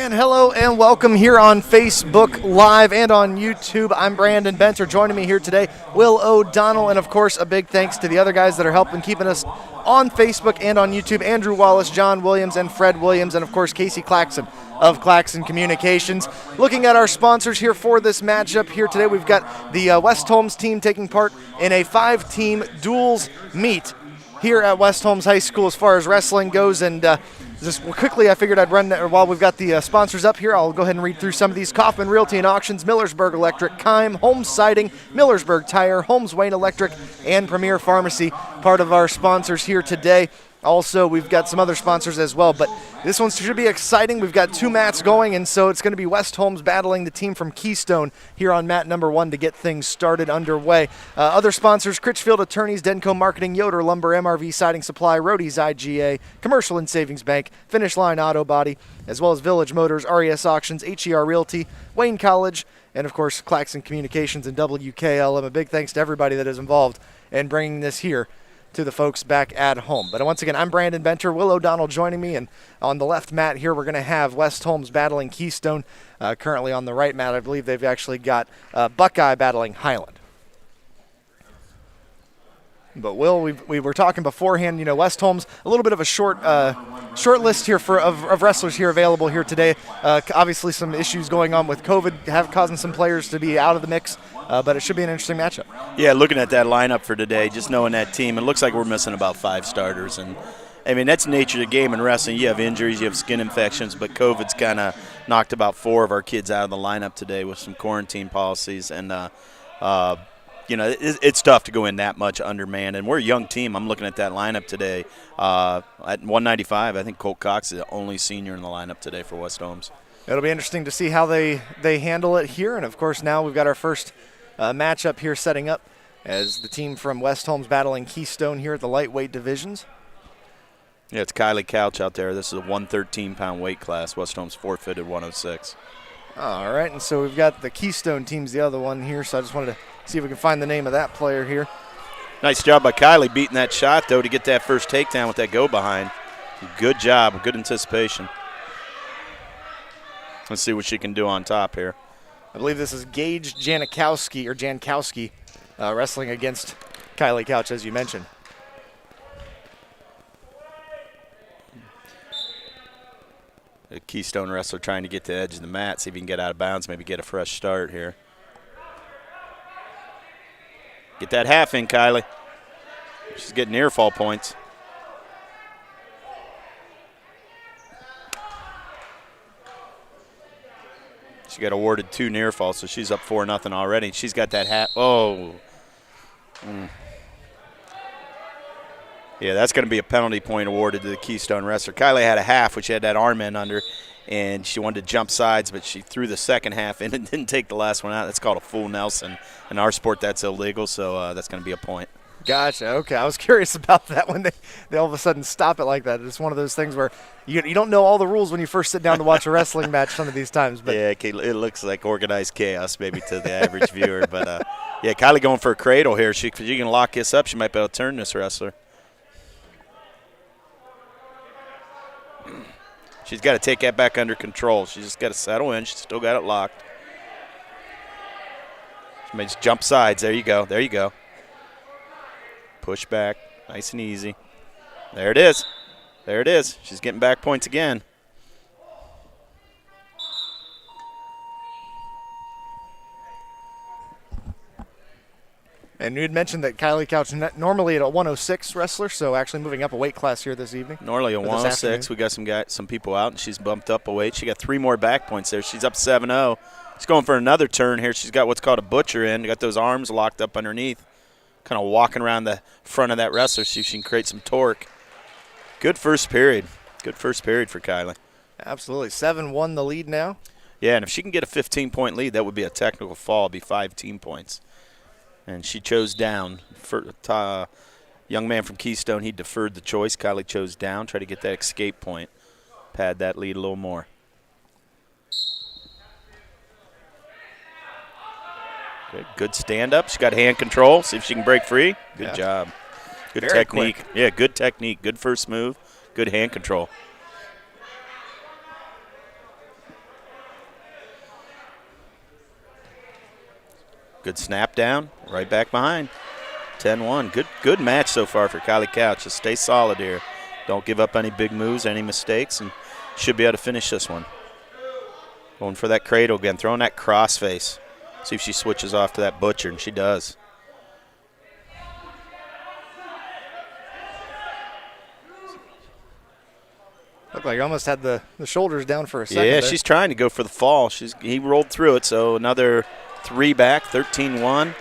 And hello and welcome here on Facebook Live and on YouTube. I'm Brandon Benter. Joining me here today, Will O'Donnell, and of course a big thanks to the other guys that are helping keeping us on Facebook and on YouTube. Andrew Wallace, John Williams, and Fred Williams, and of course Casey Claxon of Claxon Communications. Looking at our sponsors here for this matchup here today, we've got the West Holmes team taking part in a 5-team duels meet here at West Holmes High School as far as wrestling goes. And just quickly, I figured I'd run while we've got the sponsors up here. I'll go ahead and read through some of these. Kaufman Realty and Auctions, Millersburg Electric, Keim, Holmes Siding, Millersburg Tire, Holmes Wayne Electric, and Premier Pharmacy, part of our sponsors here today. Also, we've got some other sponsors as well, but this one should be exciting. We've got 2 mats going, and so it's going to be West Holmes battling the team from Keystone here on mat number 1 to get things started underway. Other sponsors, Critchfield Attorneys, Denko Marketing, Yoder Lumber, MRV Siding Supply, Roadies IGA, Commercial and Savings Bank, Finish Line Auto Body, as well as Village Motors, RES Auctions, HER Realty, Wayne College, and of course Claxon Communications and WKLM. A big thanks to everybody that is involved in bringing this here to the folks back at home. But once again, I'm Brandon Benter, Will O'Donnell joining me, and on the left mat here we're going to have West Holmes battling Keystone. Currently on the right mat, I believe they've actually got Buckeye battling Highland. But Will, we were talking beforehand, you know, West Holmes, a little bit of a short list here of wrestlers here available here today. Obviously some issues going on with COVID causing some players to be out of the mix, but it should be an interesting matchup. Yeah, looking at that lineup for today, just knowing that team, it looks like we're missing about 5 starters. And, I mean, that's the nature of the game in wrestling. You have injuries, you have skin infections, but COVID's kind of knocked about 4 of our kids out of the lineup today with some quarantine policies. And, you know, it's tough to go in that much undermanned. And we're a young team. I'm looking at that lineup today. At 195, I think Colt Cox is the only senior in the lineup today for West Holmes. It'll be interesting to see how they handle it here. And, of course, now we've got our first matchup here setting up as the team from West Holmes battling Keystone here at the lightweight divisions. Yeah, it's Kylie Couch out there. This is a 113-pound weight class. West Holmes forfeited 106. All right, and so we've got the Keystone team's the other one here, so I just wanted to see if we can find the name of that player here. Nice job by Kylie beating that shot, though, to get that first takedown with that go behind. Good job, good anticipation. Let's see what she can do on top here. I believe this is Gage Jankowski wrestling against Kylie Couch, as you mentioned. A Keystone wrestler trying to get to the edge of the mat, see if he can get out of bounds, maybe get a fresh start here. Get that half in, Kylie. She's getting near fall points. She got awarded 2 near falls, so she's up 4-0 already. She's got that half. Oh. Yeah, that's going to be a penalty point awarded to the Keystone wrestler. Kylie had a half, which had that arm in under, and she wanted to jump sides, but she threw the second half in and didn't take the last one out. That's called a full Nelson. In our sport, that's illegal, so that's going to be a point. Gotcha. Okay, I was curious about that when they all of a sudden stop it like that. It's one of those things where you don't know all the rules when you first sit down to watch a wrestling match some of these times. But yeah, it looks like organized chaos maybe to the average viewer. But, yeah, Kylie going for a cradle here. She can lock this up. She might be able to turn this wrestler. She's got to take that back under control. She's just got to settle in. She's still got it locked. She may just jump sides. There you go. There you go. Push back. Nice and easy. There it is. There it is. She's getting back points again. And you had mentioned that Kylie Couch normally at a 106 wrestler, so actually moving up a weight class here this evening. Normally a 106. We got some people out, and she's bumped up a weight. She got 3 more back points there. She's up 7-0. She's going for another turn here. She's got what's called a butcher in. Got those arms locked up underneath. Kind of walking around the front of that wrestler, see if she can create some torque. Good first period. Good first period for Kylie. Absolutely. 7-1 the lead now. Yeah, and if she can get a 15-point lead, that would be a technical fall. It would be 5 team points. And she chose down. Young man from Keystone, he deferred the choice. Kylie chose down, try to get that escape point, pad that lead a little more. Good stand-up. She got hand control. See if she can break free. Good job. Good Very technique. quick. Yeah, good technique. Good first move. Good hand control. Good snap down, right back behind. 10-1. Good match so far for Kylie Couch. Just stay solid here. Don't give up any big moves, any mistakes, and should be able to finish this one. Going for that cradle again, throwing that cross face. See if she switches off to that butcher, and she does. Looked like he almost had the shoulders down for a second. Yeah, there. she's trying to go for the fall. He rolled through it, so another 3 back, 13-1.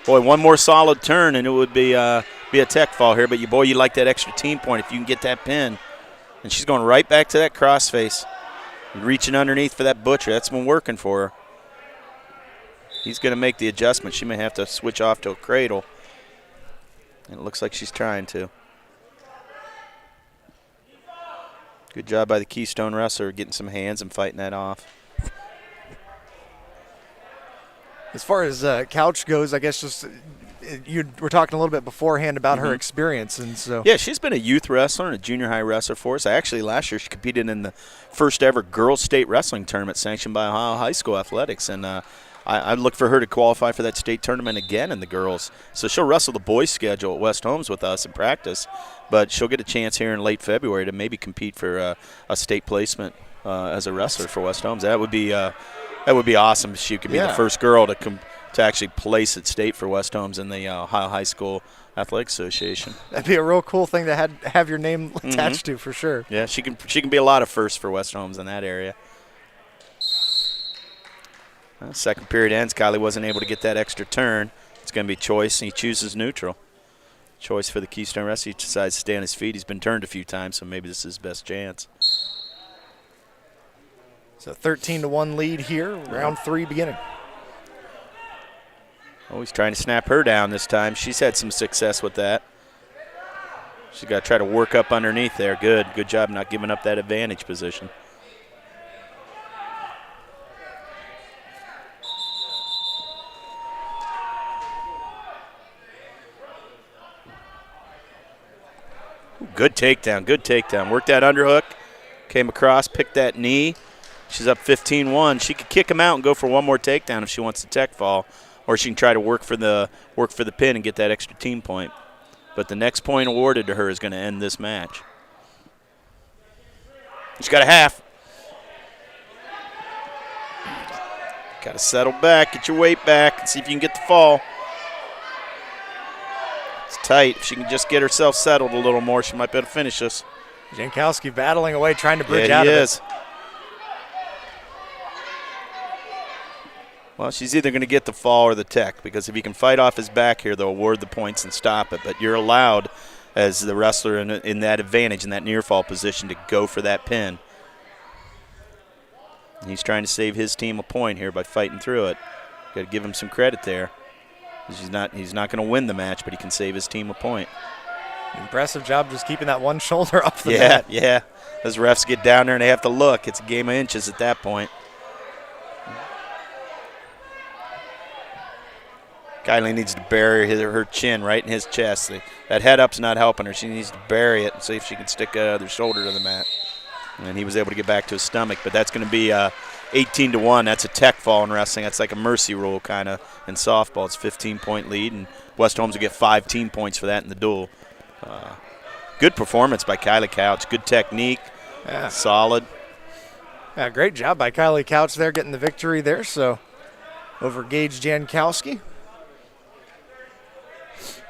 Boy, one more solid turn, and it would be a tech fall here. But you like that extra team point if you can get that pin. And she's going right back to that crossface, reaching underneath for that butcher. That's been working for her. He's going to make the adjustment. She may have to switch off to a cradle. And it looks like she's trying to. Good job by the Keystone wrestler getting some hands and fighting that off. As far as Couch goes, I guess just you were talking a little bit beforehand about her experience, and so yeah, she's been a youth wrestler and a junior high wrestler for us. Actually, last year she competed in the first ever girls state wrestling tournament sanctioned by Ohio High School Athletics, and I look for her to qualify for that state tournament again in the girls. So she'll wrestle the boys' schedule at West Holmes with us in practice, but she'll get a chance here in late February to maybe compete for a state placement as a wrestler for West Holmes. That would be awesome if she could be the first girl to actually place at state for West Holmes in the Ohio High School Athletic Association. That'd be a real cool thing to have your name attached to, for sure. Yeah, she can be a lot of firsts for West Holmes in that area. Second period ends. Kylie wasn't able to get that extra turn. It's going to be Choice, and he chooses neutral. Choice for the Keystone wrestler. He decides to stay on his feet. He's been turned a few times, so maybe this is his best chance. So 13-1 lead here, round 3 beginning. Oh, he's trying to snap her down this time. She's had some success with that. She's got to try to work up underneath there. Good job not giving up that advantage position. Good takedown. Worked that underhook, came across, picked that knee. She's up 15-1. She could kick him out and go for one more takedown if she wants to tech fall, or she can try to work for the pin and get that extra team point. But the next point awarded to her is going to end this match. She's got a half. Got to settle back, get your weight back, and see if you can get the fall. Tight. If she can just get herself settled a little more, she might be able to finish this. Jankowski battling away, trying to bridge out of it. Well, she's either going to get the fall or the tech, because if he can fight off his back here, they'll award the points and stop it. But you're allowed, as the wrestler in that advantage, in that near fall position, to go for that pin. And he's trying to save his team a point here by fighting through it. Got to give him some credit there. He's not going to win the match, but he can save his team a point. Impressive job just keeping that one shoulder up the mat. Yeah. Those refs get down there and they have to look. It's a game of inches at that point. Kylie needs to bury her chin right in his chest. That head up's not helping her. She needs to bury it and see if she can stick the other shoulder to the mat. And he was able to get back to his stomach, but that's going to be 18-1. That's a tech fall in wrestling. That's like a mercy rule kind of in softball. It's 15-point lead, and West Holmes will get 5 team points for that in the duel. Good performance by Kylie Couch. Good technique. Yeah. Solid. Yeah, great job by Kylie Couch there, getting the victory there. So over Gage Jankowski.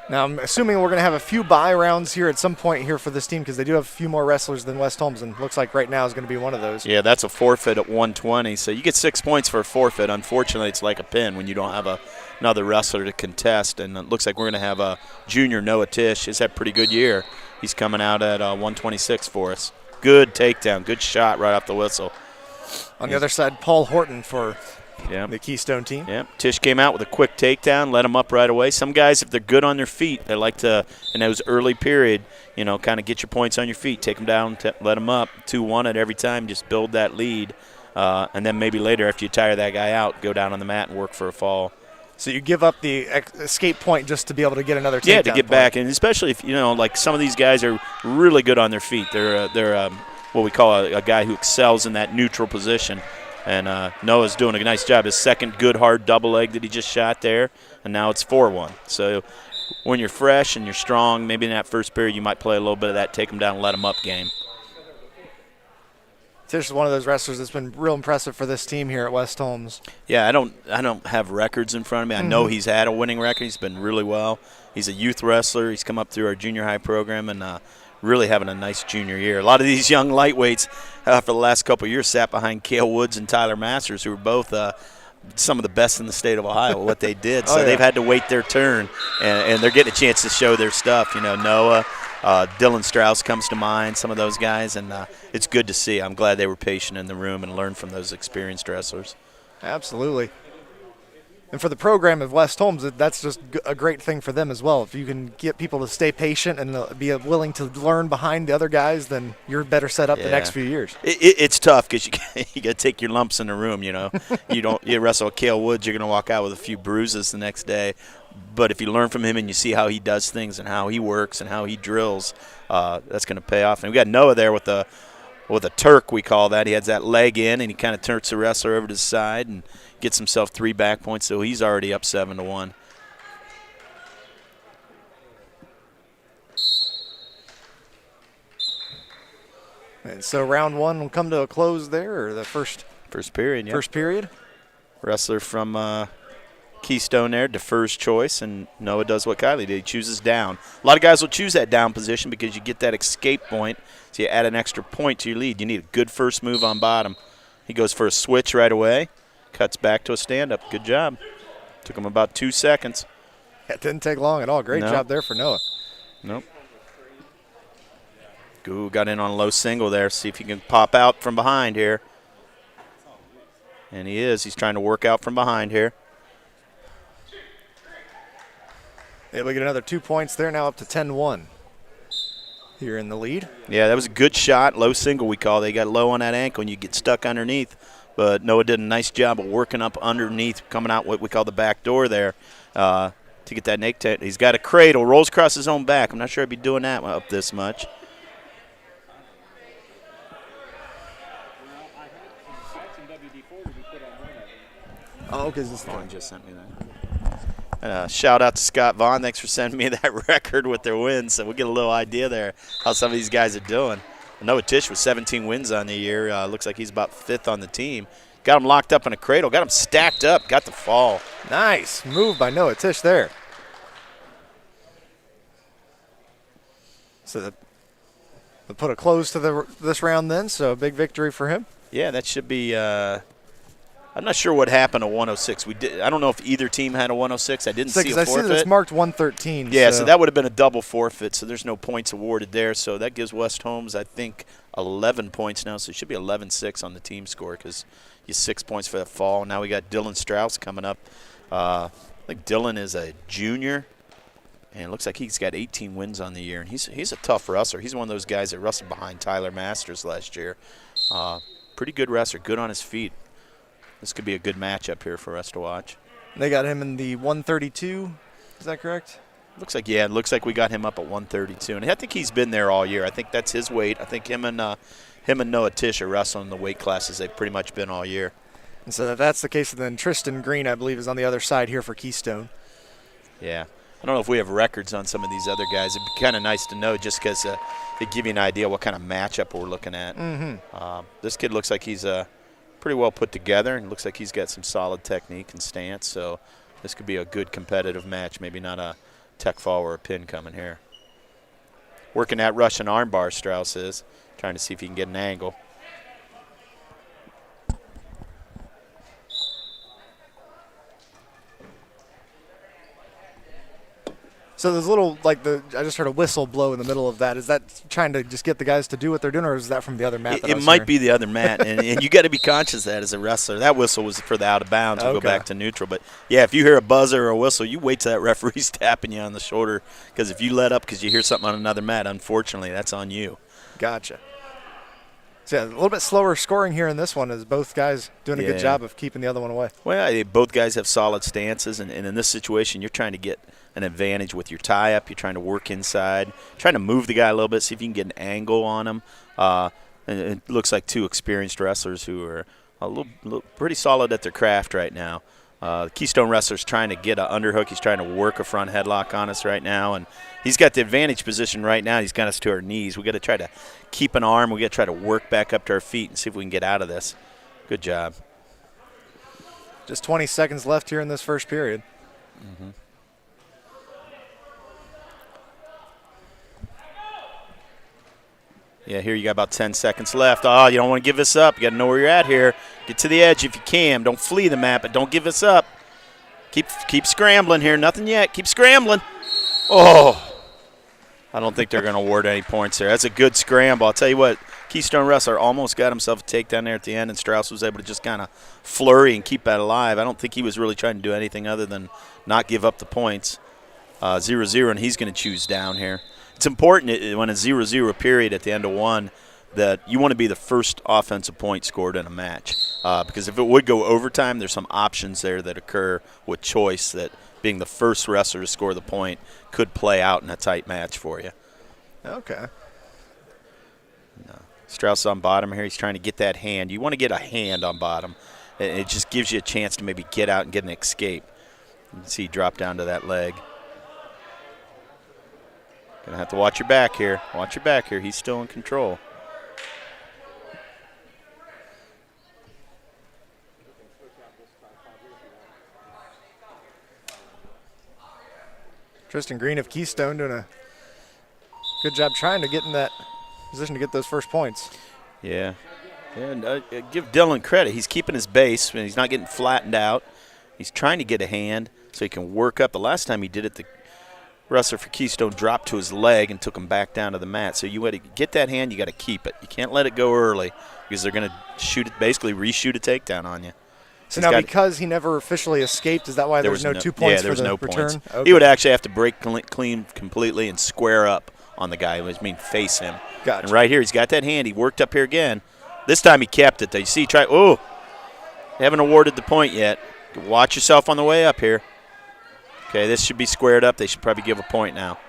Now, I'm assuming we're going to have a few bye rounds here at some point here for this team, because they do have a few more wrestlers than West Holmes, and looks like right now is going to be one of those. Yeah, that's a forfeit at 120. So you get 6 points for a forfeit. Unfortunately, it's like a pin when you don't have another wrestler to contest. And it looks like we're going to have a junior, Noah Tish. He's had a pretty good year. He's coming out at 126 for us. Good takedown. Good shot right off the whistle. On the other side, Paul Horton for the Keystone team. Yeah, Tish came out with a quick takedown, let him up right away. Some guys, if they're good on their feet, they like to, in those early period, kind of get your points on your feet, take them down, let them up, 2-1 at every time, just build that lead. And then maybe later, after you tire that guy out, go down on the mat and work for a fall. So you give up the escape point just to be able to get another takedown. Yeah, to get back, and especially if, like some of these guys are really good on their feet. They're what we call a guy who excels in that neutral position. And Noah's doing a nice job. His second good hard double leg that he just shot there, and now it's 4-1. So when you're fresh and you're strong, maybe in that first period you might play a little bit of that, take them down and let them up game. Tish is one of those wrestlers that's been real impressive for this team here at West Holmes. Yeah, I don't have records in front of me. I know he's had a winning record. He's been really well. He's a youth wrestler. He's come up through our junior high program and really having a nice junior year. A lot of these young lightweights for the last couple of years sat behind Cale Woods and Tyler Masters, who were both some of the best in the state of Ohio, what they did. So they've had to wait their turn, and they're getting a chance to show their stuff. You know, Noah, Dylan Strauss comes to mind, some of those guys, and it's good to see. I'm glad they were patient in the room and learned from those experienced wrestlers. Absolutely. And for the program of West Holmes, that's just a great thing for them as well. If you can get people to stay patient and be willing to learn behind the other guys, then you're better set up the next few years. It's tough because you got to take your lumps in the room, you know. You wrestle with Cale Woods, you're going to walk out with a few bruises the next day. But if you learn from him and you see how he does things and how he works and how he drills, that's going to pay off. And we got Noah there with a Turk, we call that. He has that leg in, and he kind of turns the wrestler over to the side and gets himself 3 back points, so he's already up 7-1. And so round one will come to a close there, or the first period. First period. Wrestler from Keystone there defers choice, and Noah does what Kylie did. He chooses down. A lot of guys will choose that down position because you get that escape point, so you add an extra point to your lead. You need a good first move on bottom. He goes for a switch right away, cuts back to a stand-up. Good job. Took him about 2 seconds. That didn't take long at all. Great job there for Noah. Nope. Goo got in on a low single there. See if he can pop out from behind here. And he is. He's trying to work out from behind here. Able to get another 2 points there, now up to 10-1 here in the lead. Yeah, that was a good shot. Low single, we call it. They got low on that ankle, and you get stuck underneath. But Noah did a nice job of working up underneath, coming out what we call the back door there to get that neck. He's got a cradle, rolls across his own back. I'm not sure I'd be doing that up this much. Oh, because this one just sent me that. Shout out to Scott Vaughn. Thanks for sending me that record with their wins. So we'll get a little idea there how some of these guys are doing. Noah Tish with 17 wins on the year. Looks like he's about 5th on the team. Got him locked up in a cradle. Got him stacked up. Got the fall. Nice move by Noah Tish there. So they'll put a close to this round then, so a big victory for him. Yeah, that should be I'm not sure what happened to 106. I don't know if either team had a 106. I didn't see a forfeit. I see that it's marked 113. Yeah, so that would have been a double forfeit, so there's no points awarded there. So that gives West Holmes, I think, 11 points now. So it should be 11-6 on the team score because you 6 points for that fall. Now we got Dylan Strauss coming up. I think Dylan is a junior, and it looks like he's got 18 wins on the year. And he's a tough wrestler. He's one of those guys that wrestled behind Tyler Masters last year. Pretty good wrestler, good on his feet. This could be a good matchup here for us to watch. They got him in the 132. Is that correct? Looks like, yeah. It looks like we got him up at 132, and I think he's been there all year. I think that's his weight. I think him and Noah Tish are wrestling the weight classes they've pretty much been all year. And so if that's the case, then Tristan Green, I believe, is on the other side here for Keystone. Yeah. I don't know if we have records on some of these other guys. It'd be kind of nice to know just because they give you an idea what kind of matchup we're looking at. This kid looks like he's pretty well put together, and looks like he's got some solid technique and stance, so this could be a good competitive match, maybe not a tech fall or a pin coming here. Working that Russian armbar, Strauss is, trying to see if he can get an angle. So there's a little, I just heard a whistle blow in the middle of that. Is that trying to just get the guys to do what they're doing, or is that from the other mat? It might be the other mat, and you got to be conscious of that as a wrestler. That whistle was for the out of bounds. We'll go back to neutral. But, yeah, if you hear a buzzer or a whistle, you wait till that referee's tapping you on the shoulder, because if you let up because you hear something on another mat, unfortunately, that's on you. Gotcha. So, yeah, a little bit slower scoring here in this one as both guys doing a good job of keeping the other one away. Well, both guys have solid stances, and in this situation, you're trying to get an advantage with your tie-up. You're trying to work inside, trying to move the guy a little bit, see if you can get an angle on him. And it looks like two experienced wrestlers who are pretty solid at their craft right now. The Keystone wrestler's trying to get an underhook. He's trying to work a front headlock on us right now, and he's got the advantage position right now. He's got us to our knees. We got to try to keep an arm. We got to try to work back up to our feet and see if we can get out of this. Good job. Just 20 seconds left here in this first period. Mm-hmm. Yeah, here you got about 10 seconds left. Oh, you don't want to give this up. You got to know where you're at here. Get to the edge if you can. Don't flee the map, but don't give this up. Keep scrambling here. Nothing yet. Keep scrambling. Oh, I don't think they're going to award any points there. That's a good scramble. I'll tell you what, Keystone Wrestler almost got himself a takedown there at the end, and Strauss was able to just kind of flurry and keep that alive. I don't think he was really trying to do anything other than not give up the points. 0-0, and he's going to choose down here. It's important when it's 0-0 period at the end of one that you want to be the first offensive point scored in a match. Because if it would go overtime, there's some options there that occur with choice that being the first wrestler to score the point could play out in a tight match for you. Okay. No. Strauss on bottom here. He's trying to get that hand. You want to get a hand on bottom. It just gives you a chance to maybe get out and get an escape. You can see he drop down to that leg. Gonna have to watch your back here. Watch your back here. He's still in control. Tristan Green of Keystone doing a good job trying to get in that position to get those first points. Yeah. And give Dylan credit. He's keeping his base, and he's not getting flattened out. He's trying to get a hand so he can work up. The last time he did it, the wrestler for Keystone dropped to his leg and took him back down to the mat. So you got to get that hand, you got to keep it. You can't let it go early because they're going to shoot it, basically reshoot a takedown on you. So now because he never officially escaped, is that why there was no 2 points for the return? Points. Okay. He would actually have to break clean completely and square up on the guy, which means face him. Gotcha. And right here, he's got that hand. He worked up here again. This time he kept it, though. You see, they haven't awarded the point yet. Watch yourself on the way up here. Okay, this should be squared up. They should probably give a point now.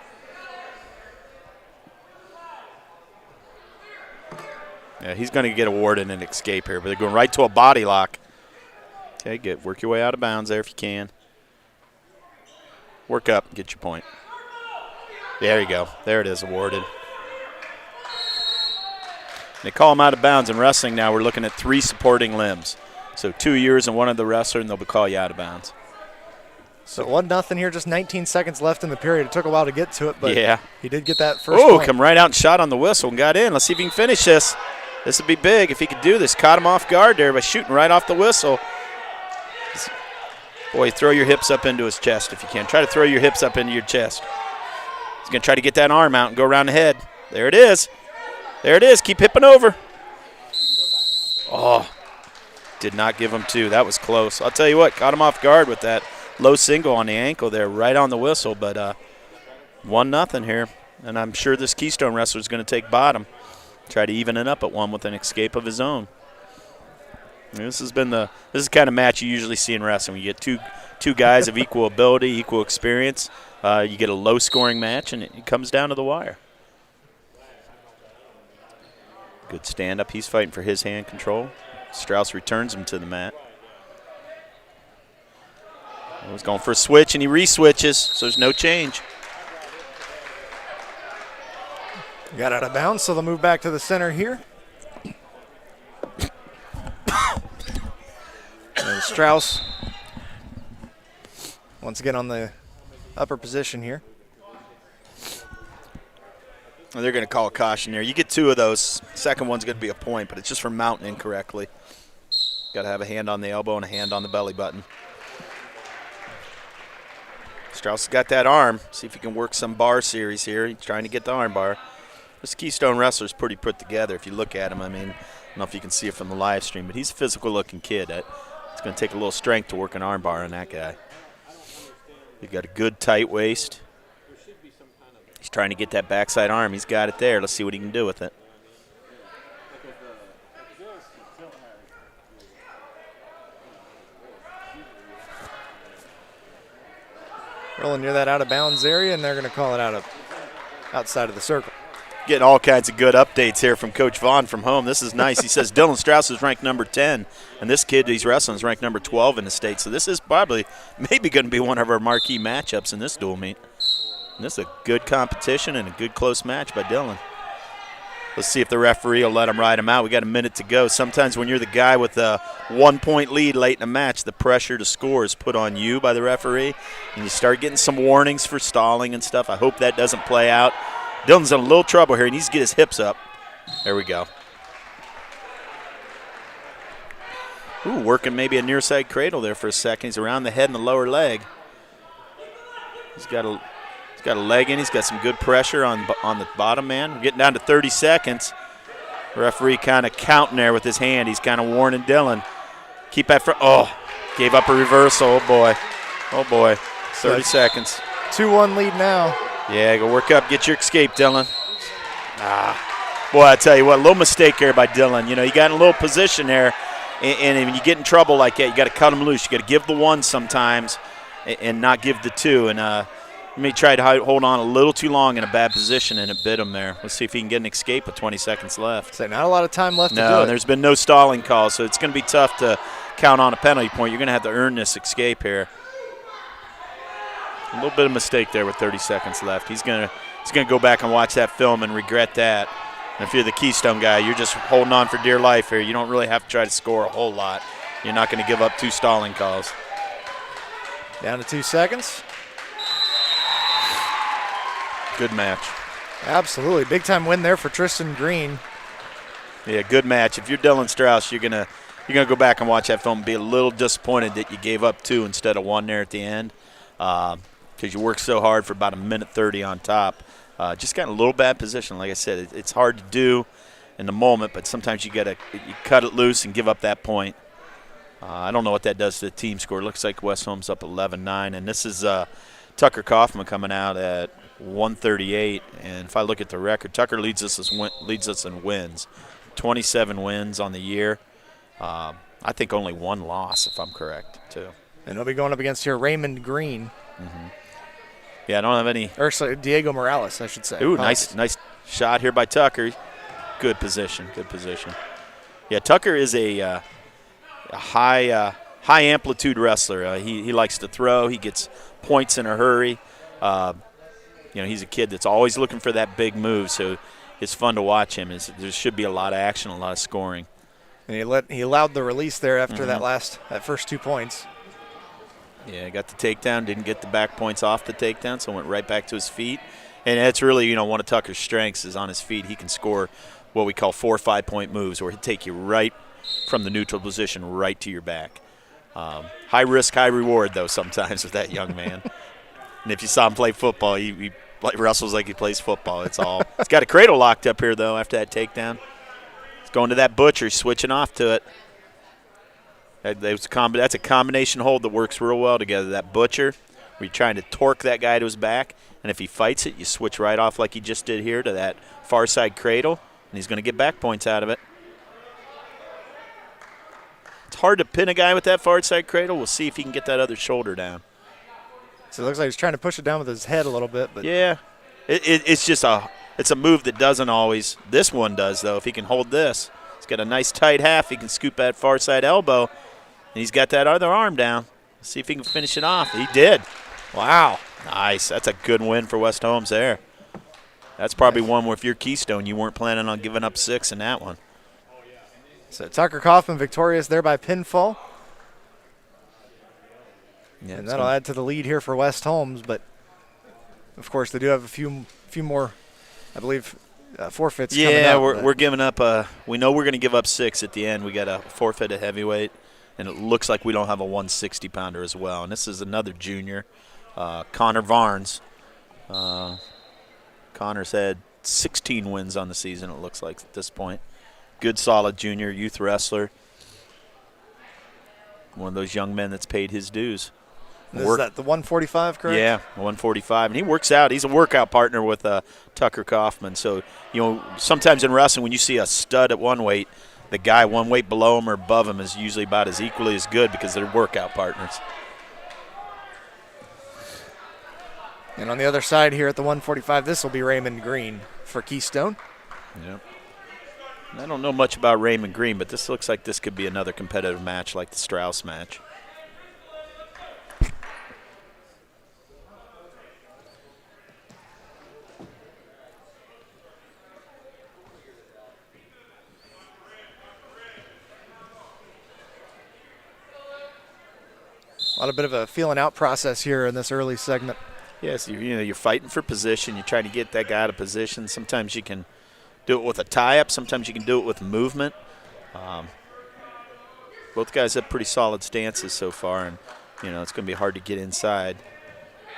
Yeah, he's going to get awarded an escape here, but they're going right to a body lock. Okay, good. Work your way out of bounds there if you can. Work up and get your point. There you go. There it is, awarded. They call him out of bounds in wrestling now. We're looking at 3 supporting limbs. So 2 years and one of the wrestler, and they'll call you out of bounds. So 1-0 here, just 19 seconds left in the period. It took a while to get to it, but yeah, he did get that first point. Come right out and shot on the whistle and got in. Let's see if he can finish this. This would be big if he could do this. Caught him off guard there by shooting right off the whistle. Boy, throw your hips up into his chest if you can. Try to throw your hips up into your chest. He's going to try to get that arm out and go around the head. There it is. There it is. Keep hipping over. Oh, did not give him 2. That was close. I'll tell you what, caught him off guard with that low single on the ankle there, right on the whistle, but 1-0 here. And I'm sure this Keystone wrestler is going to take bottom, try to even it up at 1 with an escape of his own. And this is the kind of match you usually see in wrestling. You get two guys of equal ability, equal experience. You get a low-scoring match, and it comes down to the wire. Good stand-up. He's fighting for his hand control. Strauss returns him to the mat. He was going for a switch, and he re-switches, so there's no change. Got out of bounds, so they'll move back to the center here. And Strauss once again on the upper position here. Well, they're going to call a caution there. You get 2 of those. Second one's going to be a point, but it's just for mounting incorrectly. Got to have a hand on the elbow and a hand on the belly button. Strauss has got that arm. See if he can work some bar series here. He's trying to get the arm bar. This Keystone wrestler's pretty put together if you look at him. I mean, I don't know if you can see it from the live stream, but he's a physical-looking kid. It's going to take a little strength to work an arm bar on that guy. He's got a good tight waist. He's trying to get that backside arm. He's got it there. Let's see what he can do with it. Rolling near that out-of-bounds area, and they're going to call it outside of the circle. Getting all kinds of good updates here from Coach Vaughn from home. This is nice. He says Dylan Strauss is ranked number 10, and this kid he's wrestling is ranked number 12 in the state. So this is maybe going to be one of our marquee matchups in this dual meet. And this is a good competition and a good close match by Dylan. Let's see if the referee will let him ride him out. We got a minute to go. Sometimes when you're the guy with a 1-point lead late in a match, the pressure to score is put on you by the referee, and you start getting some warnings for stalling and stuff. I hope that doesn't play out. Dylan's in a little trouble here. He needs to get his hips up. There we go. Ooh, working maybe a near side cradle there for a second. He's around the head and the lower leg. He's got a leg in. He's got some good pressure on the bottom man. We're getting down to 30 seconds. Referee kind of counting there with his hand. He's kind of warning Dylan. Keep that front. Oh, gave up a reversal. Oh, boy. Oh, boy. 30 seconds. 2-1 lead now. Yeah, go work up. Get your escape, Dylan. Boy, I tell you what, a little mistake there by Dylan. You know, you got in a little position there, and when you get in trouble like that, you got to cut him loose. You got to give the one sometimes and not give the two. And he tried to hold on a little too long in a bad position, and it bit him there. Let's see if he can get an escape with 20 seconds left. So not a lot of time left to do it. No, there's been no stalling calls, so it's going to be tough to count on a penalty point. You're going to have to earn this escape here. A little bit of mistake there with 30 seconds left. He's gonna go back and watch that film and regret that. And if you're the Keystone guy, you're just holding on for dear life here. You don't really have to try to score a whole lot. You're not going to give up 2 stalling calls. Down to 2 seconds. Good match. Absolutely. Big-time win there for Tristan Green. Yeah, good match. If you're Dylan Strauss, you're gonna go back and watch that film and be a little disappointed that you gave up 2 instead of 1 there at the end. Because you worked so hard for about a minute 30 on top. Just got in a little bad position. Like I said, it's hard to do in the moment, but sometimes you cut it loose and give up that point. I don't know what that does to the team score. It looks like West Holmes up 11-9, and this is Tucker Kaufman coming out at 138. And if I look at the record, Tucker leads us in wins, 27 wins on the year. I think only 1 loss, if I'm correct, too. And he'll be going up against here Raymond Green. Mm-hmm. Yeah, I don't have any. Or sorry, Diego Morales, I should say. Ooh, nice shot here by Tucker. Good position. Yeah, Tucker is a high amplitude wrestler. He likes to throw. He gets points in a hurry. He's a kid that's always looking for that big move, so it's fun to watch him. There should be a lot of action, a lot of scoring. And he allowed the release there after that first 2 points. Yeah, got the takedown, didn't get the back points off the takedown, so went right back to his feet. And that's really, one of Tucker's strengths is on his feet. He can score what we call 4 or 5 point moves, where he'll take you right from the neutral position right to your back. High risk, high reward, though, sometimes with that young man. And if you saw him play football, he wrestles like he plays football. He's got a cradle locked up here, though, after that takedown. He's going to that butcher, switching off to it. That's a combination hold that works real well together. That butcher, where you're trying to torque that guy to his back, and if he fights it, you switch right off like he just did here to that far side cradle, and he's going to get back points out of it. It's hard to pin a guy with that far side cradle. We'll see if he can get that other shoulder down. So it looks like he's trying to push it down with his head a little bit. But yeah, it's a move that doesn't always. This one does, though. If he can hold this, he's got a nice tight half. He can scoop that far side elbow. And he's got that other arm down. Let's see if he can finish it off. He did. Wow. Nice. That's a good win for West Holmes there. That's probably one where if you're Keystone, you weren't planning on giving up 6 in that one. So Tucker Kaufman victorious there by pinfall. Yeah, and that'll add to the lead here for West Holmes. But, of course, they do have a few more, I believe, forfeits coming up. Yeah, we're giving up. We know we're going to give up 6 at the end. We got a forfeit at heavyweight. And it looks like we don't have a 160-pounder as well. And this is another junior, Connor Varnes. Connor's had 16 wins on the season, it looks like, at this point. Good, solid junior, youth wrestler. One of those young men that's paid his dues. Is that the 145, correct? Yeah, 145. And he works out. He's a workout partner with Tucker Kaufman. So, sometimes in wrestling when you see a stud at one weight, the guy 1 weight below him or above him is usually about as equally as good because they're workout partners. And on the other side here at the 145, this will be Raymond Green. for Keystone. Yep. I don't know much about Raymond Green, but this looks like this could be another competitive match like the Strauss match. A lot of bit of a feeling out process here in this early segment. Yes, you're fighting for position. You're trying to get that guy out of position. Sometimes you can do it with a tie-up. Sometimes you can do it with movement. Both guys have pretty solid stances so far, and it's going to be hard to get inside.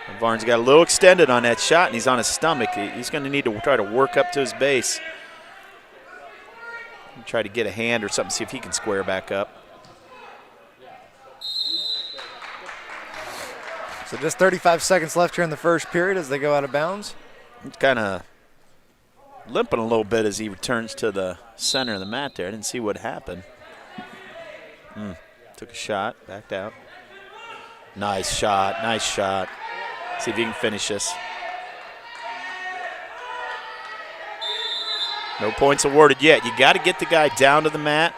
And Varnes got a little extended on that shot, and he's on his stomach. He's going to need to try to work up to his base. Try to get a hand or something, see if he can square back up. So just 35 seconds left here in the first period as they go out of bounds. He's kind of limping a little bit as he returns to the center of the mat there. I didn't see what happened. Took a shot, backed out. Nice shot, nice shot. See if he can finish this. No points awarded yet. You got to get the guy down to the mat.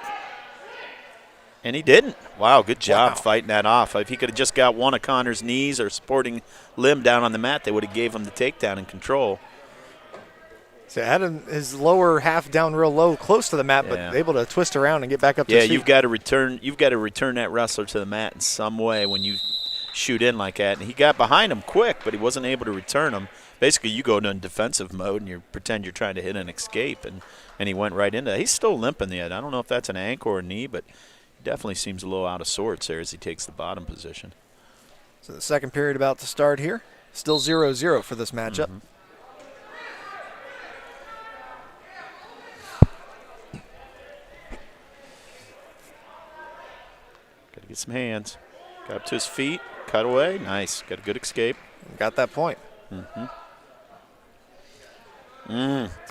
And he didn't. Wow, good job fighting that off. If he could have just got one of Connor's knees or supporting limb down on the mat, they would have gave him the takedown and control. So had his lower half down real low, close to the mat, but able to twist around and get back up to his feet. You've got to return that wrestler to the mat in some way when you shoot in like that. And he got behind him quick, but he wasn't able to return him. Basically, you go into defensive mode and you pretend you're trying to hit an escape, and he went right into that. He's still limping yet. I don't know if that's an ankle or a knee, but definitely seems a little out of sorts there as he takes the bottom position. So the second period about to start here. Still 0-0 for this matchup. Got to get some hands. Got up to his feet, cut away. Nice. Got a good escape. Got that point. He's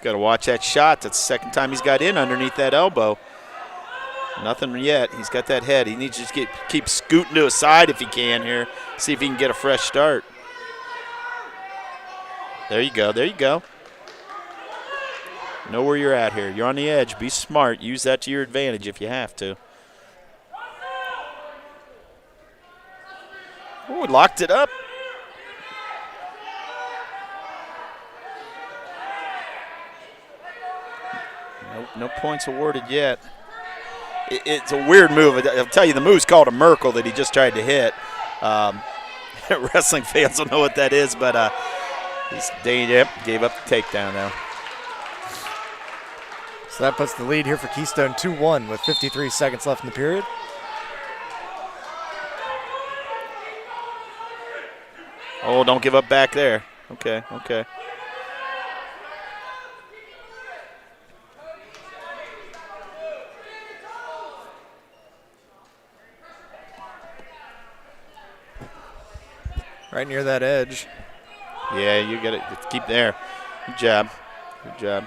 got to watch that shot. That's the second time he's got in underneath that elbow. Nothing yet. He's got that head. He needs to just keep scooting to his side if he can here. See if he can get a fresh start. There you go. There you go. Know where you're at here. You're on the edge. Be smart. Use that to your advantage if you have to. Oh, locked it up. No points awarded yet. It's a weird move. I'll tell you, the move's called a Merkle that he just tried to hit. Wrestling fans don't know what that is, but gave up the takedown now. So that puts the lead here for Keystone 2-1 with 53 seconds left in the period. Oh, don't give up back there. Okay. Right near that edge. Yeah, you got to keep there. Good job. You're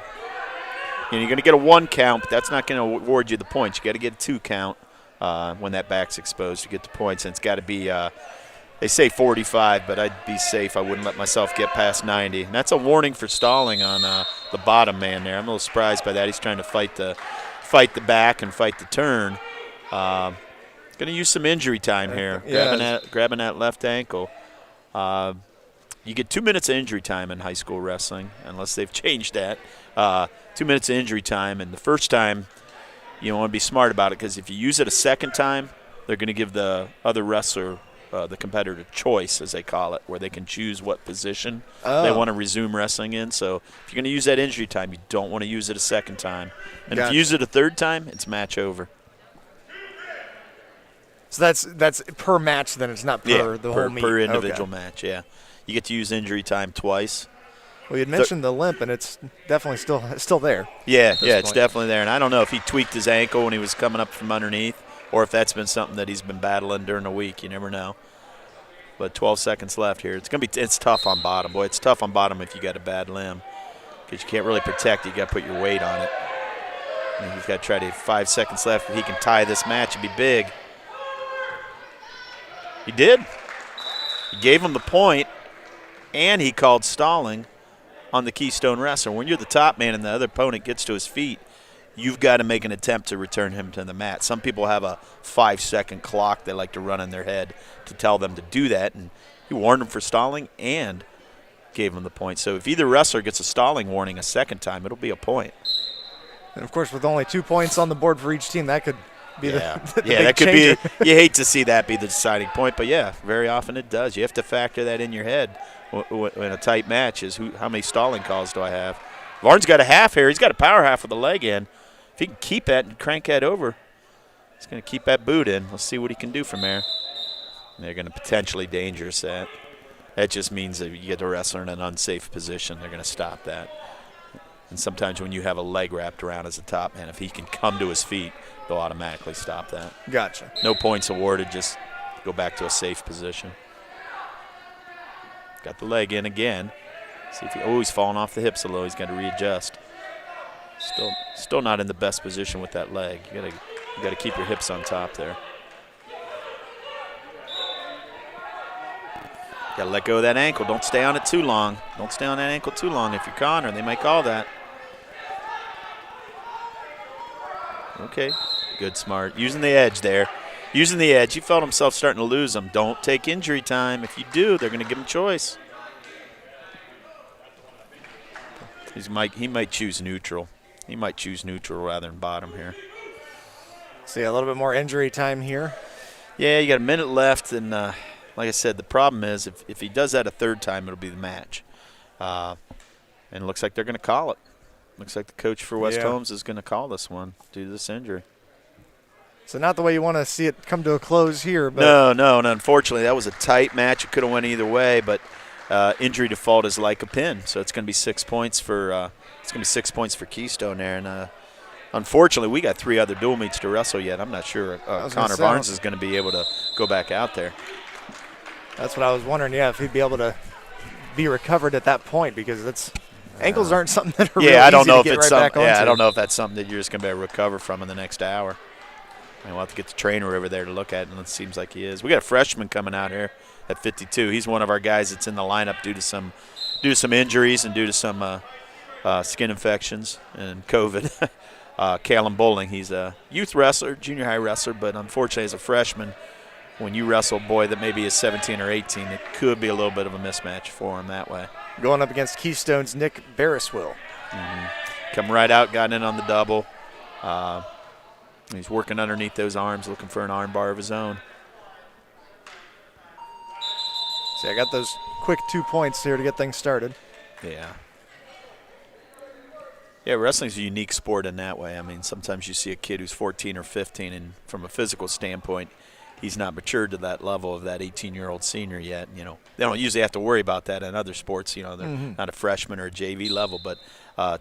going to get a 1 count, but that's not going to award you the points. You got to get a 2 count when that back's exposed to get the points. And it's got to be, they say 45, but I'd be safe. I wouldn't let myself get past 90. And that's a warning for stalling on the bottom man there. I'm a little surprised by that. He's trying to fight the back and fight the turn. Going to use some injury time here, grabbing that left ankle. You get 2 minutes of injury time in high school wrestling, unless they've changed that. 2 minutes of injury time, and the first time you want to be smart about it, because if you use it a second time, they're going to give the other wrestler, the competitor, choice, as they call it, where they can choose what position they want to resume wrestling in. So if you're going to use that injury time, you don't want to use it a second time. And if you use it a third time, it's match over. So that's per match, then it's not per the whole meet. Per individual match, yeah. You get to use injury time twice. Well, you had mentioned the limp, and it's definitely still there. Yeah, it's definitely there. And I don't know if he tweaked his ankle when he was coming up from underneath, or if that's been something that he's been battling during the week. You never know. But 12 seconds left here. It's tough on bottom, boy. It's tough on bottom if you got a bad limb, because you can't really protect it. You got to put your weight on it. And he's got to try to 5 seconds left. If he can tie this match, it'd be big. He did. He gave him the point, and he called stalling. on the Keystone wrestler. When you're the top man and the other opponent gets to his feet, you've got to make an attempt to return him to the mat. Some people have a 5-second clock they like to run in their head to tell them to do that, and he warned him for stalling and gave him the point. So if either wrestler gets a stalling warning a second time, it'll be a point. And, of course, with only 2 points on the board for each team, that could be the big that could changer. be. You hate to see that be the deciding point, but, yeah, very often it does. You have to factor that in your head when a tight match is how many stalling calls do I have. Varnes got a half here. He's got a power half with the leg in. If he can keep that and crank that over, he's going to keep that boot in. Let's see what he can do from there. And they're going to potentially dangerous that. That just means that you get the wrestler in an unsafe position, they're going to stop that. And sometimes when you have a leg wrapped around as a top man, if he can come to his feet, they'll automatically stop that. Gotcha. No points awarded, just go back to a safe position. Got the leg in again. See if he's falling off the hips a little. He's got to readjust. Still not in the best position with that leg. You got to keep your hips on top there. Got to let go of that ankle. Don't stay on it too long. Don't stay on that ankle too long. If you're Connor, they might call that. Okay, good, smart. Using the edge there. Using the edge. He felt himself starting to lose him. Don't take injury time. If you do, they're going to give him choice. He might choose neutral. He might choose neutral rather than bottom here. See, a little bit more injury time here. Yeah, you got a minute left, and like I said, the problem is if he does that a third time, it'll be the match. And it looks like they're going to call it. Looks like the coach for West Holmes is going to call this one due to this injury. So not the way you want to see it come to a close here. But No, and unfortunately that was a tight match. It could have went either way, but injury default is like a pin, so it's going to be 6 points for Keystone there. And unfortunately, we got 3 other dual meets to wrestle yet. I'm not sure Connor Varnes is going to be able to go back out there. That's what I was wondering. Yeah, if he'd be able to be recovered at that point, because ankles aren't something that are really I don't know easy if to it's get right back onto. I don't know if that's something that you're just going to be able to recover from in the next hour. And we'll have to get the trainer over there to look at it, and it seems like he is. We got a freshman coming out here at 52. He's one of our guys that's in the lineup due to some injuries and due to some skin infections and COVID. Kalin Bowling, he's a youth wrestler, junior high wrestler, but unfortunately as a freshman, when you wrestle a boy that maybe is 17 or 18, it could be a little bit of a mismatch for him that way. Going up against Keystone's Nick Barriswill. Come right out, got in on the double. He's working underneath those arms, looking for an arm bar of his own. See, I got those quick 2 points here to get things started. Yeah, wrestling's a unique sport in that way. I mean, sometimes you see a kid who's 14 or 15, and from a physical standpoint, he's not matured to that level of that 18-year-old senior yet. You know, they don't usually have to worry about that in other sports. You know, they're not a freshman or a JV level. But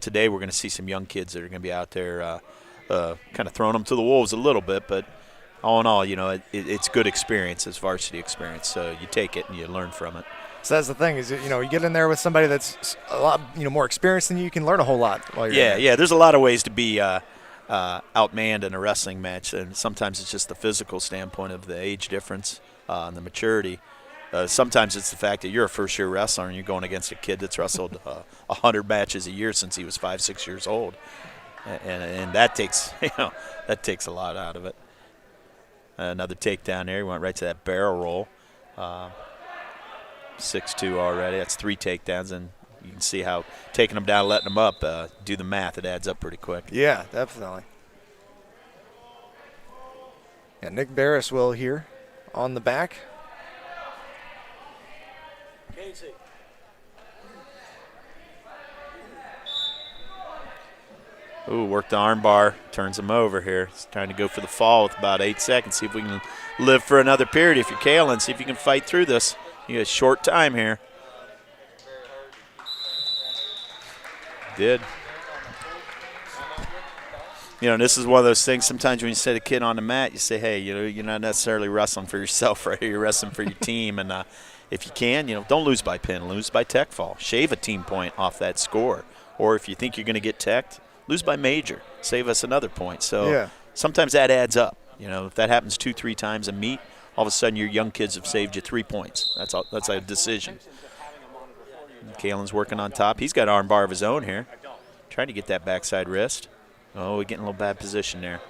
today we're going to see some young kids that are going to be out there kind of throwing them to the wolves a little bit. But all in all, you know, it's good experience. It's varsity experience. So you take it and you learn from it. So that's the thing is, you know, you get in there with somebody that's a lot, you know, more experienced than you can learn a whole lot while you're in there. Yeah. There's a lot of ways to be outmanned in a wrestling match, and sometimes it's just the physical standpoint of the age difference and the maturity. Sometimes it's the fact that you're a first-year wrestler and you're going against a kid that's wrestled 100 matches a year since he was 5-6 years old, and that takes that takes a lot out of it. Another takedown there. He went right to that barrel roll. 6-2 already. That's 3 takedowns, and you can see how taking them down, letting them up, do the math, it adds up pretty quick. Yeah, definitely. And Nick Barriswill here on the back. Casey. Ooh, worked the arm bar, turns him over here. He's trying to go for the fall with about 8 seconds. See if we can live for another period. If you're Kalin, see if you can fight through this. You got a short time here. Did. You know, this is one of those things sometimes when you set a kid on the mat, you say, hey, you know, you're not necessarily wrestling for yourself right here. You're wrestling for your team. And if you can, you know, don't lose by pin. Lose by tech fall. Shave a team point off that score. Or if you think you're going to get teched, lose by major. Save us another point. So sometimes that adds up. You know, if that happens 2-3 times a meet, all of a sudden your young kids have saved you 3 points. That's a decision. Kalin's working on top. He's got arm bar of his own here. Trying to get that backside wrist. Oh, we're getting a little bad position there.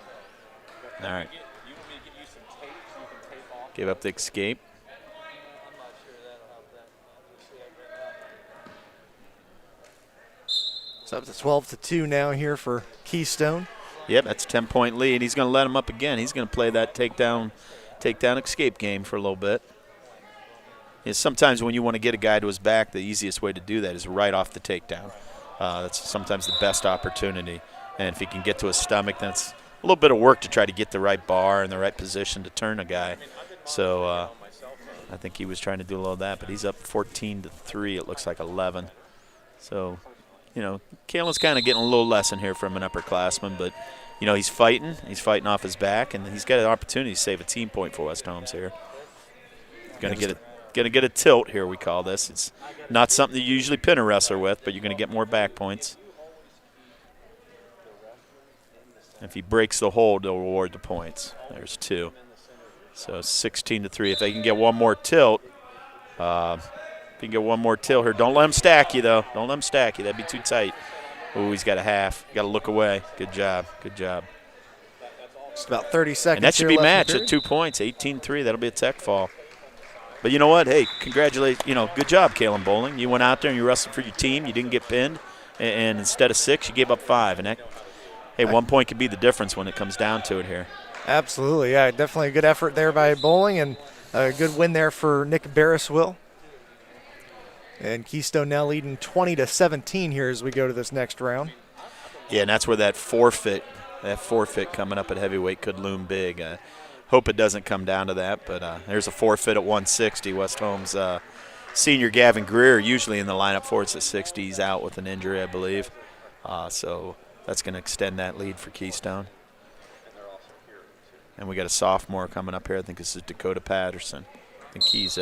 All right. Give up the escape. So up to 12-2 now here for Keystone. Yep, that's a 10-point lead. He's going to let him up again. He's going to play that takedown escape game for a little bit. Sometimes when you want to get a guy to his back, the easiest way to do that is right off the takedown. That's sometimes the best opportunity. And if he can get to his stomach, then it's a little bit of work to try to get the right bar and the right position to turn a guy. So I think he was trying to do a little of that, but he's up 14-3. It looks like 11. So, Kalin's kind of getting a little lesson here from an upperclassman, but, he's fighting. He's fighting off his back, and he's got an opportunity to save a team point for West Holmes here. Going to get a tilt here, we call this. It's not something you usually pin a wrestler with, but you're going to get more back points. If he breaks the hold, they'll reward the points. There's 2. So 16-3. If they can get one more tilt, here, don't let him stack you, though. Don't let him stack you. That'd be too tight. Ooh, he's got a half. Got to look away. Good job. Good job. Just about 30 seconds. And that should be matched at 2 points. 18-3. That'll be a tech fall. But you know what? Hey, congratulations. Good job, Kalin Bowling. You went out there and you wrestled for your team. You didn't get pinned. And instead of 6, you gave up 5. And 1 point could be the difference when it comes down to it here. Absolutely. Yeah, definitely a good effort there by Bowling and a good win there for Nick Barriswill. And Keystone now leading 20-17 here as we go to this next round. Yeah, and that's where that forfeit coming up at heavyweight could loom big. Hope it doesn't come down to that, but there's a forfeit at 160. West Holmes senior Gavin Greer usually in the lineup for us at 60. He's out with an injury, I believe. So that's going to extend that lead for Keystone. And we got a sophomore coming up here. I think this is Dakota Patterson. I think he's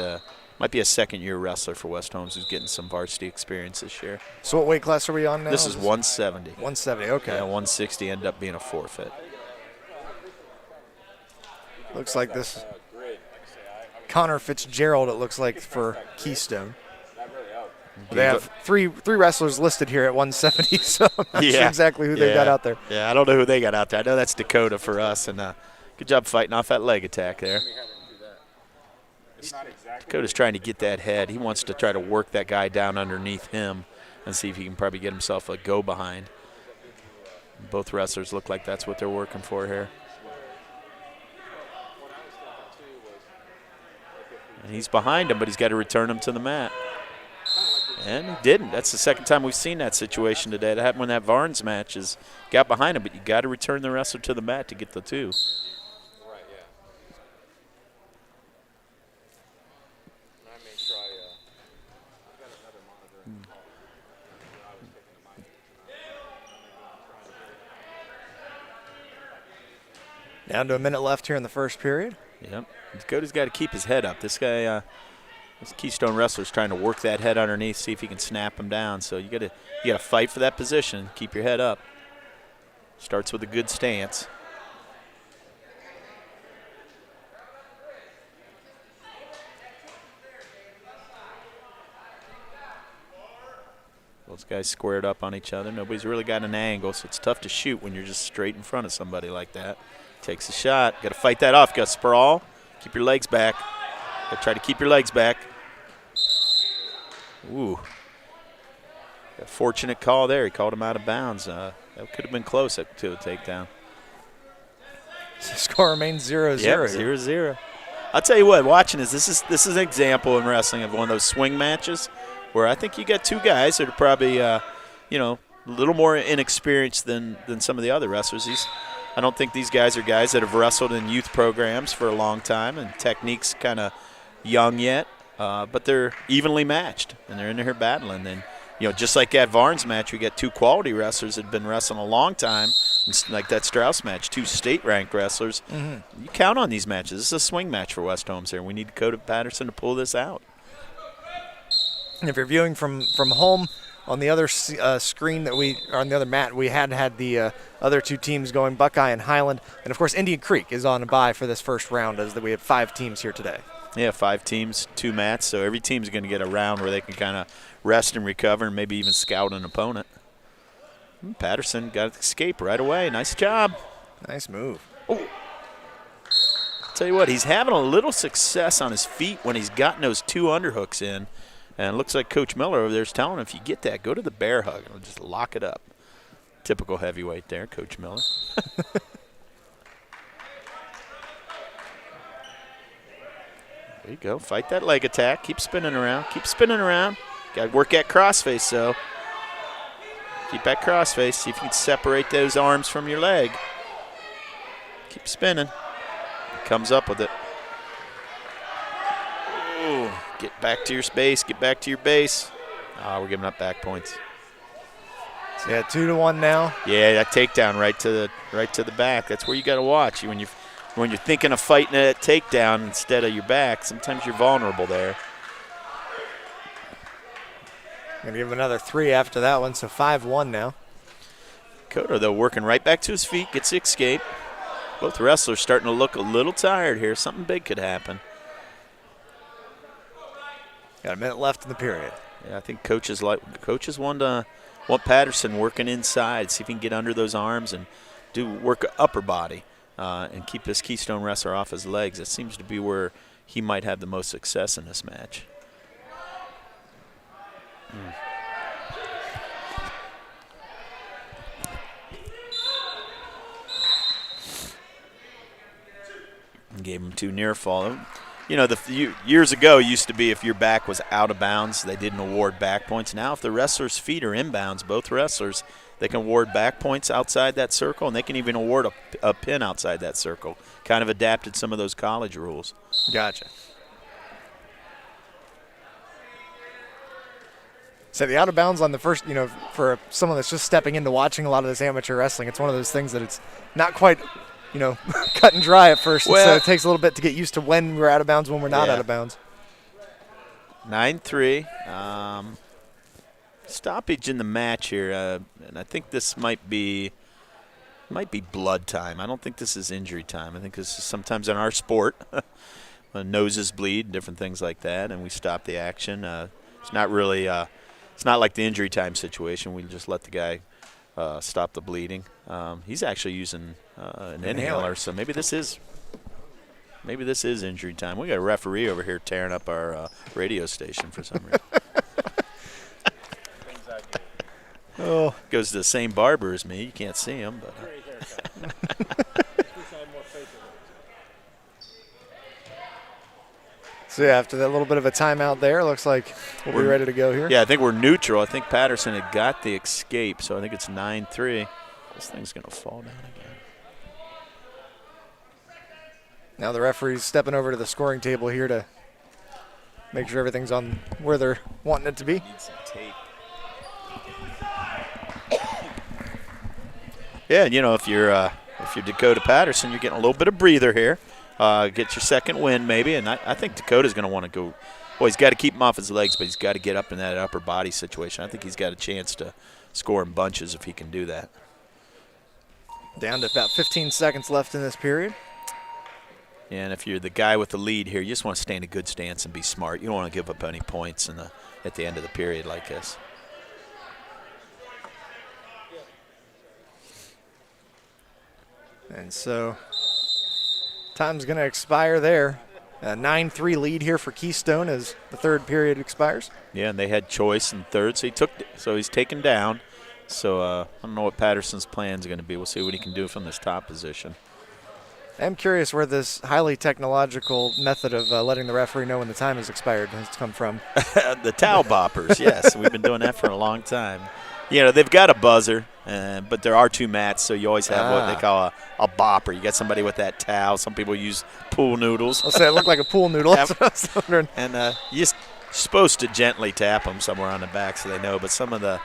might be a second-year wrestler for West Holmes who's getting some varsity experience this year. So what weight class are we on now? This is 170. 170, okay. Yeah, 160 ended up being a forfeit. Looks like this Connor Fitzgerald, it looks like, for Keystone. They have three wrestlers listed here at 170, so I'm not sure exactly who they got out there. Yeah, I don't know who they got out there. I know that's Dakota for us, and good job fighting off that leg attack there. Dakota's trying to get that head. He wants to try to work that guy down underneath him and see if he can probably get himself a go behind. Both wrestlers look like that's what they're working for here. And he's behind him, but he's got to return him to the mat. And he didn't. That's the second time we've seen that situation today. That happened when that Varnes match is got behind him, but you got to return the wrestler to the mat to get the 2. Down to a minute left here in the first period. Yep. Dakota's got to keep his head up. This guy, this Keystone wrestler's trying to work that head underneath, see if he can snap him down. So you got to fight for that position. Keep your head up. Starts with a good stance. Those guys squared up on each other. Nobody's really got an angle, so it's tough to shoot when you're just straight in front of somebody like that. Takes a shot. Got to fight that off. Got to sprawl. Keep your legs back. Got to try to keep your legs back. Ooh. A fortunate call there. He called him out of bounds. That could have been close to a takedown. The score remains 0-0. Yep, 0-0. I'll tell you what, watching this is an example in wrestling of one of those swing matches where I think you got 2 guys that are probably, a little more inexperienced than some of the other wrestlers. I don't think these guys are guys that have wrestled in youth programs for a long time, and technique's kind of young yet, but they're evenly matched, and they're in here battling. And, just like that Varnes match, we got 2 quality wrestlers that have been wrestling a long time, like that Strauss match, 2 state-ranked wrestlers. Mm-hmm. You count on these matches. This is a swing match for West Holmes here. We need Dakota Patterson to pull this out. And if you're viewing from home, on the other screen on the other mat, we had the other 2 teams going, Buckeye and Highland. And, of course, Indian Creek is on a bye for this first round, as we have 5 teams here today. Yeah, 5 teams, 2 mats, so every team's going to get a round where they can kind of rest and recover and maybe even scout an opponent. Patterson got to escape right away. Nice job. Nice move. Oh. Tell you what, he's having a little success on his feet when he's gotten those 2 underhooks in. And it looks like Coach Miller over there is telling him, if you get that, go to the bear hug and just lock it up. Typical heavyweight there, Coach Miller. There you go. Fight that leg attack. Keep spinning around. Keep spinning around. Got to work that crossface, though. Keep that crossface. See if you can separate those arms from your leg. Keep spinning. Comes up with it. Ooh. Get back to your space. Get back to your base. We're giving up back points. So yeah, 2-1 now. Yeah, that takedown right to the back. That's where you got to watch. When you're thinking of fighting that takedown instead of your back, sometimes you're vulnerable there. Gonna give him another 3 after that one, so 5-1 now. Dakota, though, working right back to his feet, gets the escape. Both wrestlers starting to look a little tired here. Something big could happen. Got a minute left in the period. Yeah, I think coaches want Patterson working inside, see if he can get under those arms and do work upper body and keep this Keystone wrestler off his legs. It seems to be where he might have the most success in this match. Gave him 2 near fall. You know, years ago it used to be if your back was out of bounds, they didn't award back points. Now if the wrestler's feet are inbounds, both wrestlers, they can award back points outside that circle, and they can even award a pin outside that circle. Kind of adapted some of those college rules. Gotcha. So the out of bounds on the first, you know, for someone that's just stepping into watching a lot of this amateur wrestling, it's one of those things that it's not quite, you know, cut and dry at first. Well, so it takes a little bit to get used to when we're out of bounds, when we're not out of bounds. 9-3. Stoppage in the match here, and I think this might be blood time. I don't think this is injury time. I think this is sometimes in our sport, noses bleed, different things like that, and we stop the action. It's not really, it's not like the injury time situation. We just let the guy stop the bleeding. He's actually using an inhaler, so maybe this is injury time. We got a referee over here tearing up our radio station for some reason. Oh, goes to the same barber as me. You can't see him, but. So yeah, after that little bit of a timeout there, looks like we'll be ready to go here. Yeah, I think we're neutral. I think Patterson had got the escape, so I think it's 9-3. This thing's going to fall down again. Now the referee's stepping over to the scoring table here to make sure everything's on where they're wanting it to be. Need some tape. Yeah, and you know, if you're Dakota Patterson, you're getting a little bit of breather here. Get your second win maybe, and I think Dakota's going to want to go. Well, he's got to keep him off his legs, but he's got to get up in that upper body situation. I think he's got a chance to score in bunches if he can do that. Down to about 15 seconds left in this period. And if you're the guy with the lead here, you just want to stay in a good stance and be smart. You don't want to give up any points at the end of the period like this. And so time's going to expire there. A 9-3 lead here for Keystone as the third period expires. Yeah, and they had choice in third, so he's taken down. So I don't know what Patterson's plan is going to be. We'll see what he can do from this top position. I'm curious where this highly technological method of letting the referee know when the time has expired has come from. The towel boppers, yes. We've been doing that for a long time. You know, they've got a buzzer, but there are two mats, so you always have what they call a bopper. You got somebody with that towel. Some people use pool noodles. I'll say it looked like a pool noodle. That's what I was wondering. And you're supposed to gently tap them somewhere on the back so they know, but some of the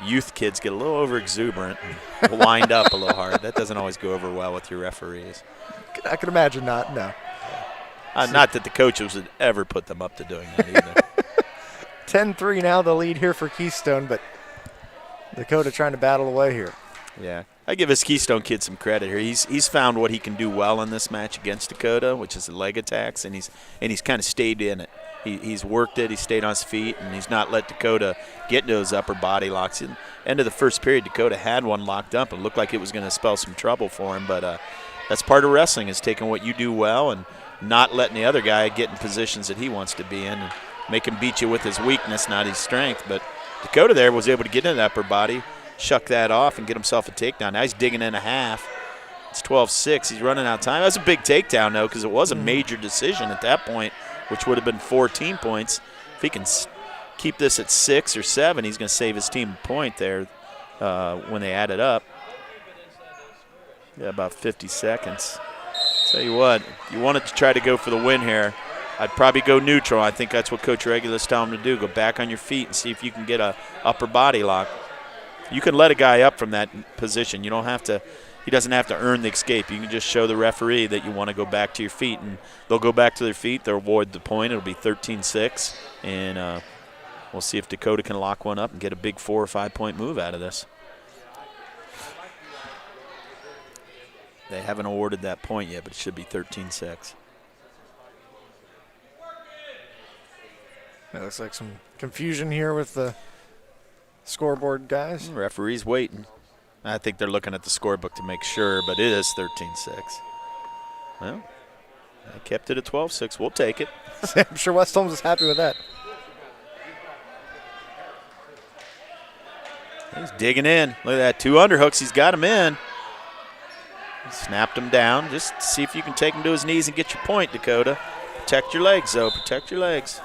youth kids get a little over-exuberant and wind up a little hard. That doesn't always go over well with your referees. I can imagine not, no. Not that the coaches would ever put them up to doing that either. 10-3 now the lead here for Keystone, but Dakota trying to battle away here. Yeah. I give this Keystone kid some credit here. He's found what he can do well in this match against Dakota, which is the leg attacks, and he's kind of stayed in it. He's worked it. He stayed on his feet, and he's not let Dakota get into those upper body locks. In end of the first period, Dakota had one locked up and looked like it was going to spell some trouble for him. But that's part of wrestling, is taking what you do well and not letting the other guy get in positions that he wants to be in and make him beat you with his weakness, not his strength. But Dakota there was able to get into the upper body, shuck that off, and get himself a takedown. Now he's digging in a half. It's 12-6. He's running out of time. That's a big takedown, though, because it was a major decision at that point, which would have been 14 points. If he can keep this at 6 or 7, he's going to save his team a point there when they add it up. Yeah, about 50 seconds. Tell you what, you wanted to try to go for the win here. I'd probably go neutral. I think that's what Coach Regulus telling him to do. Go back on your feet and see if you can get a upper body lock. You can let a guy up from that position. You don't have to. He doesn't have to earn the escape. You can just show the referee that you want to go back to your feet, and they'll go back to their feet. They'll avoid the point. It'll be 13-6, and we'll see if Dakota can lock one up and get a big 4 or 5 point move out of this. They haven't awarded that point yet, but it should be 13-6. It looks like some confusion here with the scoreboard guys. Referee's waiting. I think they're looking at the scorebook to make sure, but it is 13-6. Well, they kept it at 12-6. We'll take it. I'm sure West Holmes is happy with that. He's digging in. Look at that. 2 underhooks. He's got him in. He snapped him down. Just see if you can take him to his knees and get your point, Dakota. Protect your legs, though. Protect your legs.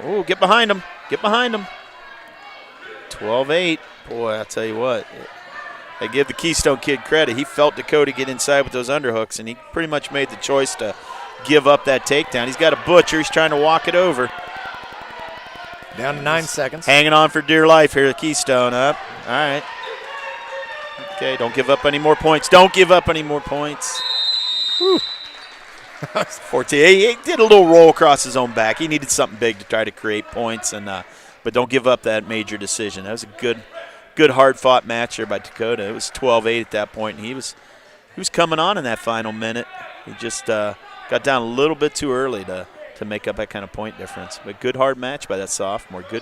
Oh, get behind him. Get behind him. 12-8. Boy, I'll tell you what. I give the Keystone kid credit. He felt Dakota get inside with those underhooks, and he pretty much made the choice to give up that takedown. He's got a butcher. He's trying to walk it over. Down to 9 seconds. Hanging on for dear life here, the Keystone up. All right. Okay, don't give up any more points. Don't give up any more points. Whew. 14. He did a little roll across his own back. He needed something big to try to create points, and but don't give up that major decision. That was a good hard-fought match here by Dakota. It was 12-8 at that point, and he was coming on in that final minute. He just got down a little bit too early to make up that kind of point difference. But good hard match by that sophomore. Good.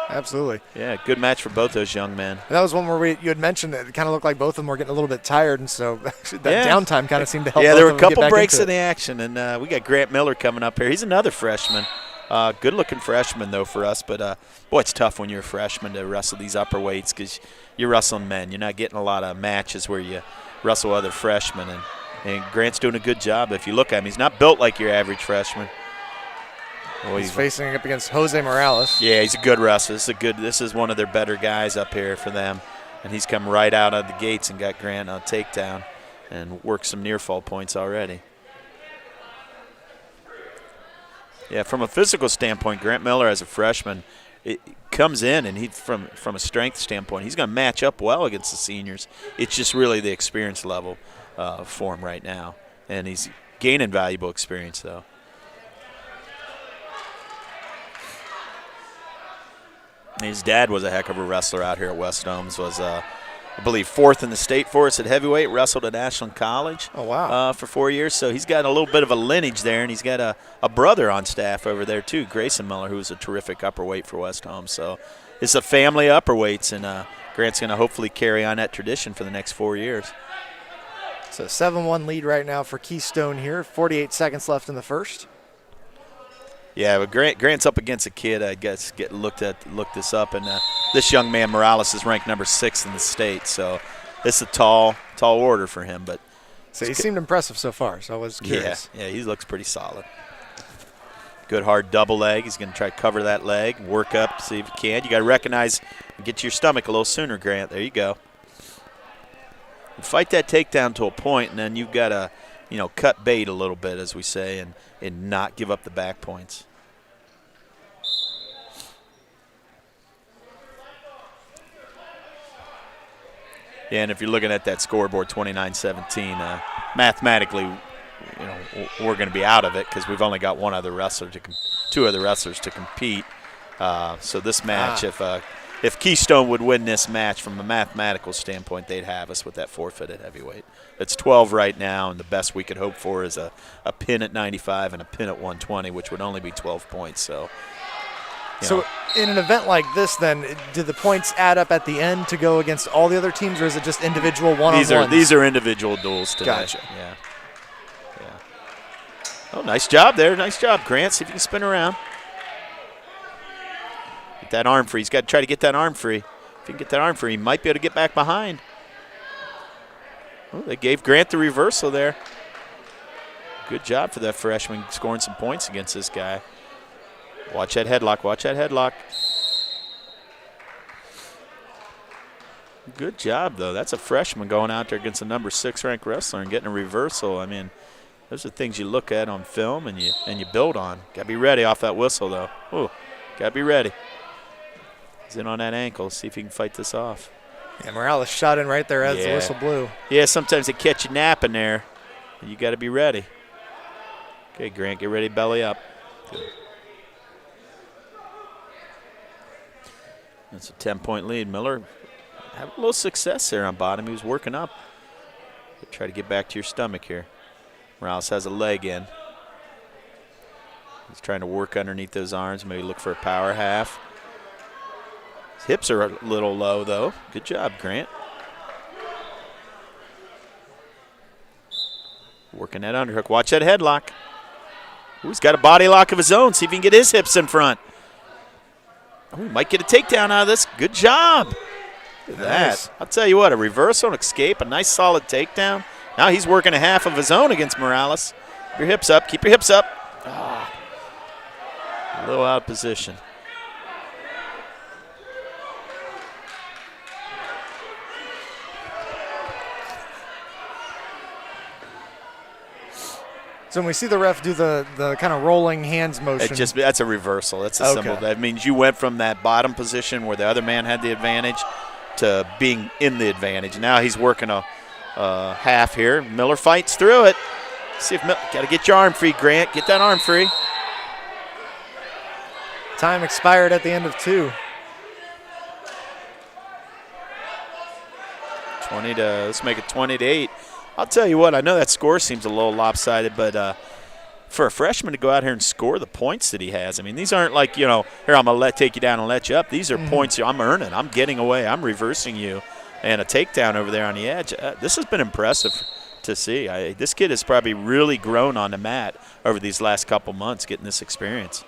Absolutely. Yeah, good match for both those young men. That was one where you had mentioned that it kind of looked like both of them were getting a little bit tired, and so that downtime kind of seemed to help. Yeah, there were a couple get breaks in the action, and we got Grant Miller coming up here. He's another freshman. Good-looking freshman, though, for us. But, boy, it's tough when you're a freshman to wrestle these upper weights because you're wrestling men. You're not getting a lot of matches where you wrestle other freshmen. And Grant's doing a good job. If you look at him, he's not built like your average freshman. Boy, he's facing up against Jose Morales. Yeah, he's a good wrestler. This is one of their better guys up here for them. And he's come right out of the gates and got Grant on a takedown and worked some near-fall points already. Yeah, from a physical standpoint, Grant Miller as a freshman, it comes in, and he from a strength standpoint, he's going to match up well against the seniors. It's just really the experience level for him right now, and he's gaining valuable experience, though. And his dad was a heck of a wrestler out here at West Holmes, was I believe 4th in the state for us at heavyweight, wrestled at Ashland College. Oh, wow. For 4 years. So he's got a little bit of a lineage there, and he's got a brother on staff over there too, Grayson Miller, who's a terrific upperweight for West Holmes. So it's a family of upperweights, and Grant's going to hopefully carry on that tradition for the next 4 years. It's a 7-1 lead right now for Keystone here. 48 seconds left in the first. Yeah, but Grant's up against a kid, I guess, looked this up, and this young man, Morales, is ranked number 6 in the state. So it's a tall order for him. But so he seemed impressive so far, so I was curious. Yeah, he looks pretty solid. Good hard double leg. He's going to try to cover that leg, work up, see if he can. You got to recognize and get to your stomach a little sooner, Grant. There you go. You fight that takedown to a point, and then you've got to, cut bait a little bit, as we say, and not give up the back points. Yeah, and if you're looking at that scoreboard, 29-17, mathematically, we're going to be out of it because we've only got two other wrestlers to compete. So this match, if if Keystone would win this match from a mathematical standpoint, they'd have us with that forfeit at heavyweight. It's 12 right now, and the best we could hope for is a pin at 95 and a pin at 120, which would only be 12 points. So in an event like this, then, do the points add up at the end to go against all the other teams, or is it just individual one-on-ones? These are individual duels today. Gotcha. Yeah. Oh, nice job there. Nice job, Grant. See if you can spin around. Get that arm free. He's got to try to get that arm free. If he can get that arm free, he might be able to get back behind. Oh, they gave Grant the reversal there. Good job for that freshman scoring some points against this guy. Watch that headlock. Watch that headlock. Good job, though. That's a freshman going out there against a number 6 ranked wrestler and getting a reversal. I mean, those are things you look at on film and you build on. Got to be ready off that whistle, though. Ooh, got to be ready. He's in on that ankle. See if he can fight this off. Yeah, Morales shot in right there as the whistle blew. Yeah, sometimes they catch you napping there. You got to be ready. Okay, Grant, get ready, belly up. Good. That's a 10-point lead. Miller had a little success there on bottom. He was working up. Try to get back to your stomach here. Morales has a leg in. He's trying to work underneath those arms, maybe look for a power half. His hips are a little low, though. Good job, Grant. Working that underhook. Watch that headlock. Ooh, he's got a body lock of his own. See if he can get his hips in front. Oh, he might get a takedown out of this. Good job. Look at that. I'll tell you what, a reversal, an escape, a nice solid takedown. Now he's working a half of his own against Morales. Keep your hips up. Keep your hips up. Ah, a little out of position. So when we see the ref do the kind of rolling hands motion. That's a reversal. That's a symbol. That means you went from that bottom position where the other man had the advantage to being in the advantage. Now he's working a half here. Miller fights through it. See if got to get your arm free, Grant. Get that arm free. Time expired at the end of 2. 20 to, let's make it 20-8. I'll tell you what, I know that score seems a little lopsided, but for a freshman to go out here and score the points that he has, I mean, these aren't like, here, I'm going to take you down and let you up. These are points I'm earning. I'm getting away. I'm reversing you. And a takedown over there on the edge. This has been impressive to see. This kid has probably really grown on the mat over these last couple months, getting this experience.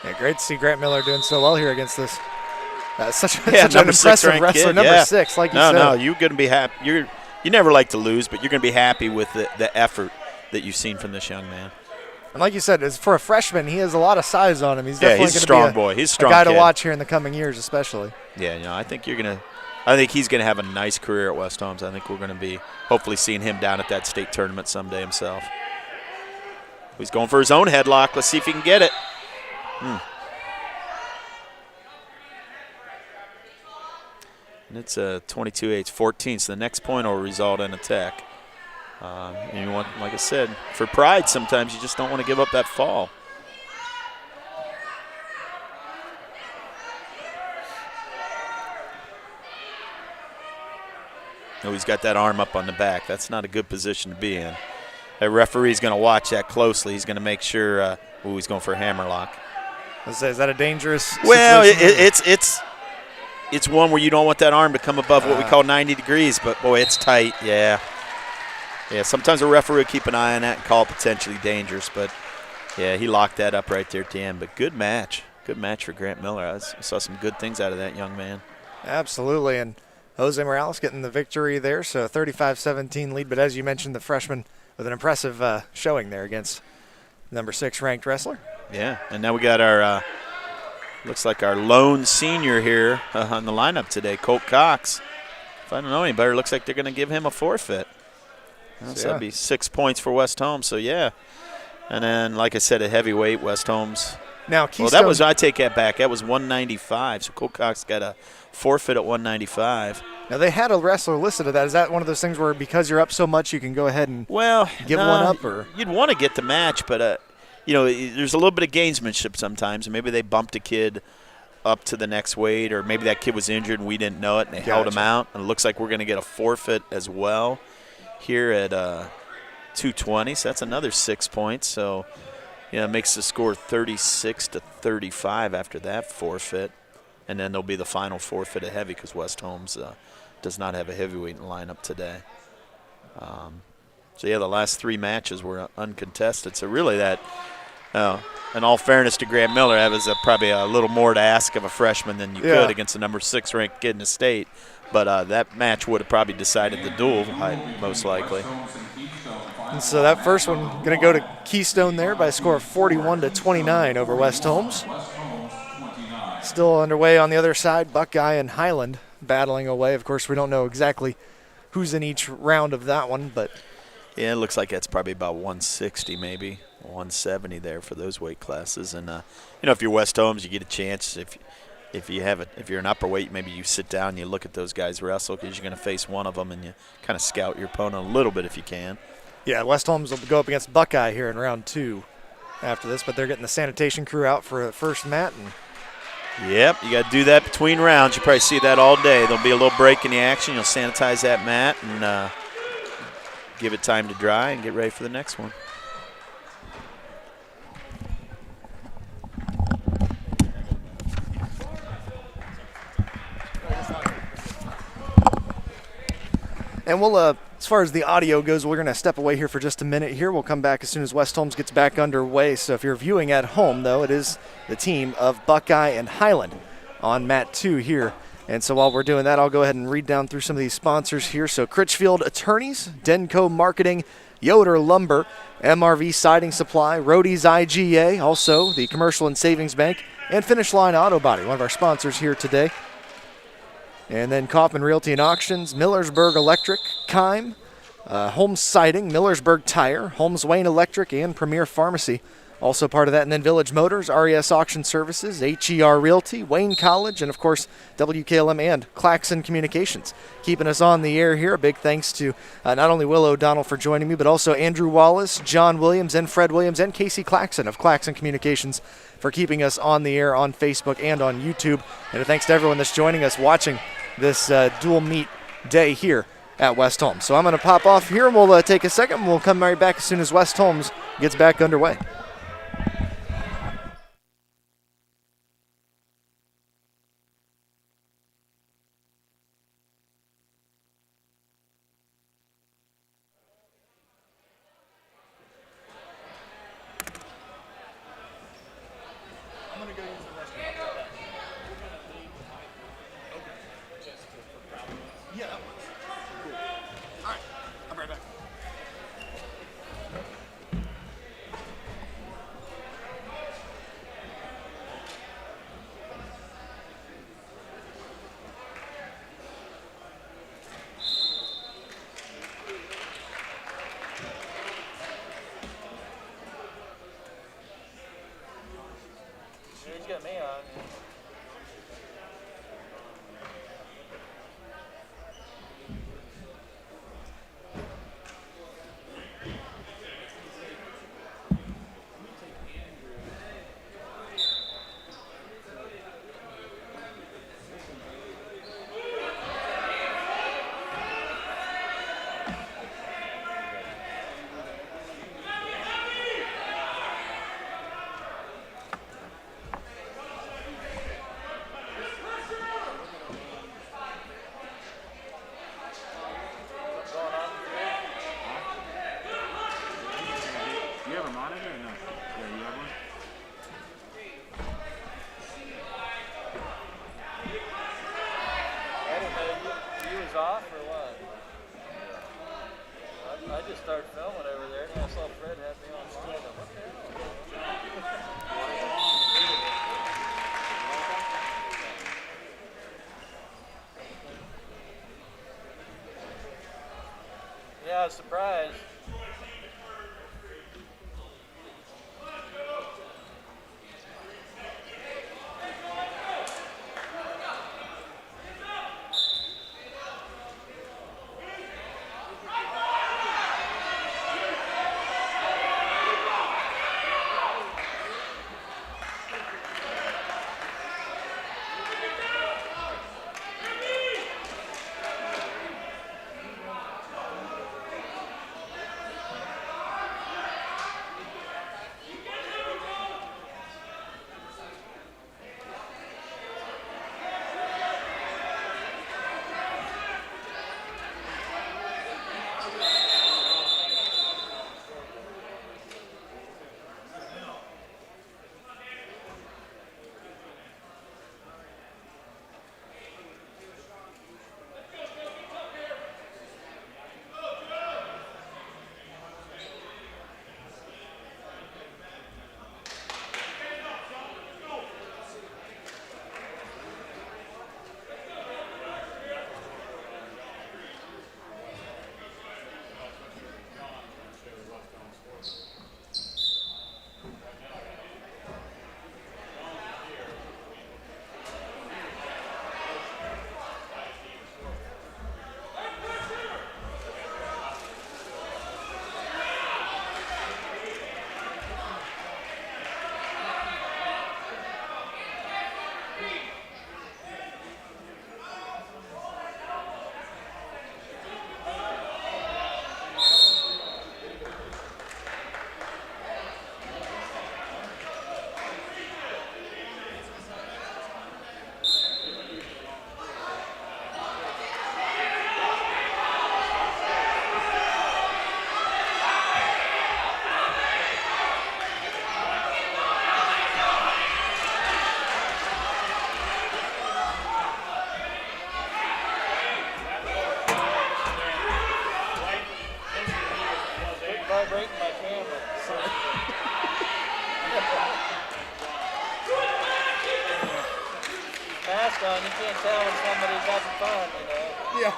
Yeah, great to see Grant Miller doing so well here against this. Such an impressive wrestler, kid. number 6, like you said. No, you're going to be happy. You never like to lose, but you're going to be happy with the effort that you've seen from this young man. And like you said, for a freshman, he has a lot of size on him. He's definitely he's a strong boy. He's a strong guy kid. to watch here in the coming years, especially. Yeah, I think he's going to have a nice career at West Holmes. I think we're going to be hopefully seeing him down at that state tournament someday himself. He's going for his own headlock. Let's see if he can get it. And it's 22-8, 14, so the next point will result in a tech. And you want, like I said, for pride sometimes you just don't want to give up that fall. Oh, he's got that arm up on the back. That's not a good position to be in. That referee's going to watch that closely. He's going to make sure he's going for a hammerlock. Is that a dangerous situation? Well, it's one where you don't want that arm to come above what we call 90 degrees, but, boy, it's tight. Yeah, sometimes a referee will keep an eye on that and call it potentially dangerous, but, yeah, he locked that up right there at the end. But good match. Good match for Grant Miller. I saw some good things out of that young man. Absolutely, and Jose Morales getting the victory there, so 35-17 lead. But as you mentioned, the freshman with an impressive showing there against number 6 ranked wrestler. Yeah, and now we got our looks like our lone senior here on the lineup today, Colt Cox. If I don't know any better, it looks like they're going to give him a forfeit. So that'd be 6 points for West Holmes. So, yeah. And then, like I said, a heavyweight, West Holmes. Now, Keystone. I take that back. That was 195. So Colt Cox got a forfeit at 195. Now, they had a wrestler listed to that. Is that one of those things where because you're up so much, you can go ahead and give one up? Or you'd want to get the match, but there's a little bit of gamesmanship sometimes, and maybe they bumped a kid up to the next weight, or maybe that kid was injured and we didn't know it and they held him out. And it looks like we're going to get a forfeit as well here at 220. So that's another 6 points. So, it makes the score 36-35 after that forfeit. And then there'll be the final forfeit of heavy because West Holmes does not have a heavyweight in the lineup today. So, the last 3 matches were uncontested. So, really that in all fairness to Grant Miller, that was probably a little more to ask of a freshman than you could against the number 6 ranked kid in the state. But that match would have probably decided the duel, most likely. And so that first one going to go to Keystone there by a score of 41-29 over West Holmes. Still underway on the other side, Buckeye and Highland battling away. Of course, we don't know exactly who's in each round of that one, but yeah, it looks like that's probably about 160 maybe, 170 there for those weight classes. And if you're West Holmes, you get a chance. If you're an upper weight, maybe you sit down and you look at those guys wrestle because you're going to face one of them, and you kind of scout your opponent a little bit if you can. Yeah, West Holmes will go up against Buckeye here in round 2 after this, but they're getting the sanitation crew out for the first mat. Yep, you got to do that between rounds. You probably see that all day. There'll be a little break in the action. You'll sanitize that mat and give it time to dry and get ready for the next one. And we'll, as far as the audio goes, we're going to step away here for just a minute here. We'll come back as soon as West Holmes gets back underway. So if you're viewing at home, though, it is the team of Buckeye and Highland on mat 2 here. And so while we're doing that, I'll go ahead and read down through some of these sponsors here. So Critchfield Attorneys, Denco Marketing, Yoder Lumber, MRV Siding Supply, Roadies IGA, also the Commercial and Savings Bank, and Finish Line Auto Body, one of our sponsors here today. And then Kaufman Realty and Auctions, Millersburg Electric, Kime, Holmes Siding, Millersburg Tire, Holmes Wayne Electric, and Premier Pharmacy. Also part of that, and then Village Motors, RES Auction Services, HER Realty, Wayne College, and of course WKLM and Claxon Communications. Keeping us on the air here. A big thanks to not only Will O'Donnell for joining me, but also Andrew Wallace, John Williams, and Fred Williams, and Casey Claxon of Claxon Communications for keeping us on the air on Facebook and on YouTube. And a thanks to everyone that's joining us watching this dual meet day here at West Holmes. So I'm going to pop off here, and we'll take a second, and we'll come right back as soon as West Holmes gets back underway. Got me on. Yeah, I was surprised. can't tell when somebody's having fun, you know. Yeah.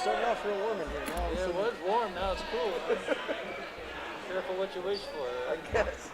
Starting off real warm in here now. Yeah, it was warm, now it's cool. Careful what you wish for. I guess.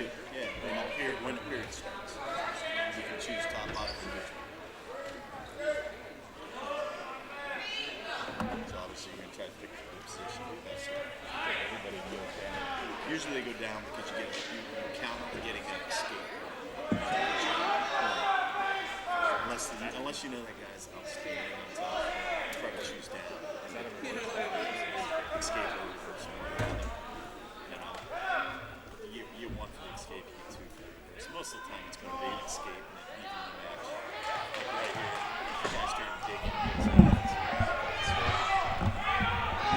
two. Yeah, when the period starts. You can choose top, bottom, and neutral. So obviously you're going to try to pick the position best to get everybody to go down. Usually they go down because you count on getting an escape. Unless you know that guy's outstanding on top, try to choose down. And then escape over first one. You want for the escape, you get two for the reverse. Most of the time it's going to be an escape and an even match. Like right here, the guy's trying to dig in.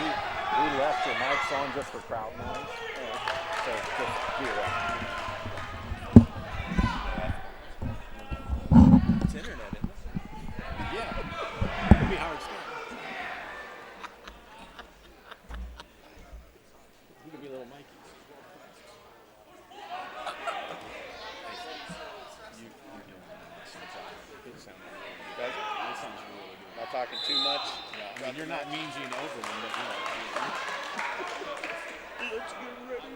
We left your mics on just for crowd noise. So just be around. It's internet, isn't it? Yeah. It could be Howard Stern. You could be little Mikey. Not talking too much. I mean, you're not mean-gene over them, but you know. Let's get ready.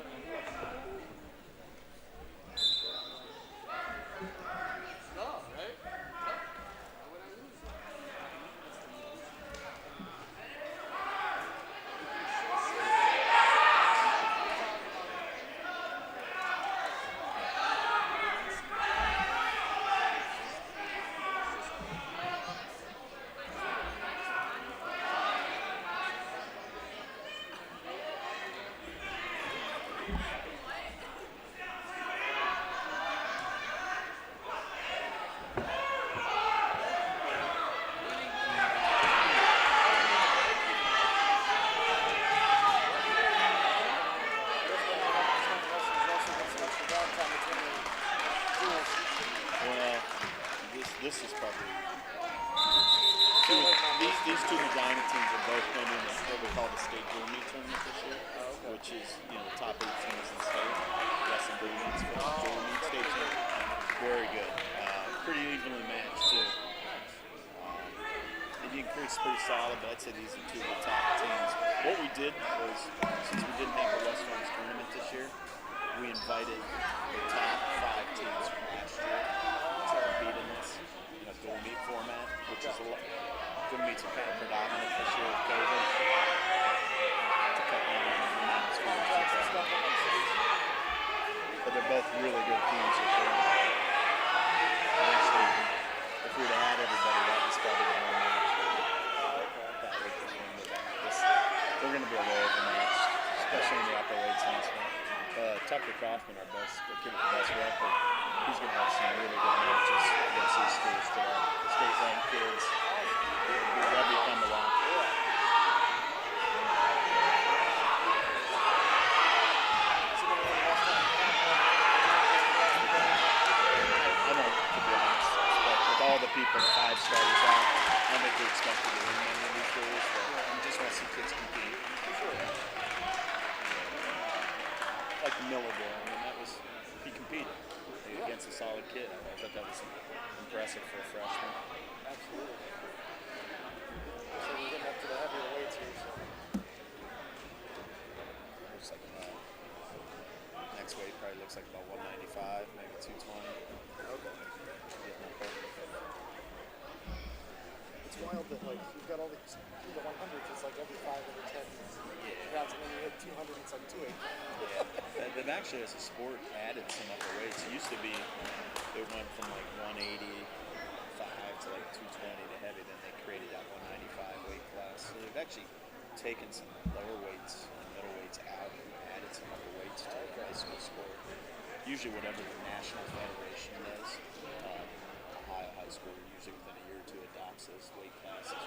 This is probably these two Medina teams have both been in what we call the state dual meet tournament this year, which is the top 8 teams in the state. Wrestling dual meets for the dual meet state team. Very good, pretty evenly matched too. Indian Creek's pretty solid, but I'd say these are two of the top teams. What we did was, since we didn't have a West Holmes tournament this year, we invited the top 5 teams from last year to compete in this. Dual meet format, which is dual meets are kind of predominant this year with COVID. To cut down on the amount of schools. But they're both really good teams this year. Actually, if we were to add everybody, that was probably the one match. That would be one of the best. They're going to be a little overmatched, especially in the upper weights and stuff. Tucker Kaufman, our kid with the best record, he's going to have some really good matches against these schools today. The state-ranked kids, that'll be fun to watch. I don't, to be honest, but with all the people, the 5 starters out, I don't think we expected to win many of these schools, but we just want to see kids compete. Like the Miller boy, I mean, he competed against a solid kid. I thought that was impressive for a freshman. Absolutely. So we're getting up to the heavier weights here. So. Looks like next weight probably looks like about 195, maybe 220. Okay. It's wild that like you've got all the 100s. It's like every 5 over 10 rounds, and then you hit 200. It's like 280. Yeah. They've actually, as a sport, added some upper weights. It used to be it went from like 185 to like 220 to heavy. Then they created that 195 weight class. So they've actually taken some lower weights and middle weights out and added some upper weights to the high school sport. Usually, whatever the national federation does, Ohio high school usually within a year or two adopts those weight classes.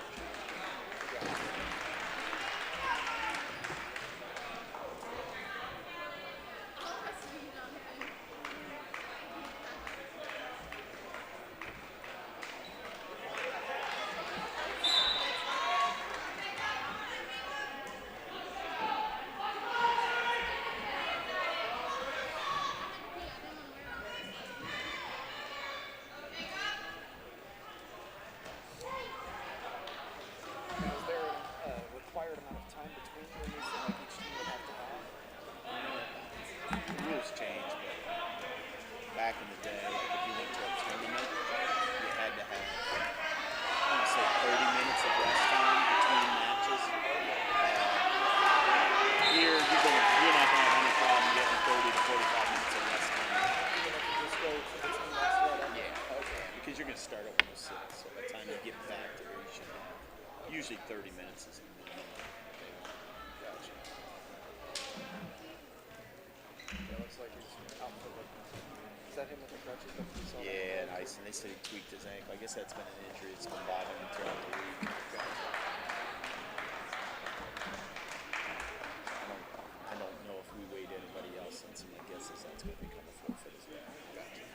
back in the day, like if you went to a tournament, you had to have, I want to say 30 minutes of rest time between matches. Here, you're not going to have any problem getting 30 to 45 minutes of rest time. Just go to the team that's right up. Yeah. Okay. Because you're going to start at 106, so by the time you get back to where you should have, usually 30 minutes is the minimum. Gotcha. Yeah, looks like he's out for the. Is that him with the crutches that we saw? Yeah, nice. And they said he tweaked his ankle. I guess that's been an injury that's been bothering him throughout the week. I don't know if we weighed anybody else, and so my guess is that's going to become a forfeit as well. Gotcha.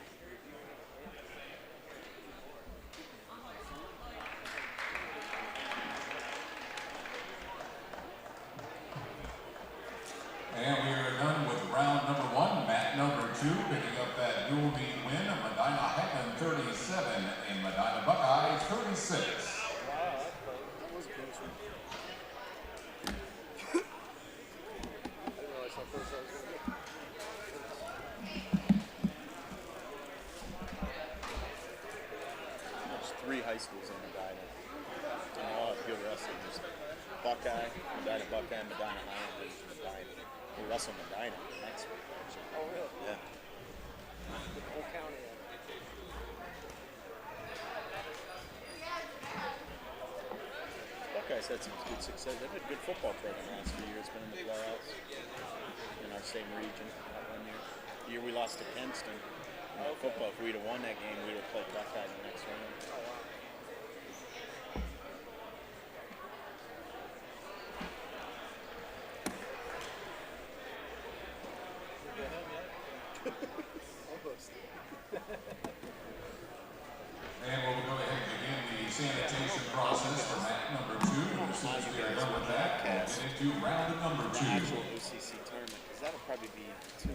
And we are done with round number 1. Mat number 2 picking up that dual meet win of Medina Highland 37 and Medina Buckeyes 36. Wow, that was a close one. I didn't realize how close that was going to get. There's 3 high schools in Medina. And they all have good wrestling. There's Buckeye, Medina Buckeye, Medina Highland, and Medina. We'll wrestle Medina next week, actually. Oh, really? Yeah. The whole county. Buckeyes had some good success. They've had a good football program the last few years. Been in the playoffs in our same region that 1 year. The year we lost to Princeton. Football, if we'd have won that game, we would have played Buckeye in the next round. Oh, wow. Almost. And we'll go ahead and begin the sanitation process for mat number 2. As soon as we are done with that, we'll get into round number 2. The actual OCC tournament, because that'll probably be 2.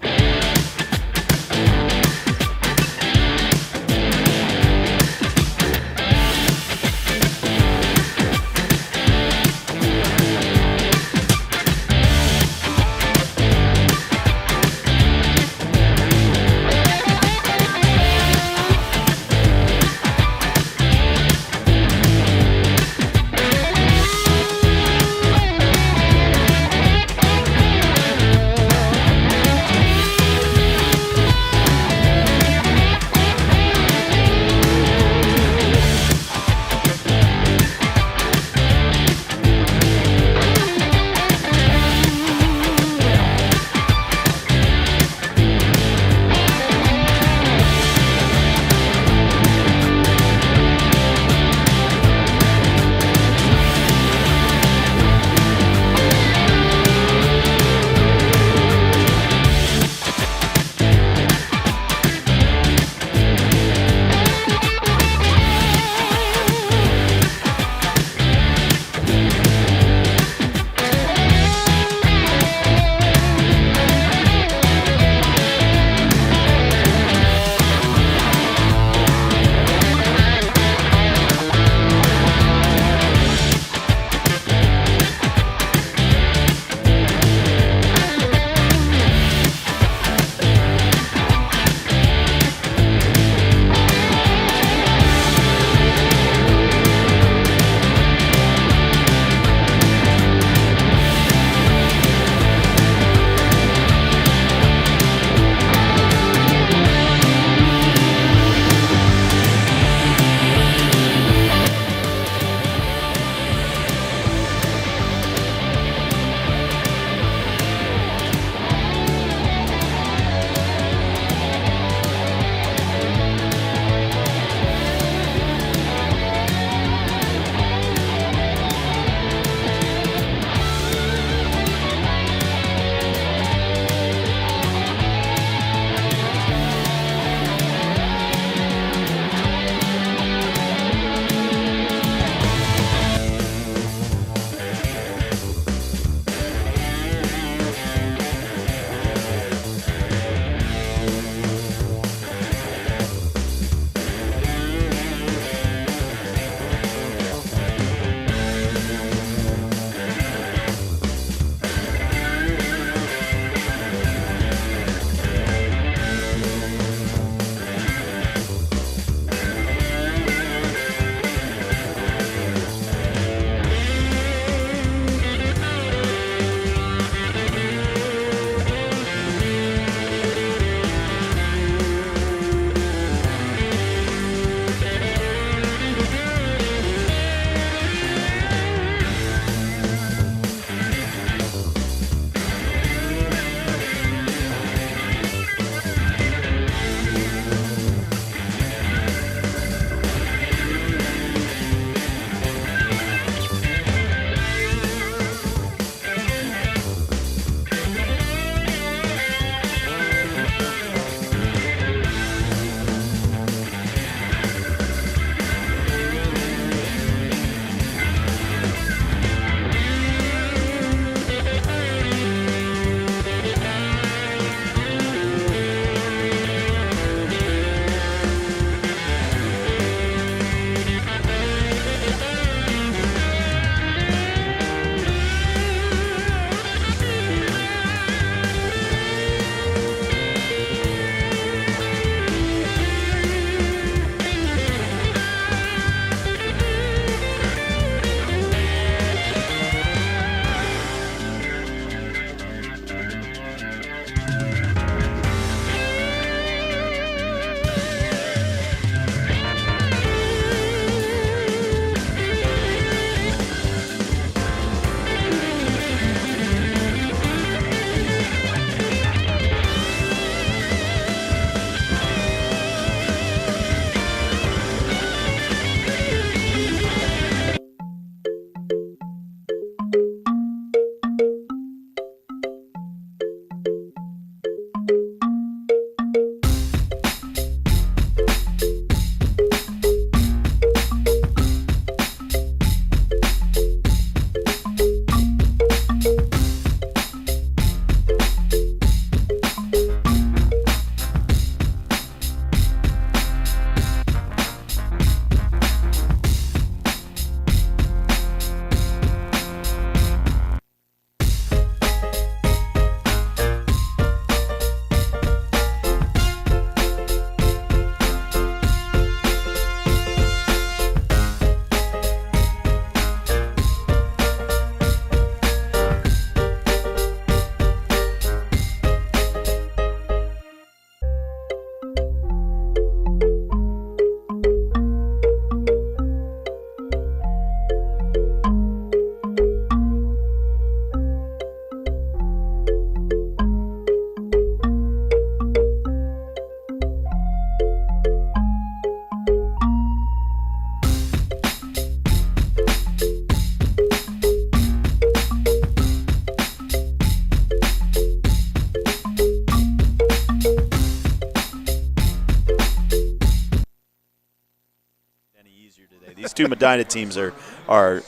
These two Medina teams are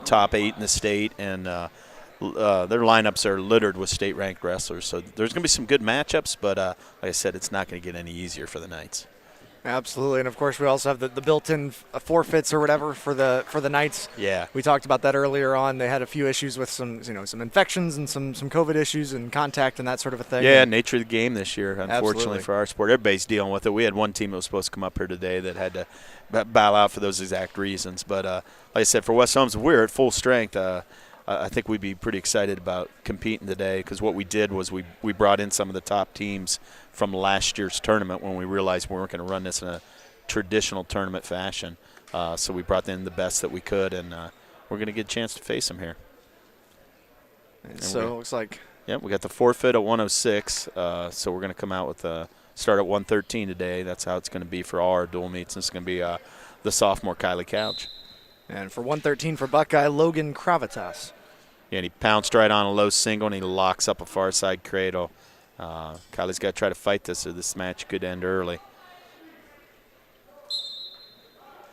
top 8 in the state, and their lineups are littered with state-ranked wrestlers. So there's going to be some good matchups, but like I said, it's not going to get any easier for the Knights. Absolutely, and of course we also have the built-in forfeits or whatever for the Knights. Yeah, we talked about that earlier on. They had a few issues with some infections and some COVID issues and contact and that sort of a thing. Yeah, nature of the game this year, unfortunately. Absolutely. For our sport. Everybody's dealing with it. We had one team that was supposed to come up here today that had to bow out for those exact reasons. But like I said, for West Holmes, we're at full strength. I think we'd be pretty excited about competing today, because what we did was we brought in some of the top teams from last year's tournament when we realized we weren't going to run this in a traditional tournament fashion. So we brought in the best that we could, and we're going to get a chance to face them here. And so it looks like. Yep, we got the forfeit at 106, so we're going to come out with a start at 113 today. That's how it's going to be for all our dual meets. It's going to be the sophomore Kylie Couch. And for 113 for Buckeye, Logan Kravitas. Yeah, and he pounced right on a low single, and he locks up a far side cradle. Kylie's got to try to fight this, or this match could end early.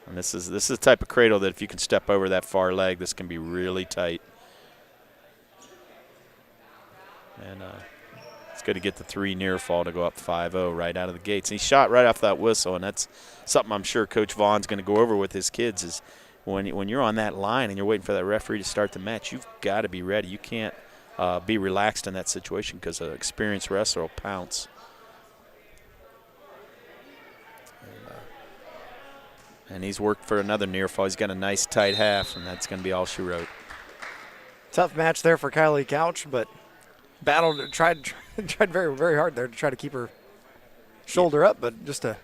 And this is the type of cradle that if you can step over that far leg, this can be really tight. And it's going to get the 3 near fall to go up 5-0 right out of the gates. And he shot right off that whistle, and that's something I'm sure Coach Vaughn's going to go over with his kids is when you're on that line and you're waiting for that referee to start the match, you've got to be ready. You can't be relaxed in that situation, because an experienced wrestler will pounce. And he's worked for another near fall. He's got a nice tight half, and that's going to be all she wrote. Tough match there for Kylie Couch, but tried very, very hard there to try to keep her shoulder up, but just a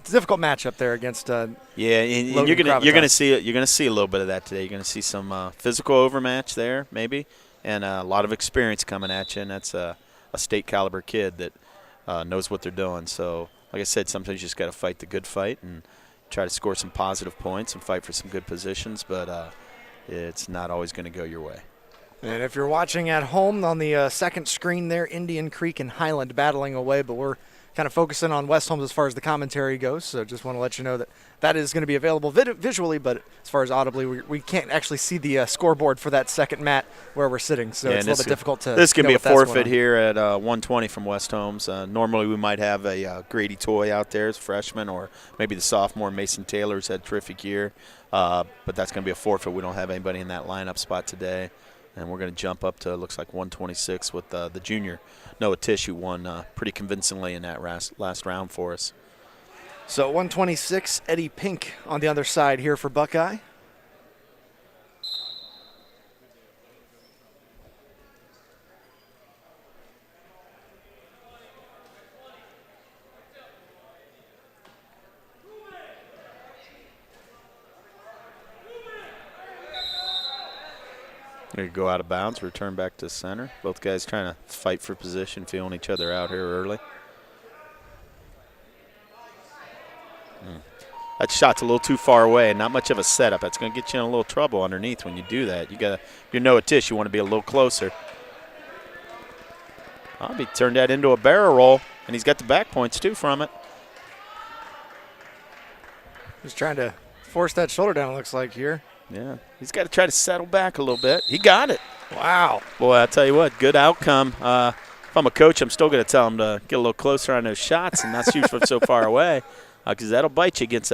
difficult matchup there against. And you're gonna see it. You're gonna see a little bit of that today. You're gonna see some physical overmatch there, maybe, and a lot of experience coming at you. And that's a state caliber kid that knows what they're doing. So, like I said, sometimes you just got to fight the good fight and try to score some positive points and fight for some good positions. But it's not always going to go your way. And if you're watching at home on the second screen there, Indian Creek and Highland battling away, but we're kind of focusing on West Holmes as far as the commentary goes, so just want to let you know that is going to be available visually, but as far as audibly, we can't actually see the scoreboard for that second mat where we're sitting, so it's a little bit difficult to. This can be a forfeit here at 120 from West Holmes. Normally we might have a Grady Toy out there as a freshman, or maybe the sophomore Mason Taylor's had a terrific year, but that's going to be a forfeit. We don't have anybody in that lineup spot today. And we're going to jump up to, looks like 126 with the junior Noah Tish, who won pretty convincingly in that last round for us. So 126, Eddie Pink on the other side here for Buckeye. They go out of bounds, return back to center. Both guys trying to fight for position, feeling each other out here early. That shot's a little too far away, not much of a setup. That's going to get you in a little trouble underneath when you do that. You know a Tish, you want to be a little closer. He turned that into a barrel roll, and he's got the back points too from it. Just trying to force that shoulder down, it looks like here. Yeah, he's got to try to settle back a little bit. He got it. Wow. Boy, I'll tell you what, good outcome. If I'm a coach, I'm still going to tell him to get a little closer on those shots and not shoot from so far away, because that'll bite you against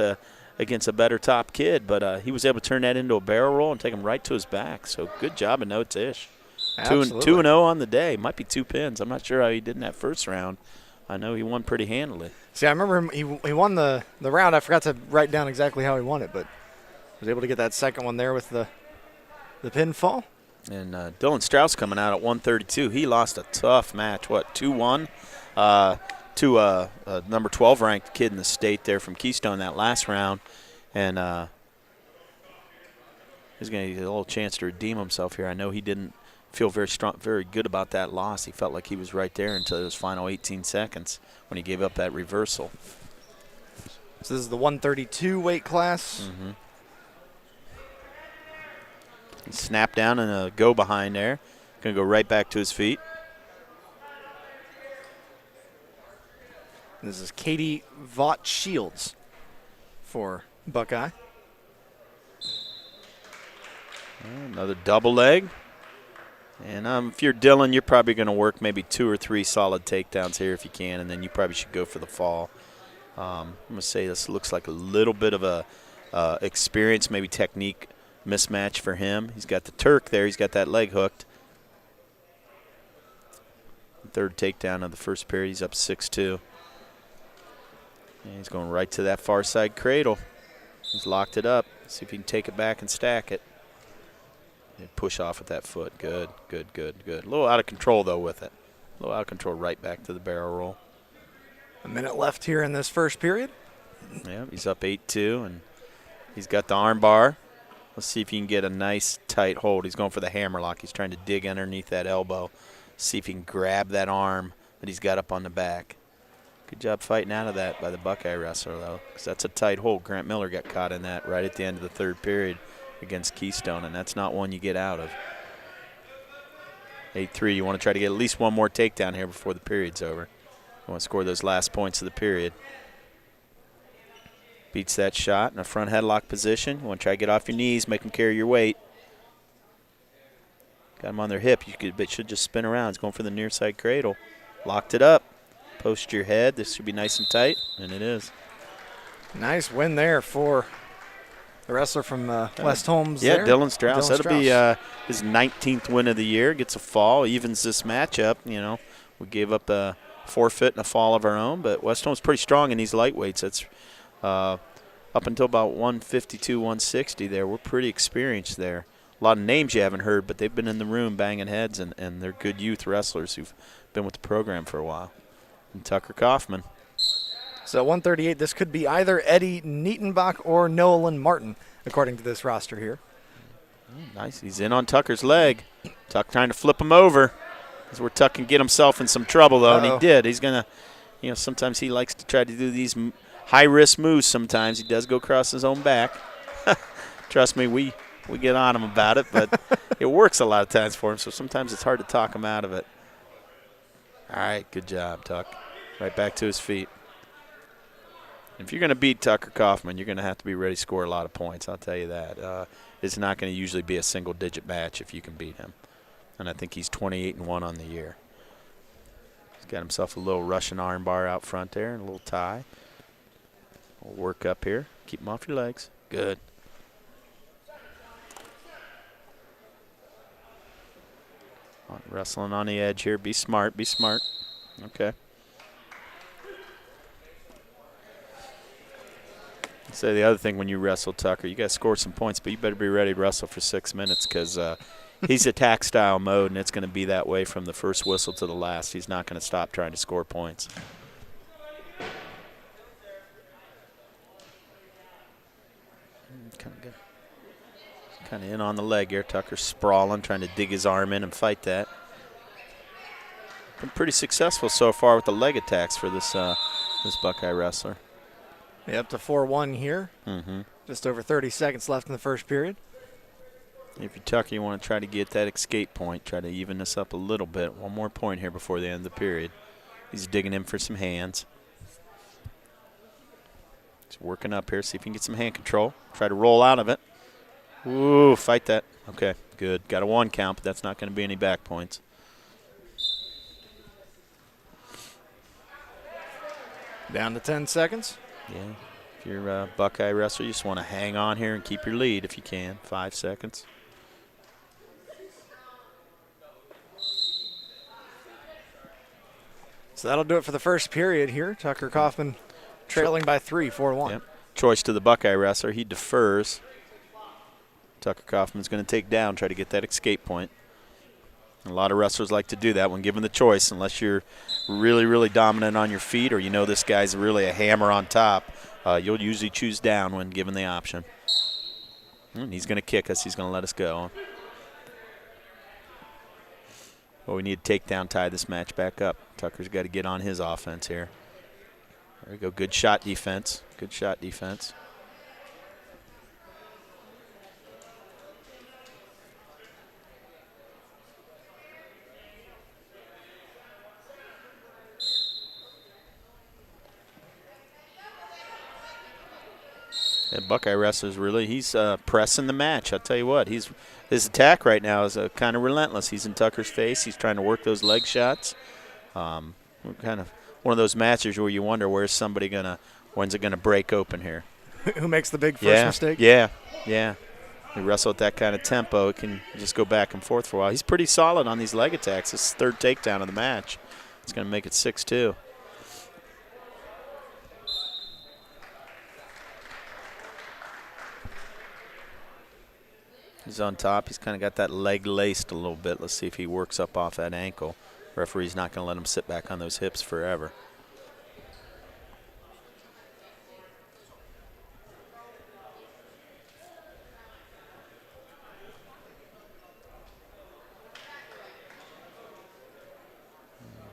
a better top kid. But he was able to turn that into a barrel roll and take him right to his back. So good job of Noah Tish. 2-0 on the day. Might be 2 pins. I'm not sure how he did in that first round. I know he won pretty handily. See, I remember he won the round. I forgot to write down exactly how he won it, but was able to get that second one there with the pinfall. And Dylan Strauss coming out at 132. He lost a tough match, 2-1 to a number 12 ranked kid in the state there from Keystone that last round. And he's going to get a little chance to redeem himself here. I know he didn't feel very good about that loss. He felt like he was right there until his final 18 seconds when he gave up that reversal. So this is the 132 weight class. Mm-hmm. Snap down and a go behind there. Going to go right back to his feet. This is Katie Vaught Shields for Buckeye. Another double leg. And if you're Dylan, you're probably going to work maybe 2 or 3 solid takedowns here if you can, and then you probably should go for the fall. I'm going to say this looks like a little bit of a experience, maybe technique mismatch for him. He's got the Turk there. He's got that leg hooked. Third takedown of the first period. He's up 6-2. And he's going right to that far side cradle. He's locked it up. See if he can take it back and stack it. And push off with that foot. Good, good, good, good. A little out of control, though, with it. A little out of control right back to the barrel roll. A minute left here in this first period. Yeah, he's up 8-2, and he's got the arm bar. Let's see if he can get a nice tight hold. He's going for the hammerlock. He's trying to dig underneath that elbow. See if he can grab that arm that he's got up on the back. Good job fighting out of that by the Buckeye wrestler, though, because that's a tight hold. Grant Miller got caught in that right at the end of the third period against Keystone, and that's not one you get out of. 8-3, you want to try to get at least one more takedown here before the period's over. You want to score those last points of the period. Beats that shot in a front headlock position. You want to try to get off your knees, make them carry your weight. Got him on their hip. It should just spin around. He's going for the near side cradle. Locked it up. Post your head. This should be nice and tight, and it is. Nice win there for the wrestler from West Holmes. Yeah, there. Dylan Strauss. Dylan That'll be his 19th win of the year. Gets a fall, evens this matchup. You know, we gave up a forfeit and a fall of our own, but West Holmes pretty strong in these lightweights. That's up until about 152, 160 there. We're pretty experienced there. A lot of names you haven't heard, but they've been in the room banging heads, and they're good youth wrestlers who've been with the program for a while. And Tucker Kaufman. So 138, this could be either Eddie Nietenbach or Nolan Martin, according to this roster here. Nice. He's in on Tucker's leg. Tuck trying to flip him over. That's where Tuck can get himself in some trouble, though, and he did. He's going to, you know, sometimes he likes to try to do these high-risk moves sometimes. He does go across his own back. Trust me, we get on him about it, but it works a lot of times for him, so sometimes it's hard to talk him out of it. All right, good job, Tuck. Right back to his feet. If you're going to beat Tucker Kaufman, you're going to have to be ready to score a lot of points, I'll tell you that. It's not going to usually be a single-digit match if you can beat him. And I think he's 28-1 on the year. He's got himself a little Russian arm bar out front there and a little tie. We'll work up here. Keep him off your legs. Good. Wrestling on the edge here. Be smart. Be smart. Okay. Say the other thing when you wrestle Tucker, you got to score some points, but you better be ready to wrestle for 6 minutes because he's attack style mode, and it's going to be that way from the first whistle to the last. He's not going to stop trying to score points. Kind of good. Kind of in on the leg here. Tucker sprawling, trying to dig his arm in and fight that. Been pretty successful so far with the leg attacks for this this Buckeye wrestler. Yeah, up to 4-1 here. Mm-hmm. Just over 30 seconds left in the first period. If you're Tucker, you want to try to get that escape point, try to even this up a little bit. One more point here before the end of the period. He's digging in for some hands. He's working up here, see if he can get some hand control. Try to roll out of it. Ooh, fight that. Okay, good. Got a 1 count, but that's not going to be any back points. Down to 10 seconds. Yeah, if you're a Buckeye wrestler, you just want to hang on here and keep your lead if you can. 5 seconds. So that'll do it for the first period here. Tucker Kaufman trailing by 3, 4-1. Yep. Choice to the Buckeye wrestler. He defers. Tucker Kaufman's going to take down, try to get that escape point. A lot of wrestlers like to do that when given the choice, unless you're really, really dominant on your feet or you know this guy's really a hammer on top. You'll usually choose down when given the option. And he's going to kick us. He's going to let us go. Well, we need to takedown tie this match back up. Tucker's got to get on his offense here. There we go. Good shot defense. Good shot defense. And Buckeye wrestlers he's pressing the match. I'll tell you what, his attack right now is kind of relentless. He's in Tucker's face. He's trying to work those leg shots. Kind of one of those matches where you wonder when's it gonna break open here. Who makes the big first mistake? Yeah. You wrestle at that kind of tempo, it can just go back and forth for a while. He's pretty solid on these leg attacks. This is third takedown of the match. It's going to make it 6-2. He's on top. He's kind of got that leg laced a little bit. Let's see if he works up off that ankle. Referee's not going to let him sit back on those hips forever.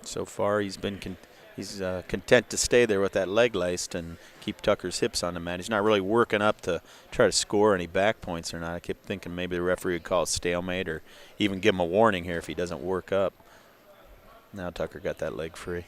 So far, he's been content to stay there with that leg laced and keep Tucker's hips on the mat. He's not really working up to try to score any back points or not. I kept thinking maybe the referee would call it stalemate or even give him a warning here if he doesn't work up. Now Tucker got that leg free.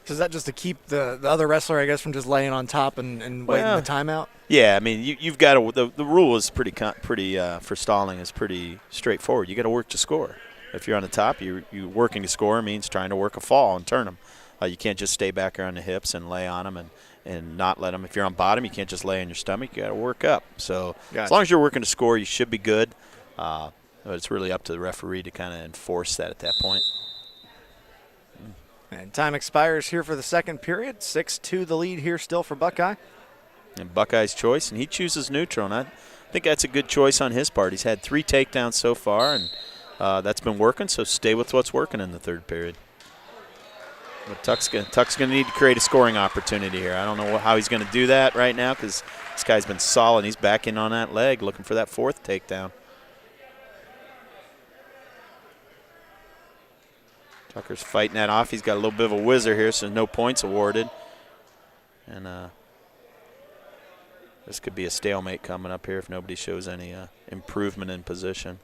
So is that just to keep the other wrestler, I guess, from just laying on top and waiting the timeout? Yeah, I mean, you've got to – the rule is pretty for stalling is pretty straightforward. You got to work to score. If you're on the top, you're working to score means trying to work a fall and turn them. You can't just stay back there on the hips and lay on them and not let them. If you're on bottom, you can't just lay on your stomach. You got to work up. So as long as you're working to score, you should be good. But it's really up to the referee to kind of enforce that at that point. And time expires here for the second period. 6-2 the lead here still for Buckeye. And Buckeye's choice, and he chooses neutral. And I think that's a good choice on his part. He's had 3 takedowns so far, and that's been working, so stay with what's working in the third period. But Tuck's going to need to create a scoring opportunity here. I don't know how he's going to do that right now because this guy's been solid. He's back in on that leg looking for that 4th takedown. Tucker's fighting that off. He's got a little bit of a whizzer here, so no points awarded. And this could be a stalemate coming up here if nobody shows any improvement in position.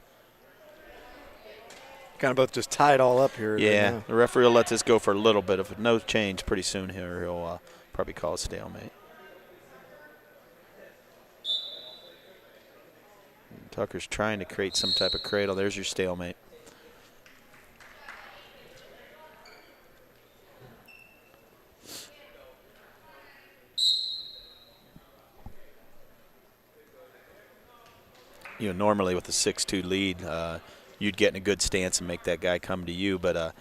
Kind of both just tie it all up here. Yeah, the referee will let this go for a little bit. If no change pretty soon here, he'll probably call a stalemate. And Tucker's trying to create some type of cradle. There's your stalemate. Normally with a 6-2 lead, you'd get in a good stance and make that guy come to you. But,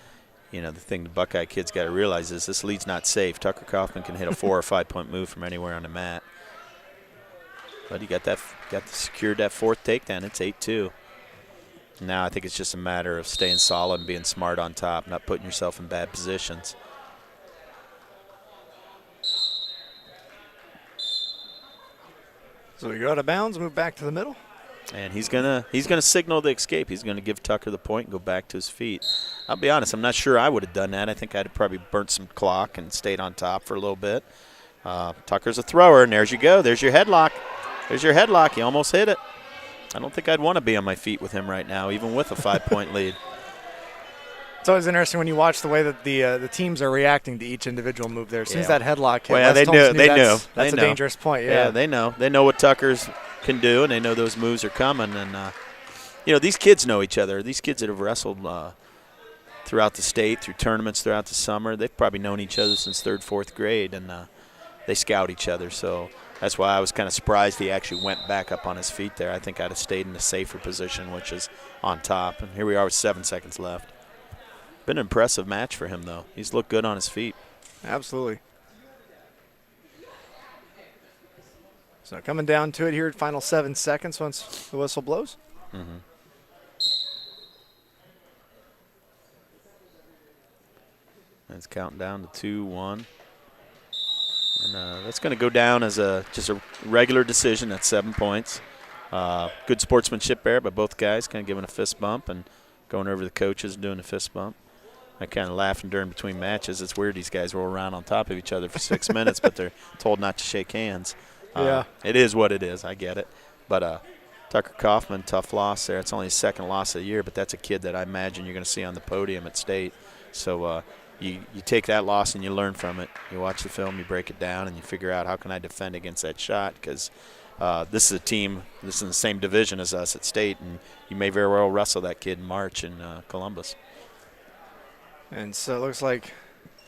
the thing the Buckeye kids got to realize is this lead's not safe. Tucker Kaufman can hit a 4 or 5 point move from anywhere on the mat. But he got secured that 4th takedown. It's 8-2. Now I think it's just a matter of staying solid and being smart on top, not putting yourself in bad positions. So we go out of bounds, move back to the middle. And he's gonna signal the escape. He's gonna give Tucker the point and go back to his feet. I'll be honest, I'm not sure I would have done that. I think I'd have probably burnt some clock and stayed on top for a little bit. Tucker's a thrower, and there's you go. There's your headlock. There's your headlock. He almost hit it. I don't think I'd want to be on my feet with him right now, even with a 5-point lead. It's always interesting when you watch the way that the teams are reacting to each individual move there. As soon as that headlock hit, they knew. That's a dangerous point. Yeah, they know. They know what Tucker's can do, and they know those moves are coming. And, these kids know each other. These kids that have wrestled throughout the state, through tournaments throughout the summer, they've probably known each other since 3rd, 4th grade, and they scout each other. So that's why I was kind of surprised he actually went back up on his feet there. I think I'd have stayed in a safer position, which is on top. And here we are with 7 seconds left. Been an impressive match for him, though. He's looked good on his feet. Absolutely. So coming down to it here, final 7 seconds once the whistle blows. Mm-hmm. It's counting down to 2-1. And that's going to go down as just a regular decision at 7 points. Good sportsmanship there by both guys, kind of giving a fist bump and going over to the coaches and doing a fist bump. I kind of laughing during between matches. It's weird these guys roll around on top of each other for 6 minutes, but they're told not to shake hands. Yeah. It is what it is. I get it. But Tucker Kaufman, tough loss there. It's only his 2nd loss of the year, but that's a kid that I imagine you're going to see on the podium at state. So you take that loss and you learn from it. You watch the film, you break it down, and you figure out how can I defend against that shot, because this is a team, this is in the same division as us at State, and you may very well wrestle that kid in March in Columbus. And so it looks like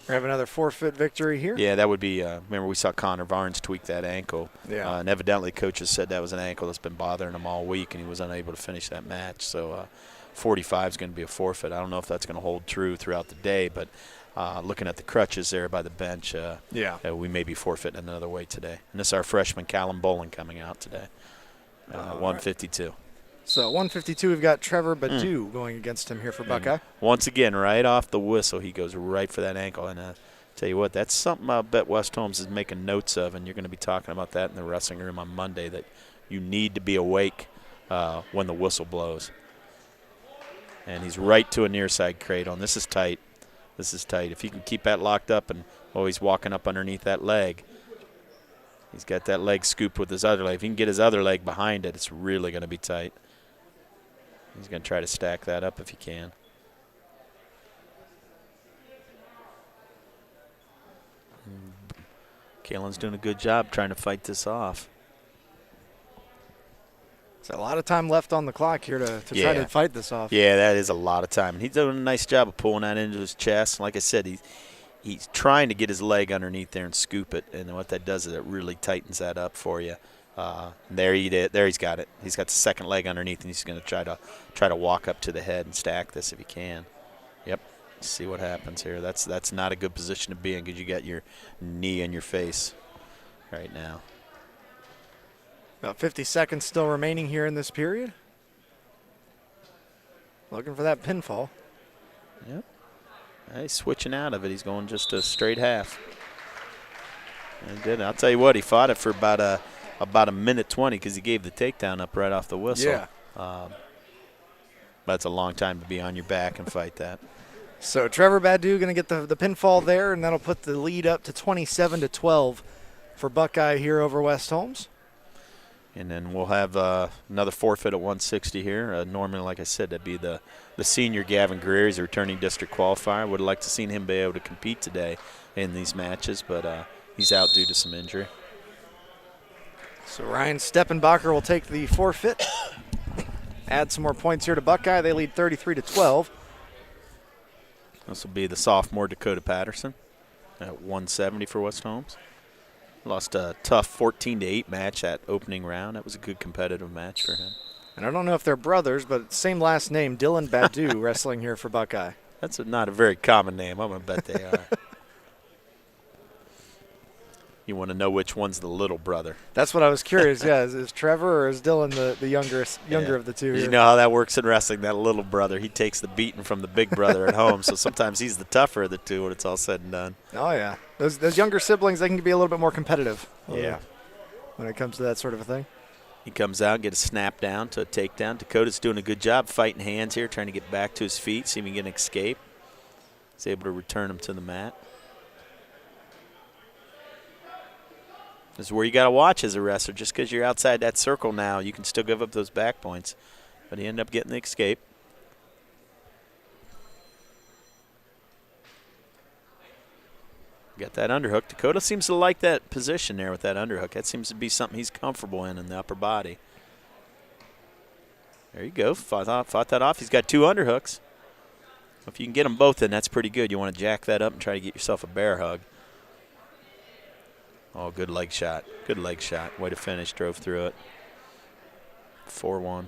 we have another forfeit victory here. Yeah, that would be, remember we saw Connor Varnes tweak that ankle. Yeah. And evidently coaches said that was an ankle that's been bothering him all week, and he was unable to finish that match. So 45 is going to be a forfeit. I don't know if that's going to hold true throughout the day, but looking at the crutches there by the bench, we may be forfeiting another way today. And this is our freshman, Kalin Bowling, coming out today, 152. Right. So 152, we've got Trevor Badu going against him here for Buckeye. Once again, right off the whistle, he goes right for that ankle. And tell you what, that's something I bet West Holmes is making notes of, and you're going to be talking about that in the wrestling room on Monday, that you need to be awake when the whistle blows. And he's right to a near side cradle, and this is tight. This is tight. If he can keep that locked up, and he's walking up underneath that leg. He's got that leg scooped with his other leg. If he can get his other leg behind it, it's really going to be tight. He's going to try to stack that up if he can. Kalen's doing a good job trying to fight this off. There's a lot of time left on the clock here to try to fight this off. Yeah, that is a lot of time. And he's doing a nice job of pulling that into his chest. Like I said, he's trying to get his leg underneath there and scoop it. And what that does is it really tightens that up for you. There he's got it. He's got the second leg underneath, and he's going to try to walk up to the head and stack this if he can. Yep. See what happens here. That's not a good position to be in, because you got your knee in your face right now. About 50 seconds still remaining here in this period. Looking for that pinfall. Yep. He's switching out of it. He's going just a straight half. And good. I'll tell you what, he fought it for about a minute 20, because he gave the takedown up right off the whistle. Yeah. That's a long time to be on your back and fight that. So Trevor Badu going to get the pinfall there, and that'll put the lead up to 27-12 for Buckeye here over West Holmes. And then we'll have another forfeit at 160 here. Normally, like I said, that'd be the senior Gavin Greer. He's a returning district qualifier. Would have liked to seen him be able to compete today in these matches, but he's out due to some injury. So Ryan Steppenbacher will take the forfeit. Add some more points here to Buckeye. They lead 33-12. This will be the sophomore Dakota Patterson at 170 for West Holmes. Lost a tough 14-8 match at opening round. That was a good competitive match for him. And I don't know if they're brothers, but same last name, Dylan Badu, wrestling here for Buckeye. That's not a very common name. I'm going to bet they are. You want to know which one's the little brother. That's what I was curious. Yeah, is Trevor or is Dylan the younger of the two here? You know how that works in wrestling, that little brother. He takes the beating from the big brother at home, so sometimes he's the tougher of the two when it's all said and done. Oh, yeah. Those younger siblings, they can be a little bit more competitive. Yeah. When it comes to that sort of a thing. He comes out, get a snap down to a takedown. Dakota's doing a good job fighting hands here, trying to get back to his feet, see if he can get an escape. He's able to return him to the mat. This is where you got to watch as a wrestler. Just because you're outside that circle now, you can still give up those back points. But he ended up getting the escape. Got that underhook. Dakota seems to like that position there with that underhook. That seems to be something he's comfortable in the upper body. There you go. Fought that off. He's got two underhooks. If you can get them both in, that's pretty good. You want to jack that up and try to get yourself a bear hug. Oh, good leg shot. Good leg shot. Way to finish. Drove through it. 4-1.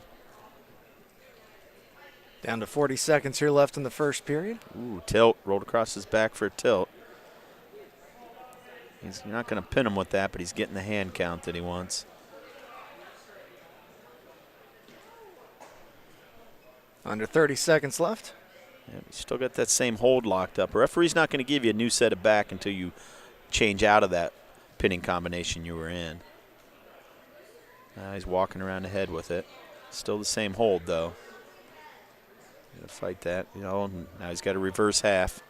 Down to 40 seconds here left in the first period. Ooh, tilt. Rolled across his back for a tilt. You're not going to pin him with that, but he's getting the hand count that he wants. Under 30 seconds left. Yeah, you still got that same hold locked up. A referee's not going to give you a new set of back until you change out of that pinning combination you were in. Now he's walking around the head with it. Still the same hold, though. Got to fight that, you know. Now he's got a reverse half.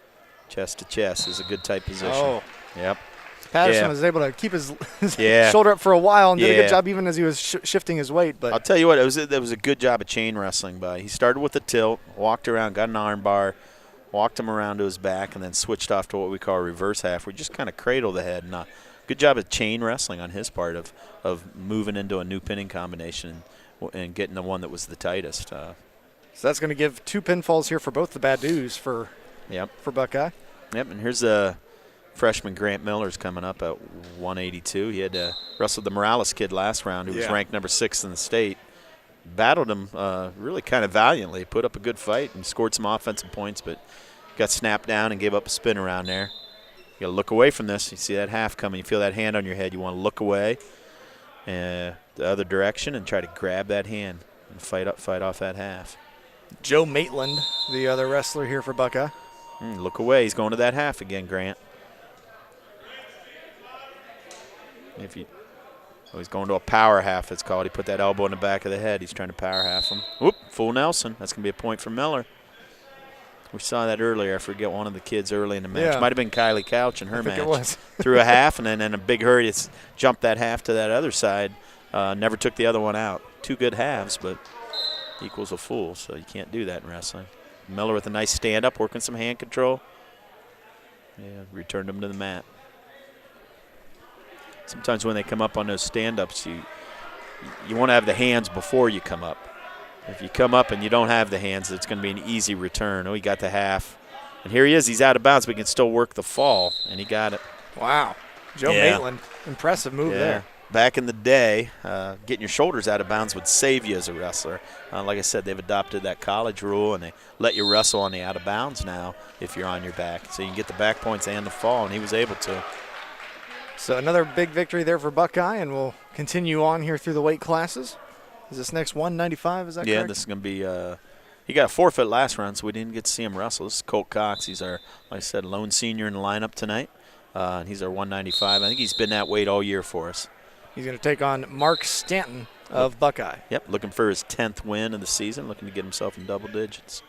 Chest to chest is a good tight position. Oh. Yep. Patterson was able to keep his shoulder up for a while and did a good job even as he was shifting his weight. But I'll tell you what, it was a good job of chain wrestling by. He started with a tilt, walked around, got an arm bar, walked him around to his back, and then switched off to what we call a reverse half. We just kind of cradle the head. And good job of chain wrestling on his part of moving into a new pinning combination and getting the one that was the tightest. So that's going to give 2 pinfalls here for both the Badus for Buckeye. Yep, and here's freshman Grant Miller's coming up at 182. He had wrestled the Morales kid last round, who was ranked number 6 in the state. Battled him really kind of valiantly, put up a good fight and scored some offensive points, but got snapped down and gave up a spin around there. You got to look away from this. You see that half coming. You feel that hand on your head. You want to look away the other direction and try to grab that hand and fight off that half. Joe Maitland, the other wrestler here for Buckeye. Look away. He's going to that half again, Grant. He's going to a power half, it's called. He put that elbow in the back of the head. He's trying to power half him. Whoop, full Nelson. That's going to be a point for Miller. We saw that earlier. I forget one of the kids early in the match. Might have been Kylie Couch in her match. It was. Threw a half, and then in a big hurry, it's jumped that half to that other side. Never took the other one out. 2 good halves, but equals a full, so you can't do that in wrestling. Miller with a nice stand-up, working some hand control. Yeah, returned him to the mat. Sometimes when they come up on those stand-ups, you want to have the hands before you come up. If you come up and you don't have the hands, it's going to be an easy return. Oh, he got the half. And here he is. He's out of bounds, but he can still work the fall, and he got it. Wow. Joe Maitland, impressive move there. Back in the day, getting your shoulders out of bounds would save you as a wrestler. Like I said, they've adopted that college rule, and they let you wrestle on the out of bounds now if you're on your back. So you can get the back points and the fall, and he was able to. So another big victory there for Buckeye, and we'll continue on here through the weight classes. Is this next 195, is that correct? Yeah, this is going to be he got a forfeit last round, so we didn't get to see him wrestle. This is Colt Cox. He's our, like I said, lone senior in the lineup tonight. And he's our 195. I think he's been that weight all year for us. He's going to take on Mark Stanton of Buckeye. Yep, looking for his 10th win of the season, looking to get himself in double digits.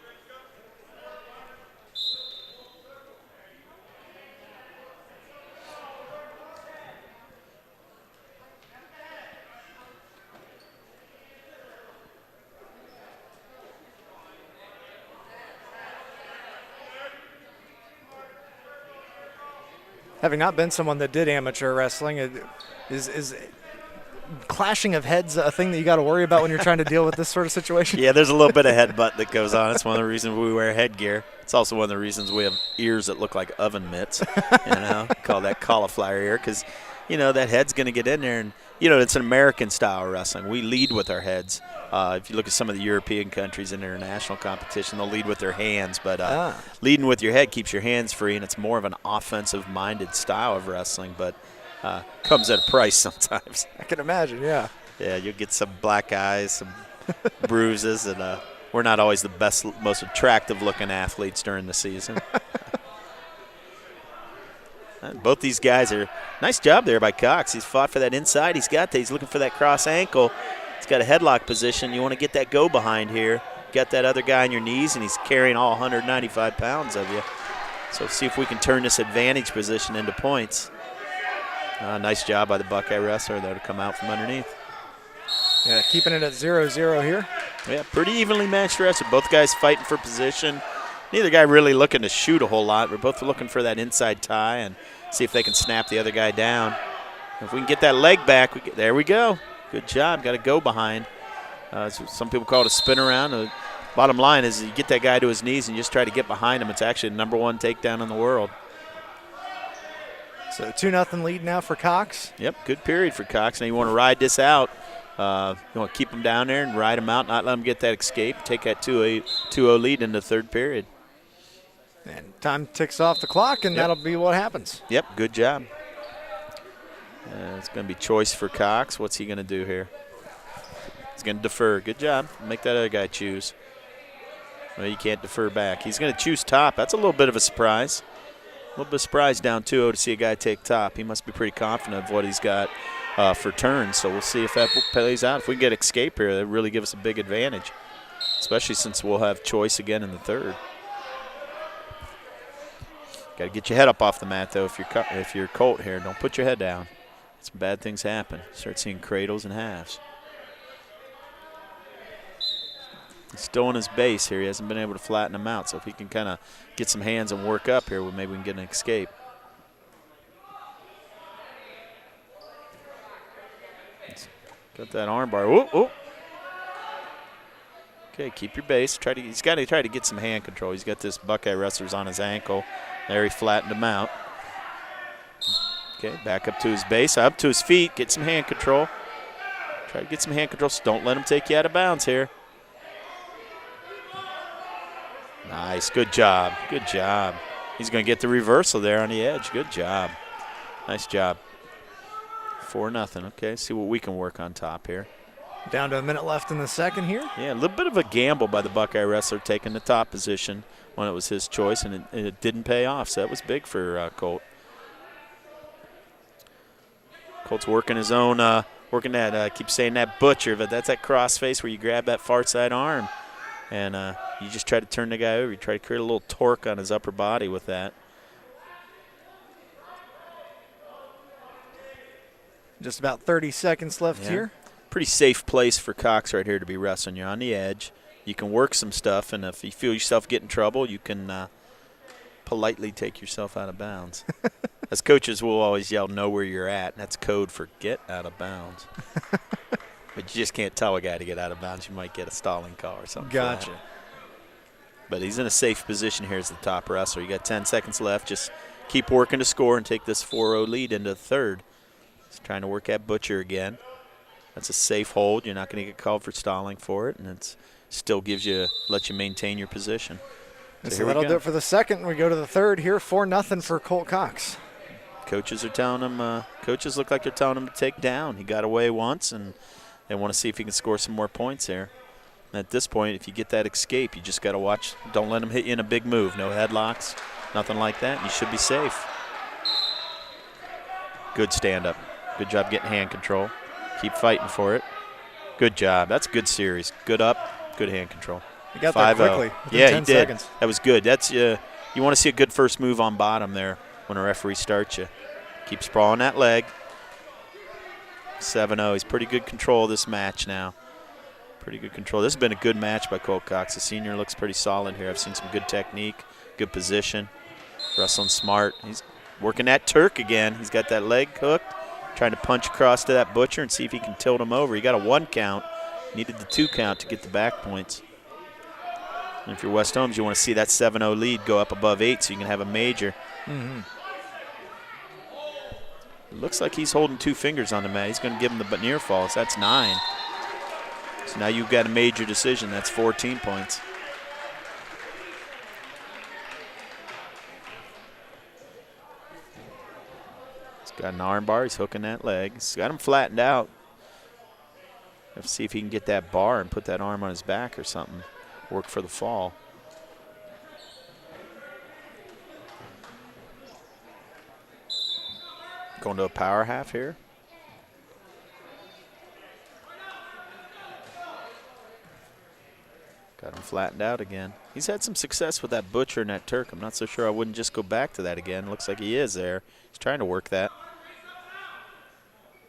Having not been someone that did amateur wrestling, is clashing of heads a thing that you got to worry about when you're trying to deal with this sort of situation? Yeah, there's a little bit of headbutt that goes on. It's one of the reasons we wear headgear. It's also one of the reasons we have ears that look like oven mitts, call that cauliflower ear, because, that head's going to get in there. And, it's an American style of wrestling. We lead with our heads. If you look at some of the European countries in international competition, they'll lead with their hands. But leading with your head keeps your hands free, and it's more of an offensive-minded style of wrestling, but comes at a price sometimes. I can imagine, yeah. Yeah, you'll get some black eyes, some bruises, and we're not always the best, most attractive-looking athletes during the season. Both these guys are – nice job there by Cox. He's fought for that inside. He's got that. He's looking for that cross ankle. He's got a headlock position. You want to get that go behind here. Got that other guy on your knees, and he's carrying all 195 pounds of you. So see if we can turn this advantage position into points. Nice job by the Buckeye wrestler there to come out from underneath. Yeah, keeping it at 0-0 here. Yeah, pretty evenly matched wrestler. Both guys fighting for position. Neither guy really looking to shoot a whole lot. We're both looking for that inside tie and see if they can snap the other guy down. If we can get that leg back, there we go. Good job. Got to go behind. Some people call it a spin around. The bottom line is you get that guy to his knees and just try to get behind him. It's actually the #1 takedown in the world. So 2-0 lead now for Cox. Yep, good period for Cox. Now you want to ride this out. You want to keep him down there and ride him out, not let him get that escape, take that 2-0 lead in the third period. And time ticks off the clock, and that'll be what happens. Yep, good job. It's going to be choice for Cox. What's he going to do here? He's going to defer. Good job. Make that other guy choose. Well, you can't defer back. He's going to choose top. That's a little bit of a surprise. A little bit of surprise down 2-0 to see a guy take top. He must be pretty confident of what he's got for turns, so we'll see if that plays out. If we can get escape here, that really give us a big advantage, especially since we'll have choice again in the third. Got to get your head up off the mat, though, if you're Colt here. Don't put your head down. Some bad things happen. Start seeing cradles and halves. He's still on his base here. He hasn't been able to flatten him out. So if he can kind of get some hands and work up here, well, maybe we can get an escape. Got that arm bar. Whoop, whoop. Okay, keep your base. He's got to try to get some hand control. He's got this Buckeye wrestler's on his ankle. There, he flattened him out. Okay, back up to his base, up to his feet. Get some hand control. Try to get some hand control. So don't let him take you out of bounds here. Nice, good job, good job. He's going to get the reversal there on the edge. Good job. Nice job. 4-0. Okay, see what we can work on top here. Down to a minute left in the second here. Yeah, a little bit of a gamble by the Buckeye wrestler taking the top position when it was his choice, and it didn't pay off, so that was big for Colt. Colt's working his own, working that, I keep saying that butcher, but that's that cross face where you grab that far side arm, and you just try to turn the guy over. You try to create a little torque on his upper body with that. Just about 30 seconds left here. Pretty safe place for Cox right here to be wrestling. You're on the edge. You can work some stuff, and if you feel yourself get in trouble, you can politely take yourself out of bounds. As coaches, we'll always yell, know where you're at, and that's code for get out of bounds. But you just can't tell a guy to get out of bounds. You might get a stalling call or something. Gotcha. But he's in a safe position here as the top wrestler. You got 10 seconds left. Just keep working to score and take this 4-0 lead into the third. He's trying to work at butcher again. That's a safe hold. You're not going to get called for stalling for it, and it still lets you maintain your position. So that'll do it for the second. We go to the third here, 4-0 for Colt Cox. Coaches are telling him. Coaches look like they're telling him to take down. He got away once, and they want to see if he can score some more points here. And at this point, if you get that escape, you just got to watch. Don't let him hit you in a big move. No headlocks, nothing like that. You should be safe. Good stand-up. Good job getting hand control. Keep fighting for it. Good job. That's a good series. Good up, good hand control. You got that quickly. Yeah, 10 he did. Seconds. That was good. That's you want to see a good first move on bottom there when a referee starts you. Keep sprawling that leg. 7-0. He's pretty good control of this match now. Pretty good control. This has been a good match by Colt Cox. The senior looks pretty solid here. I've seen some good technique, good position, wrestling smart. He's working that Turk again. He's got that leg hooked. Trying to punch across to that butcher and see if he can tilt him over. He got a 1 count. Needed the 2 count to get the back points. And if you're West Holmes, you want to see that 7-0 lead go up above 8 so you can have a major. Mm-hmm. It looks like he's holding 2 fingers on the mat. He's going to give him the near falls. That's 9. So now you've got a major decision. That's 14 points. Got an arm bar. He's hooking that leg. He's got him flattened out. Let's see if he can get that bar and put that arm on his back or something. Work for the fall. Going to a power half here. Got him flattened out again. He's had some success with that butcher and that Turk. I'm not so sure I wouldn't just go back to that again. Looks like he is there. He's trying to work that.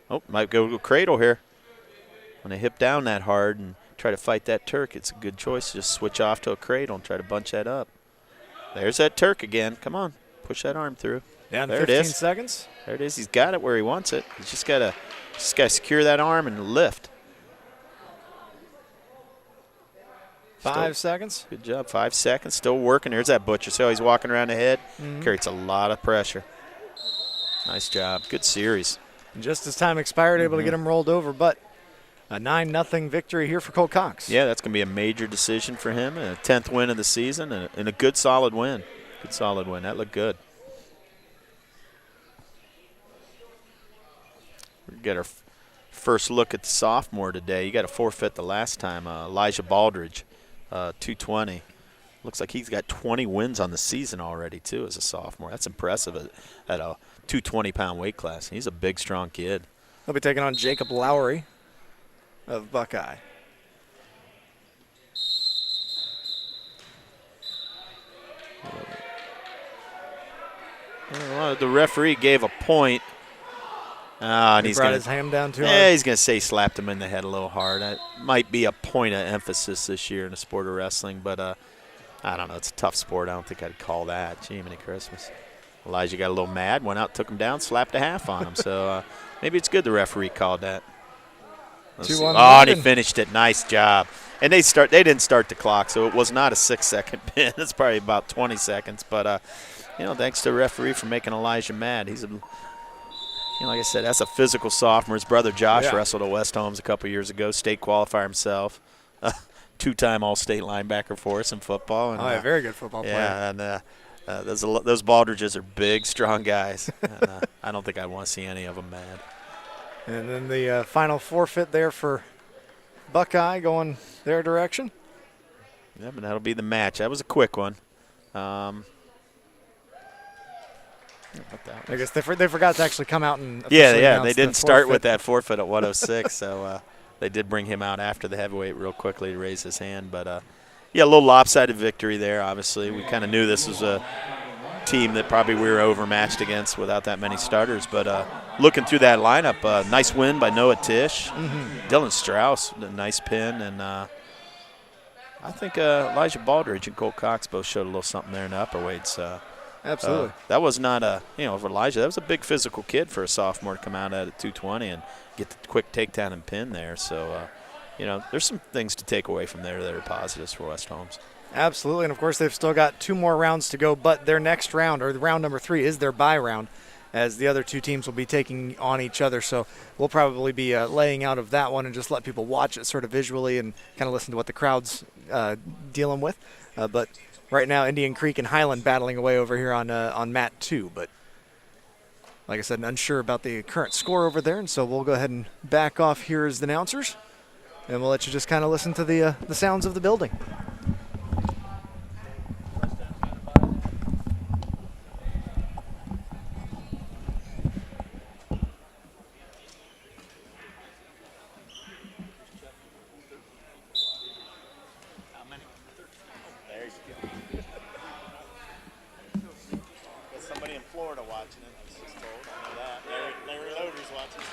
Oh, might go to a cradle here. When they hip down that hard and try to fight that Turk, it's a good choice to just switch off to a cradle and try to bunch that up. There's that Turk again. Come on, push that arm through. Down to there 15 it is. seconds. There it is. He's got it where he wants it. He's just got to secure that arm and lift. 5 seconds. Good job. 5 seconds. Still working. There's that butcher. See how he's walking around the head? Mm-hmm. Creates a lot of pressure. Nice job. Good series. Just as time expired, able to get him rolled over, but a 9-0 victory here for Colt Cox. Yeah, that's going to be a major decision for him. A 10th win of the season and a good, solid win. Good, solid win. That looked good. We get our first look at the sophomore today. You got to forfeit the last time. Elijah Baldridge, 220. Looks like he's got 20 wins on the season already, too, as a sophomore. That's impressive at a 220-pound weight class. He's a big, strong kid. He'll be taking on Jacob Lowry of Buckeye. Well, the referee gave a point And He he's brought gonna, his hand down too yeah, hard. he's going to say he slapped him in the head a little hard. That might be a point of emphasis this year in the sport of wrestling, but I don't know. It's a tough sport. I don't think I'd call that. Gee, many Christmas. Elijah got a little mad, went out, took him down, slapped a half on him. So maybe it's good the referee called that. Let's see. 2-1 Oh, and he London. finished it. Nice job. And they didn't start the clock, so it was not a 6-second pin. It's probably about 20 seconds. But, thanks to the referee for making Elijah mad. He's like I said, that's a physical sophomore. His brother Josh wrestled at West Holmes a couple years ago, state qualifier himself. Two-time All-State linebacker for us in football. And, very good football player. Yeah, and those Baldridges are big, strong guys. And, I don't think I want to see any of them mad. And then the final forfeit there for Buckeye going their direction. Yeah, but that'll be the match. That was a quick one. I guess they forgot to actually come out and Yeah, announce they the didn't start forfeit. with that forfeit at 106, so they did bring him out after the heavyweight real quickly to raise his hand. But, a little lopsided victory there, obviously. We kind of knew this was a team that probably we were overmatched against without that many starters. But looking through that lineup, nice win by Noah Tish. Dylan Strauss, a nice pin. And I think Elijah Baldridge and Colt Cox both showed a little something there in the upper weights. Absolutely. That was not for Elijah, that was a big physical kid for a sophomore to come out at 220 and get the quick takedown and pin there. So, there's some things to take away from there that are positives for West Holmes. Absolutely, and of course they've still got 2 more rounds to go, but their next round, or round number 3, is their bye round, as the other 2 teams will be taking on each other. So we'll probably be laying out of that one and just let people watch it sort of visually and kind of listen to what the crowd's dealing with. But right now, Indian Creek and Highland battling away over here on mat 2. But like I said, unsure about the current score over there, and so we'll go ahead and back off here as the announcers, and we'll let you just kind of listen to the sounds of the building. Somebody in Florida watching it, I was just told. I know that. Larry Loader's watching it.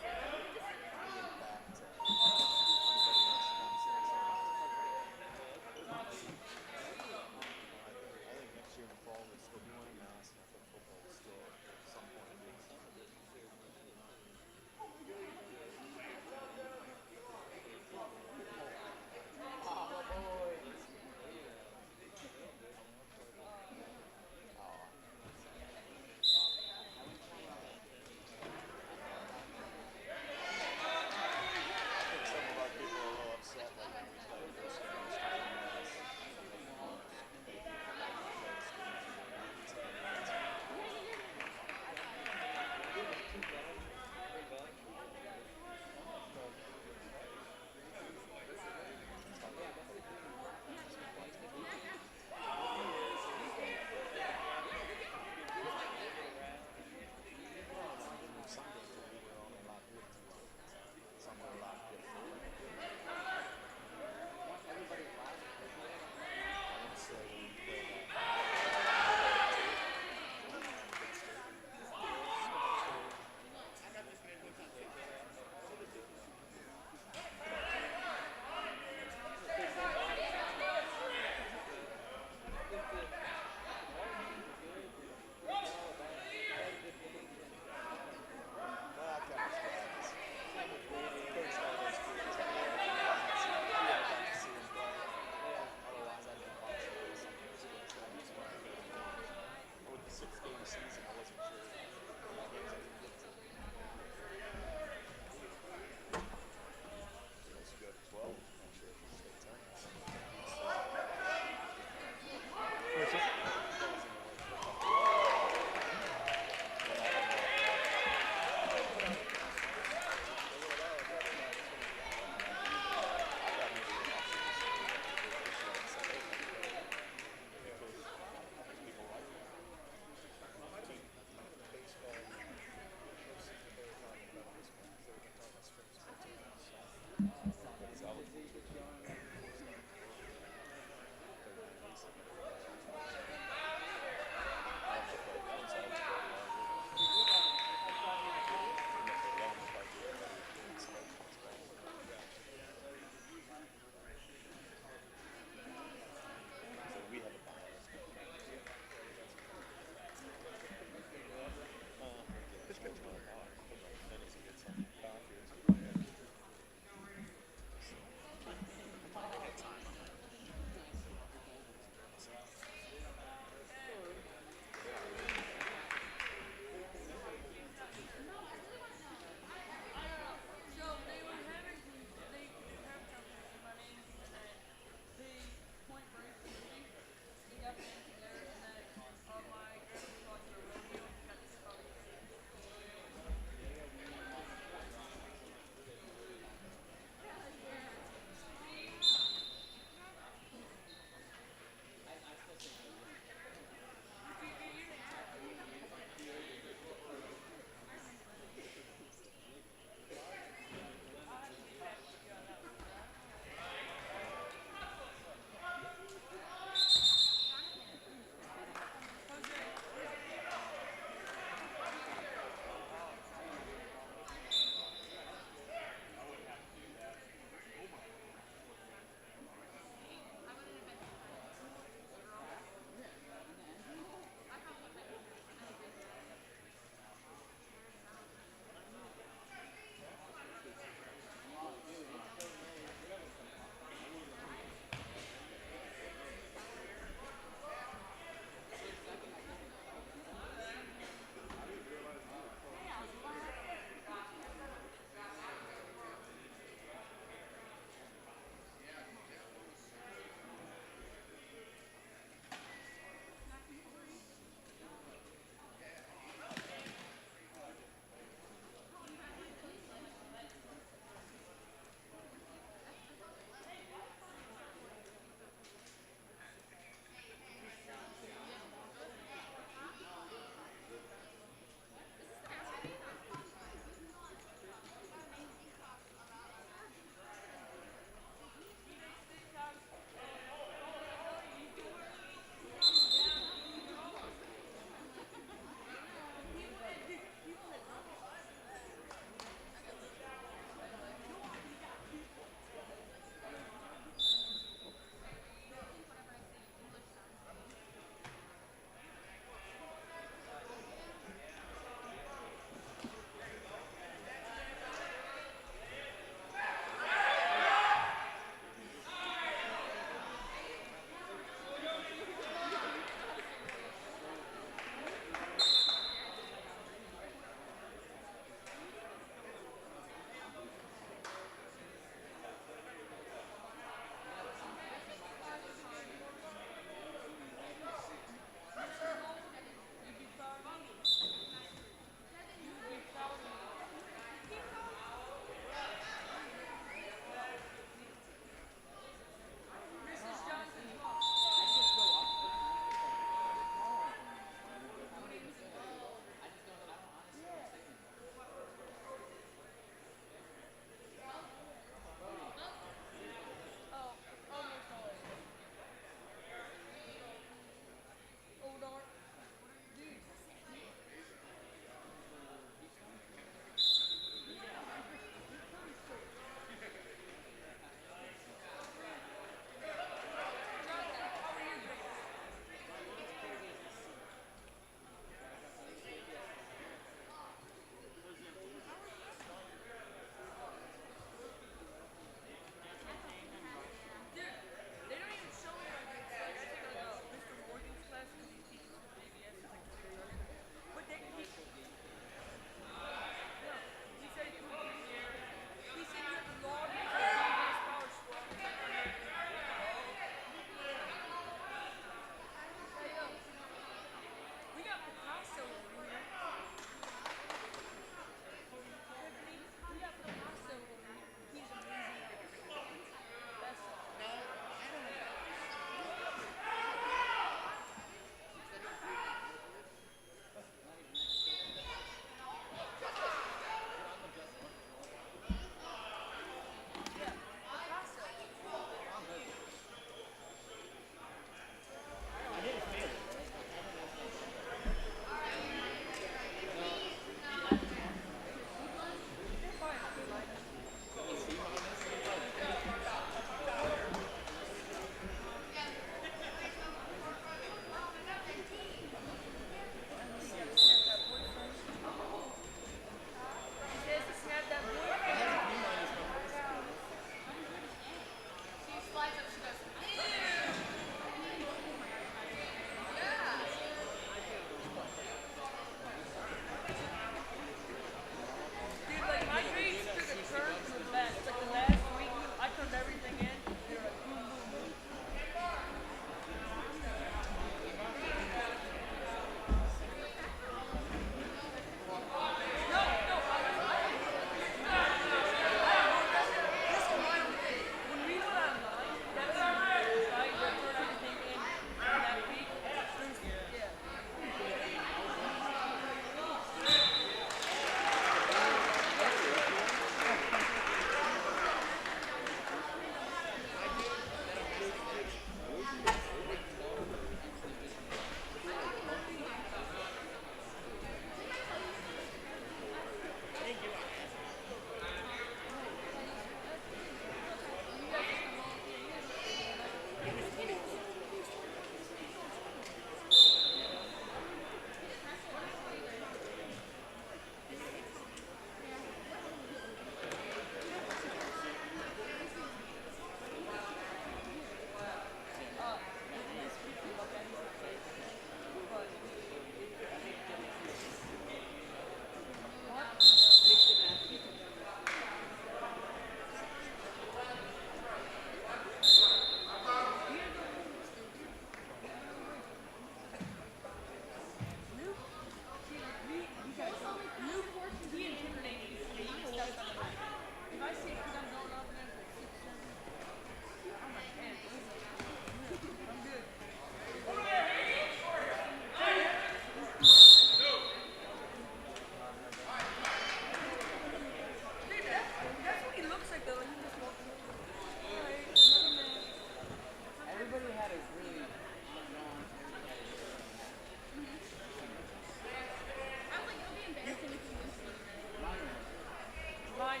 He's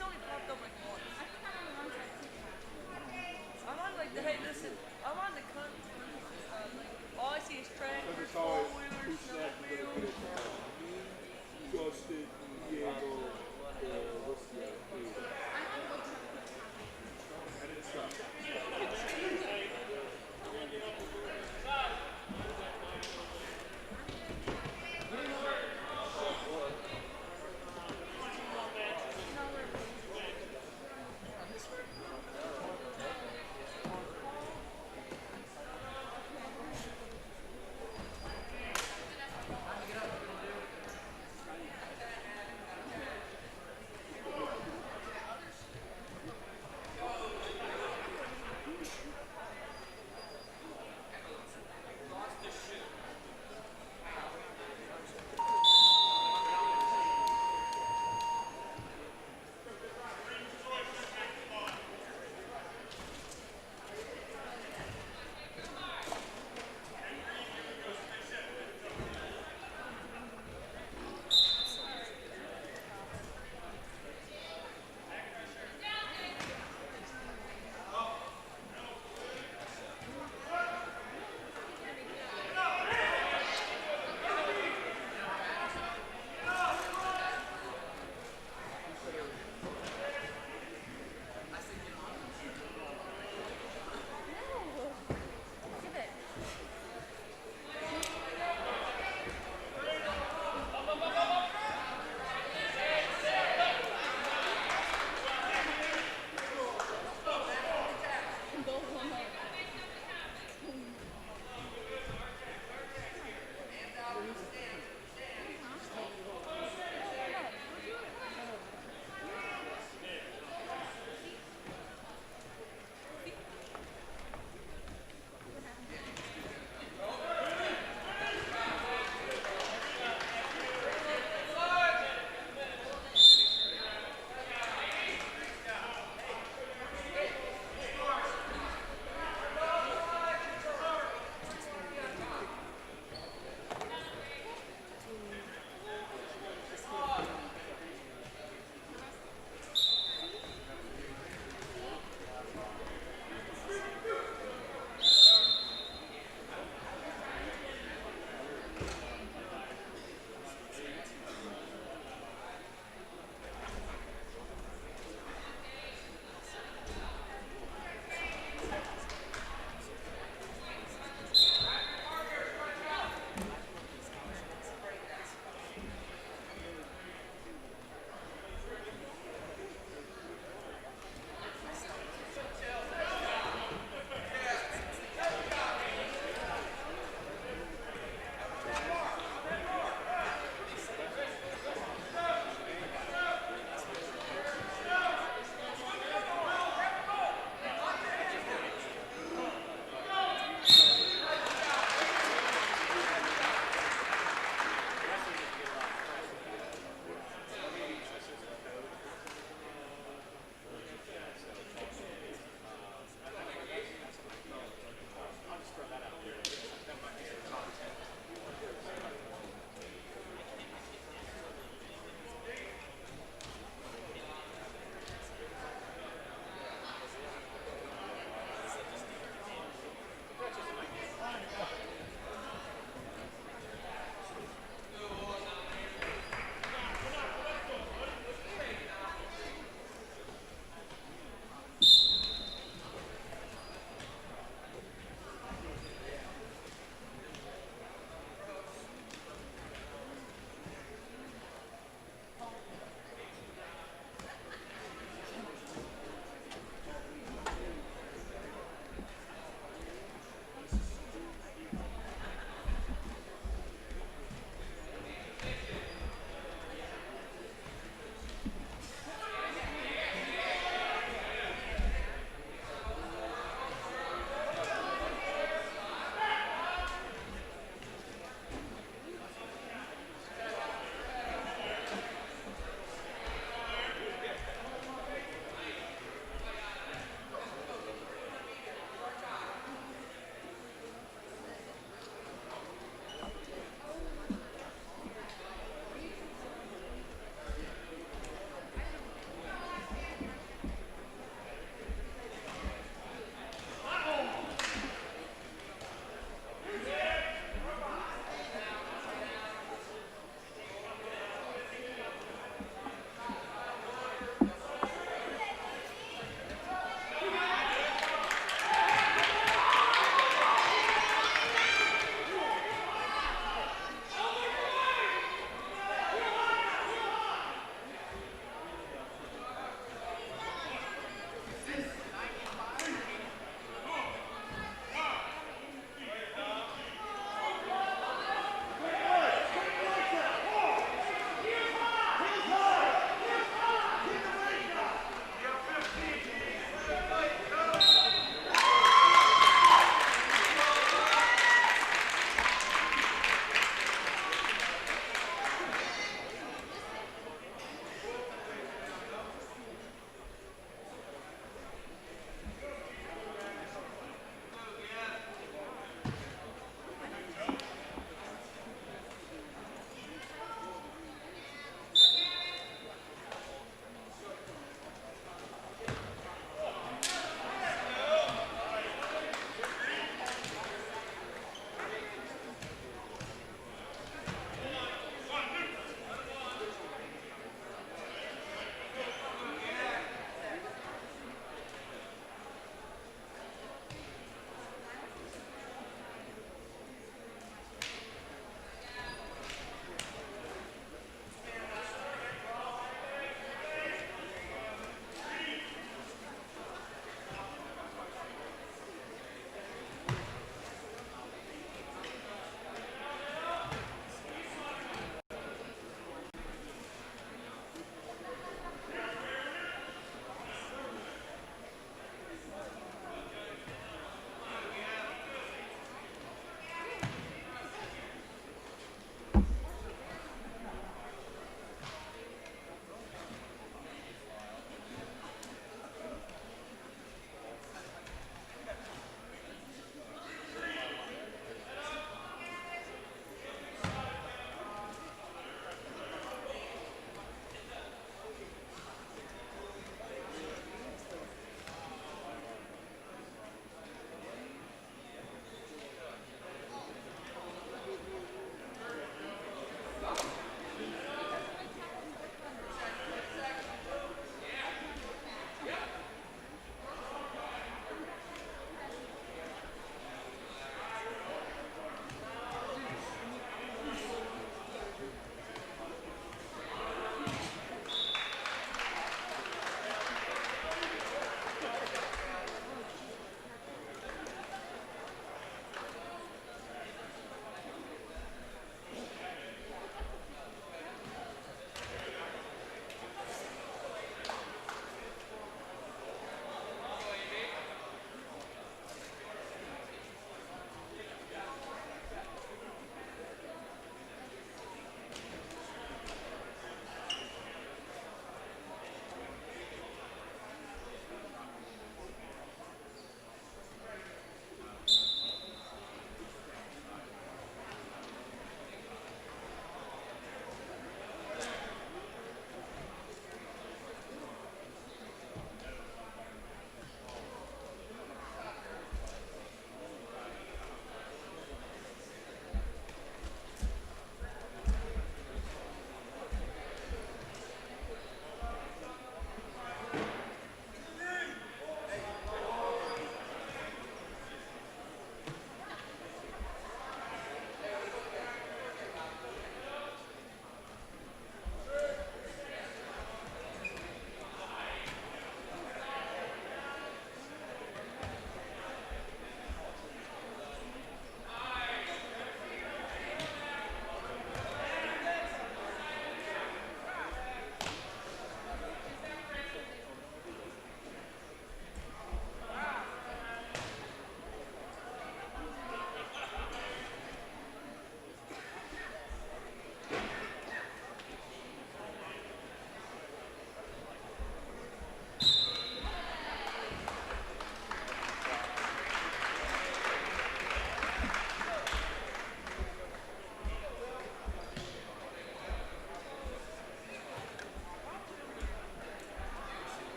only popped up like once. I'm on like the, hey listen, I'm on the all I see is track, four-wheelers, snowmobiles. Justin, Diego, what's the other thing? And it's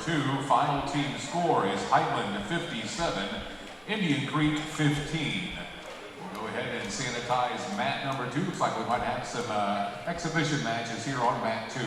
2. Final team score is Highland 57, Indian Creek 15. We'll go ahead and sanitize mat number 2. Looks like we might have some exhibition matches here on mat 2.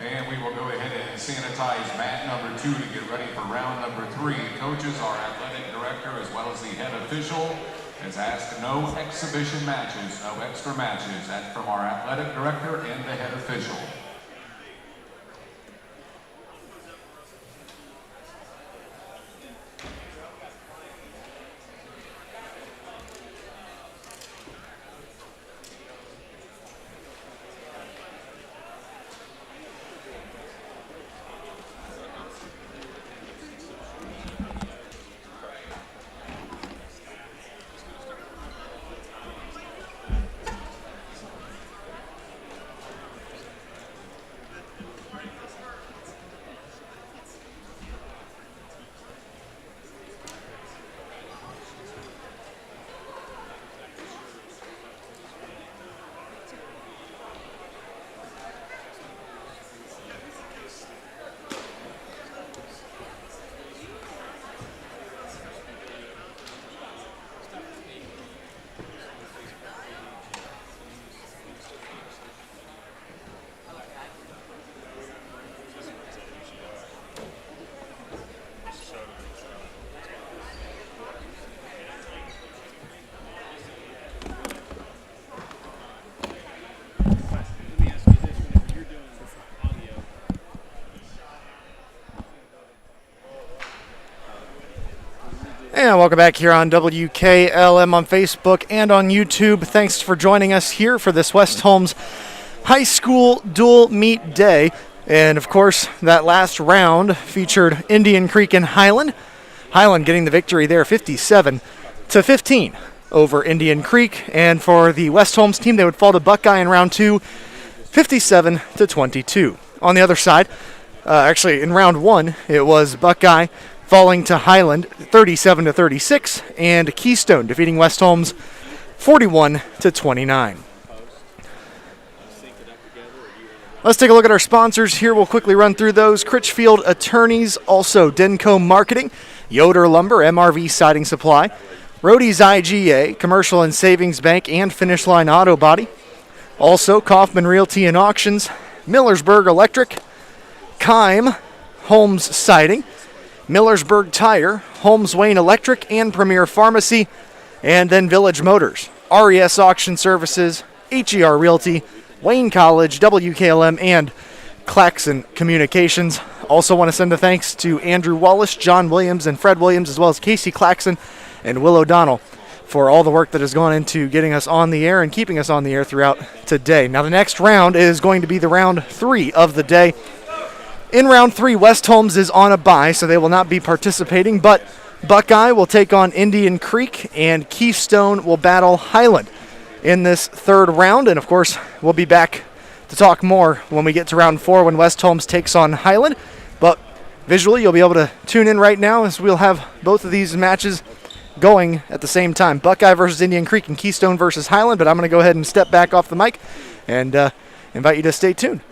And we will go ahead and sanitize mat number 2 to get ready for round number 3. Coaches, our athletic director, as well as the head official, has asked no exhibition matches, no extra matches. That's from our athletic director and the head official. And welcome back here on WKLM on Facebook and on YouTube. Thanks for joining us here for this West Holmes High School Dual Meet Day. And of course, that last round featured Indian Creek and Highland. Highland getting the victory there 57-15 over Indian Creek. And for the West Holmes team, they would fall to Buckeye in round 2, 57-22. On the other side, actually in round 1, it was Buckeye falling to Highland 37-36, and Keystone defeating West Holmes 41-29. Let's take a look at our sponsors here. We'll quickly run through those. Critchfield Attorneys, also Denco Marketing, Yoder Lumber, MRV Siding Supply, Rody's IGA, Commercial and Savings Bank, and Finish Line Auto Body. Also Kaufman Realty and Auctions, Millersburg Electric, Kime, Holmes Siding, Millersburg Tire, Holmes Wayne Electric, and Premier Pharmacy, and then Village Motors, RES Auction Services, HER Realty, Wayne College, WKLM, and Claxon Communications. Also want to send a thanks to Andrew Wallace, John Williams, and Fred Williams, as well as Casey Claxon and Will O'Donnell for all the work that has gone into getting us on the air and keeping us on the air throughout today. Now the next round is going to be the round 3 of the day. In round 3, West Holmes is on a bye, so they will not be participating, but Buckeye will take on Indian Creek, and Keystone will battle Highland in this third round. And, of course, we'll be back to talk more when we get to round 4 when West Holmes takes on Highland. But visually, you'll be able to tune in right now as we'll have both of these matches going at the same time. Buckeye versus Indian Creek and Keystone versus Highland, but I'm going to go ahead and step back off the mic and invite you to stay tuned.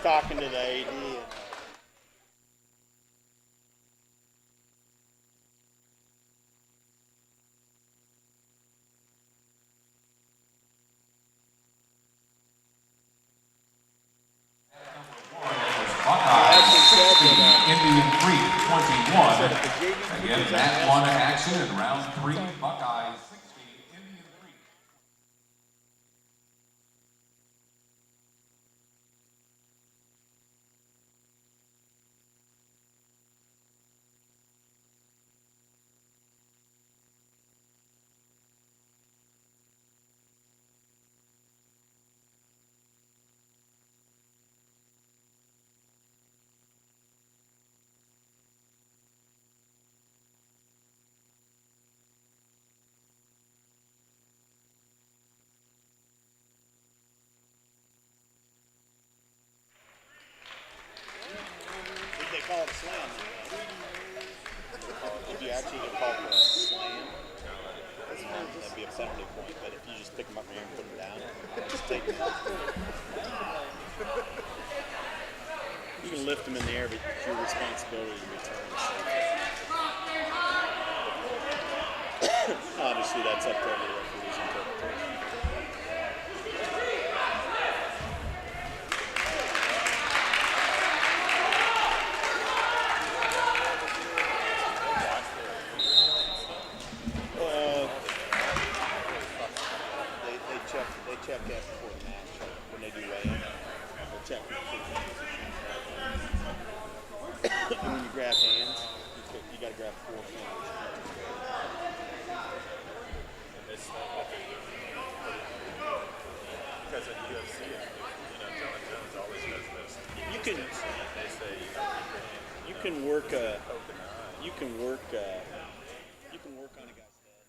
talking to the AD. And, Indian Creek 21. Again, that one action in round 3. Buckeyes 60, Indian Creek. they call it a slam. If you actually get called for a slam, that'd be a penalty point. But if you just pick them up in the air and put them down, just take them out. You can lift them in the air, but it's your responsibility to return the Obviously, that's up to the referee's interpretation. They check that before the match when they do weigh-in. They'll check the and when you grab hands, you got to grab 4 fingers. Because in UFC, John Jones always does this. You can work on a guy's head.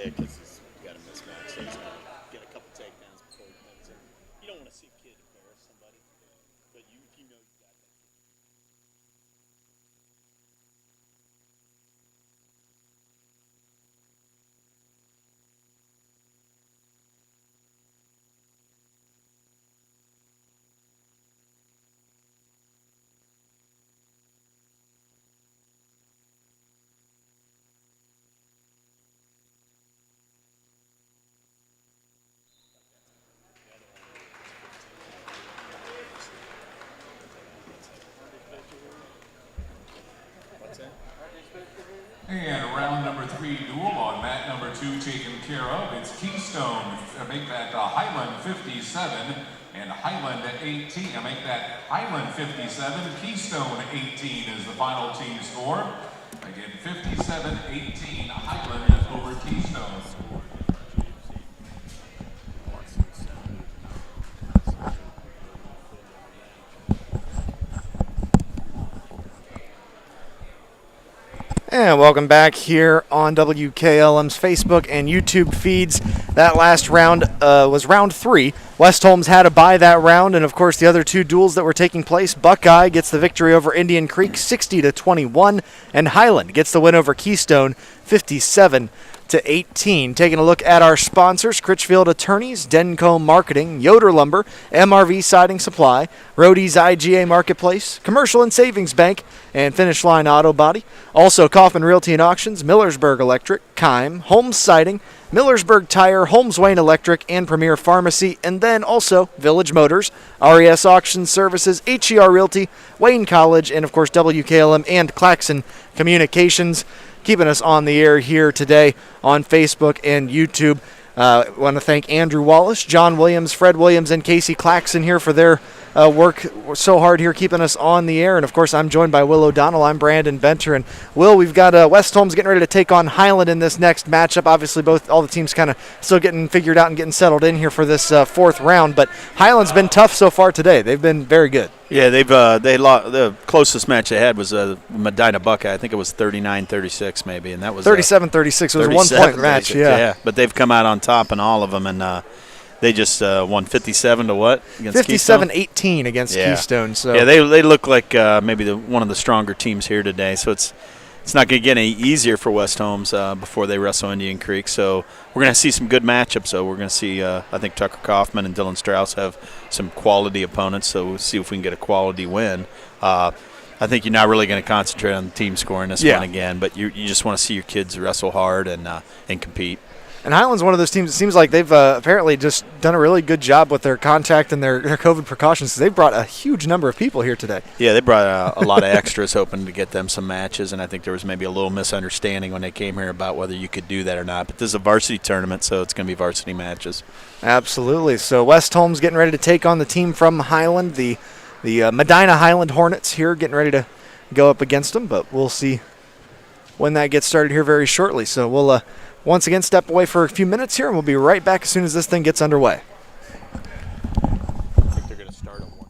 play it because he's got a mismatch, so he's going to get a couple takedowns before he comes in. You don't want to see a kid embarrass somebody, but you know you got that. And round number 3 duel on mat number 2 taken care of. It's Keystone, make that Highland 57 and Highland 18. Make that Highland 57, Keystone 18 is the final team score. Again, 57-18, Highland over Keystone. And welcome back here on WKLM's Facebook and YouTube feeds. That last round was round 3. West Holmes had to buy that round, and of course the other 2 duels that were taking place. Buckeye gets the victory over Indian Creek 60-21, and Highland gets the win over Keystone 57-18. Taking a look at our sponsors: Critchfield Attorneys, Denco Marketing, Yoder Lumber, MRV Siding Supply, Rody's IGA Marketplace, Commercial and Savings Bank, and Finish Line Auto Body. Also Kaufman Realty and Auctions, Millersburg Electric, Kime, Holmes Siding, Millersburg Tire, Holmes Wayne Electric, and Premier Pharmacy, and then also Village Motors, RES Auction Services, HER Realty, Wayne College, and of course WKLM and Claxon Communications, keeping us on the air here today on Facebook and YouTube. I want to thank Andrew Wallace, John Williams, Fred Williams, and Casey Claxon here for their work so hard here keeping us on the air. And, of course, I'm joined by Will O'Donnell. I'm Brandon Benter. And, Will, we've got West Holmes getting ready to take on Highland in this next matchup. Obviously, all the teams kind of still getting figured out and getting settled in here for this 4th round. But Highland's been tough so far today. They've been very good. Yeah, the closest match they had was Medina Buckeye. I think it was 39-36 maybe, and that was 37-36. It was a 1-point match. Yeah, but they've come out on top in all of them, and they just won 57 to what against 57-18 against Keystone. So yeah, they look like maybe one of the stronger teams here today. So it's not going to get any easier for West Holmes before they wrestle Indian Creek. So we're going to see some good matchups. So we're going to see, I think Tucker Kaufman and Dylan Strauss have some quality opponents. So we'll see if we can get a quality win. I think you're not really going to concentrate on the team scoring this one again, but you just want to see your kids wrestle hard and compete. And Highland's one of those teams, it seems like they've apparently just done a really good job with their contact and their COVID precautions. They've brought a huge number of people here today. Yeah, they brought a lot of extras hoping to get them some matches, and I think there was maybe a little misunderstanding when they came here about whether you could do that or not. But this is a varsity tournament, so it's going to be varsity matches. Absolutely. So West Holmes getting ready to take on the team from Highland, the Medina Highland Hornets here, getting ready to go up against them. But we'll see when that gets started here very shortly. So we'll once again step away for a few minutes here, and we'll be right back as soon as this thing gets underway. I think they're going to start at 1:20.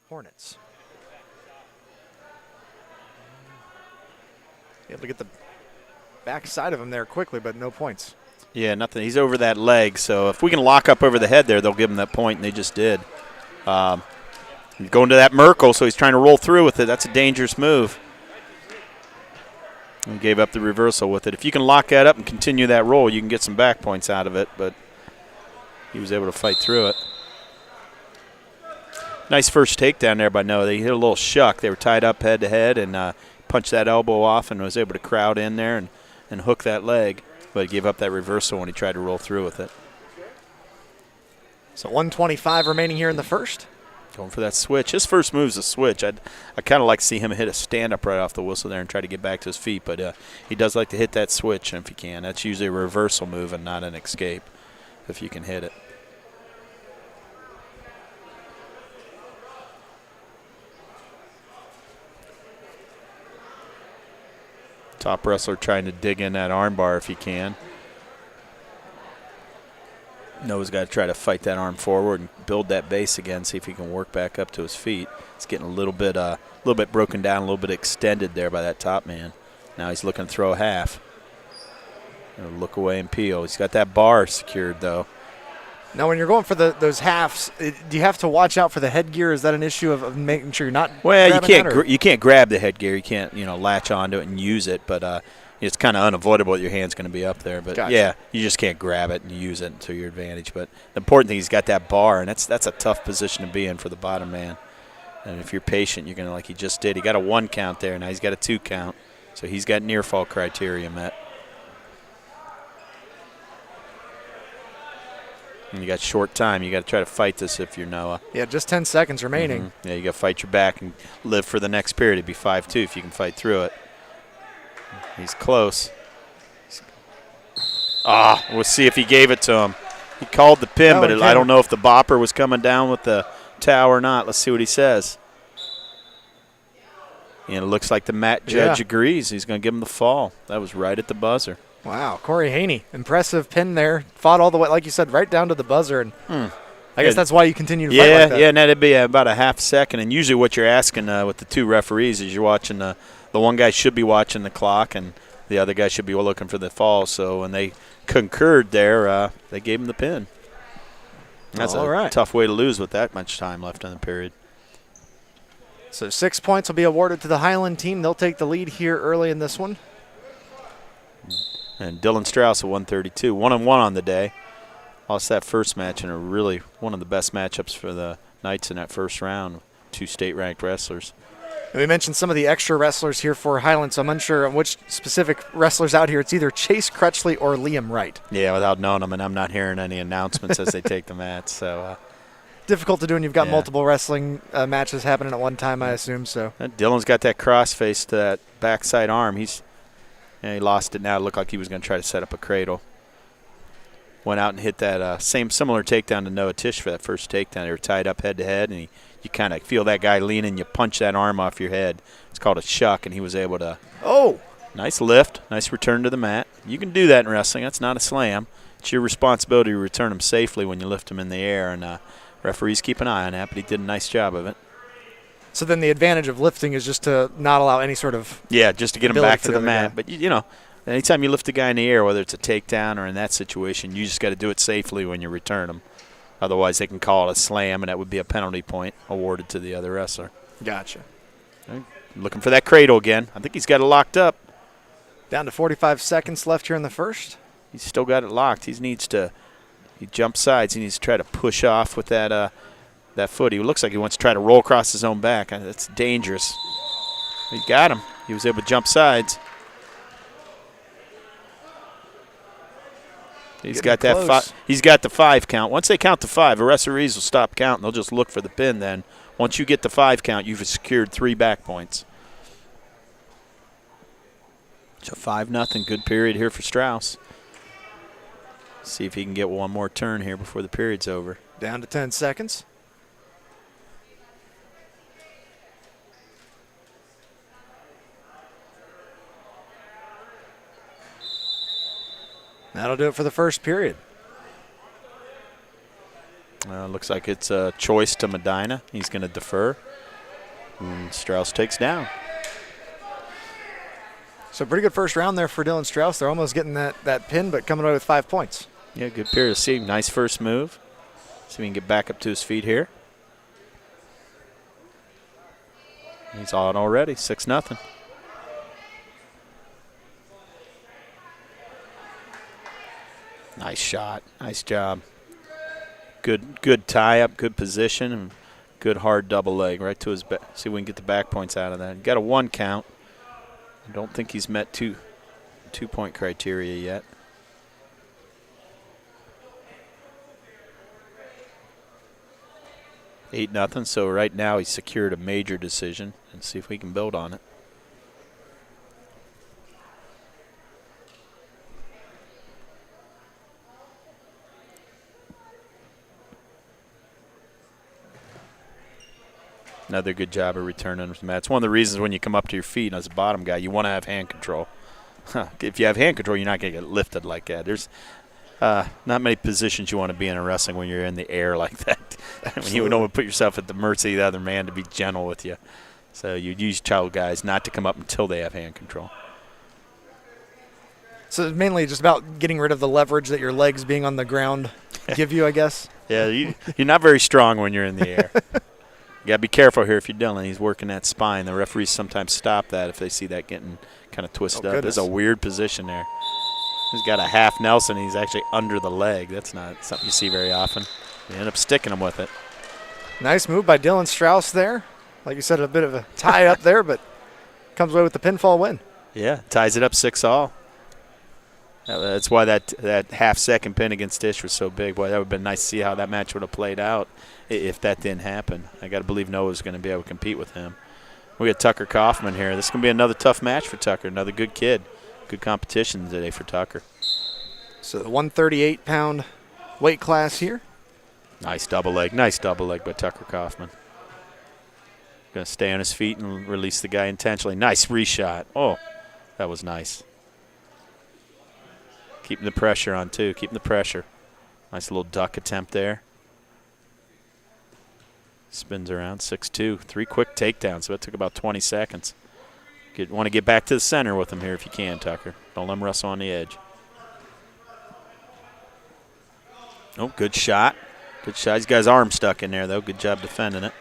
Hornets. Able to get the back side of him there quickly, but no points. Yeah, nothing. He's over that leg, so if we can lock up over the head there, they'll give him that point, and they just did. Going to that Merkle, so he's trying to roll through with it. That's a dangerous move. And gave up the reversal with it. If you can lock that up and continue that roll, you can get some back points out of it, but he was able to fight through it. Nice first takedown there by Noah. They hit a little shuck. They were tied up head to head and punched that elbow off and was able to crowd in there and hook that leg, but he gave up that reversal when he tried to roll through with it. So 1:25 remaining here in the first. Going for that switch. His first move's a switch. I kind of like to see him hit a stand-up right off the whistle there and try to get back to his feet, but he does like to hit that switch if he can. That's usually a reversal move and not an escape if you can hit it. Top wrestler trying to dig in that arm bar if he can. Noah's got to try to fight that arm forward and build that base again, see if he can work back up to his feet. It's getting a little bit broken down, a little bit extended there by that top man. Now he's looking to throw a half. Look away and peel. He's got that bar secured, though. Now, when you're going for those halves, do you have to watch out for the headgear? Is that an issue of making sure you're not? Well, you can't grab the headgear. You can't latch onto it and use it, but it's kind of unavoidable that your hand's going to be up there. But, gotcha. Yeah, you just can't grab it and use it to your advantage. But the important thing, he's got that bar, and that's a tough position to be in for the bottom man. And if you're patient, you're going to, like he just did, he got a 1 count there. Now he's got a 2 count. So he's got near fall criteria met. And you got short time. You got to try to fight this if you're Noah. Yeah, just 10 seconds remaining. Mm-hmm. Yeah, you got to fight your back and live for the next period. It'd be 5-2 if you can fight through it. He's close. We'll see if he gave it to him. He called the pin, but I don't know if the bopper was coming down with the towel or not. Let's see what he says. And it looks like the mat judge agrees. He's going to give him the fall. That was right at the buzzer. Wow, Corey Haney, impressive pin there. Fought all the way, like you said, right down to the buzzer. And I guess that's why you continue to fight like that. Yeah, and that'd be about a half second. And usually what you're asking with the 2 referees is you're watching the one guy should be watching the clock and the other guy should be looking for the fall. So when they concurred there, they gave him the pin. That's a tough way to lose with that much time left in the period. So 6 points will be awarded to the Highland team. They'll take the lead here early in this one. And Dylan Strauss at 132, 1-1 on the day. Lost that first match in a really one of the best matchups for the Knights in that first round. 2 state-ranked wrestlers. And we mentioned some of the extra wrestlers here for Highland, so I'm unsure on which specific wrestlers out here. It's either Chase Crutchley or Liam Wright. Yeah, without knowing them, and I'm not hearing any announcements as they take the match. So difficult to do when you've got multiple wrestling matches happening at one time, I assume. So Dylan's got that crossface to that backside arm. He lost it now. It looked like he was going to try to set up a cradle. Went out and hit that similar takedown to Noah Tish for that first takedown. They were tied up head to head, and you kind of feel that guy leaning. You punch that arm off your head. It's called a shuck, and he was able to. Oh! Nice lift. Nice return to the mat. You can do that in wrestling. That's not a slam. It's your responsibility to return him safely when you lift him in the air, and referees keep an eye on that, but he did a nice job of it. So then the advantage of lifting is just to not allow any sort of just to get him back to the mat. But, anytime you lift a guy in the air, whether it's a takedown or in that situation, you just got to do it safely when you return him. Otherwise, they can call it a slam, and that would be a penalty point awarded to the other wrestler. Gotcha. Okay. Looking for that cradle again. I think he's got it locked up. Down to 45 seconds left here in the first. He's still got it locked. He jumps sides. He needs to try to push off with that foot. He looks like he wants to try to roll across his own back. That's dangerous. He got him. He was able to jump sides. He's got that. He's got the 5 count. Once they count to 5, the referees will stop counting. They'll just look for the pin. Then, once you get the 5 count, you've secured 3 back points. So 5-0. Good period here for Strauss. See if he can get one more turn here before the period's over. Down to 10 seconds. That'll do it for the first period. Looks like it's a choice to Medina. He's going to defer. And Strauss takes down. So pretty good first round there for Dylan Strauss. They're almost getting that pin, but coming away with 5 points. Yeah, good period of see. Nice first move. See if he can get back up to his feet here. He's on already, 6-0. Nice shot. Nice job. Good tie-up, good position, and good hard double leg right to his back. See if we can get the back points out of that. Got a 1 count. I don't think he's met two-point criteria yet. Eight nothing. So right now he's secured a major decision, and see if we can build on it. Another good job of returning from that. It's one of the reasons when you come up to your feet as a bottom guy, you want to have hand control. If you have hand control, you're not going to get lifted like that. There's not many positions you want to be in wrestling when you're in the air like that. When you would normally put yourself at the mercy of the other man to be gentle with you. So you'd use child guys not to come up until they have hand control. So it's mainly just about getting rid of the leverage that your legs being on the ground give you, I guess. Yeah, you're not very strong when you're in the air. You got to be careful here if you're Dylan. He's working that spine. The referees sometimes stop that if they see that getting kind of twisted up. There's a weird position there. He's got a half Nelson. He's actually under the leg. That's not something you see very often. You end up sticking him with it. Nice move by Dylan Strauss there. Like you said, a bit of a tie up there, but comes away with the pinfall win. Yeah, ties it up 6-all. That's why that half-second pin against Tish was so big. Boy, that would have been nice to see how that match would have played out if that didn't happen. I got to believe Noah's going to be able to compete with him. We got Tucker Kaufman here. This is going to be another tough match for Tucker. Another good kid. Good competition today for Tucker. So the 138-pound weight class here. Nice double leg. Nice double leg by Tucker Kaufman. Going to stay on his feet and release the guy intentionally. Nice reshot. Oh, that was nice. Keeping the pressure on, too. Keeping the pressure. Nice little duck attempt there. Spins around, 6-2. 3 quick takedowns, so that took about 20 seconds. Want to get back to the center with him here if you can, Tucker. Don't let him wrestle on the edge. Oh, good shot. Good shot. He's got his arm stuck in there, though. Good job defending it.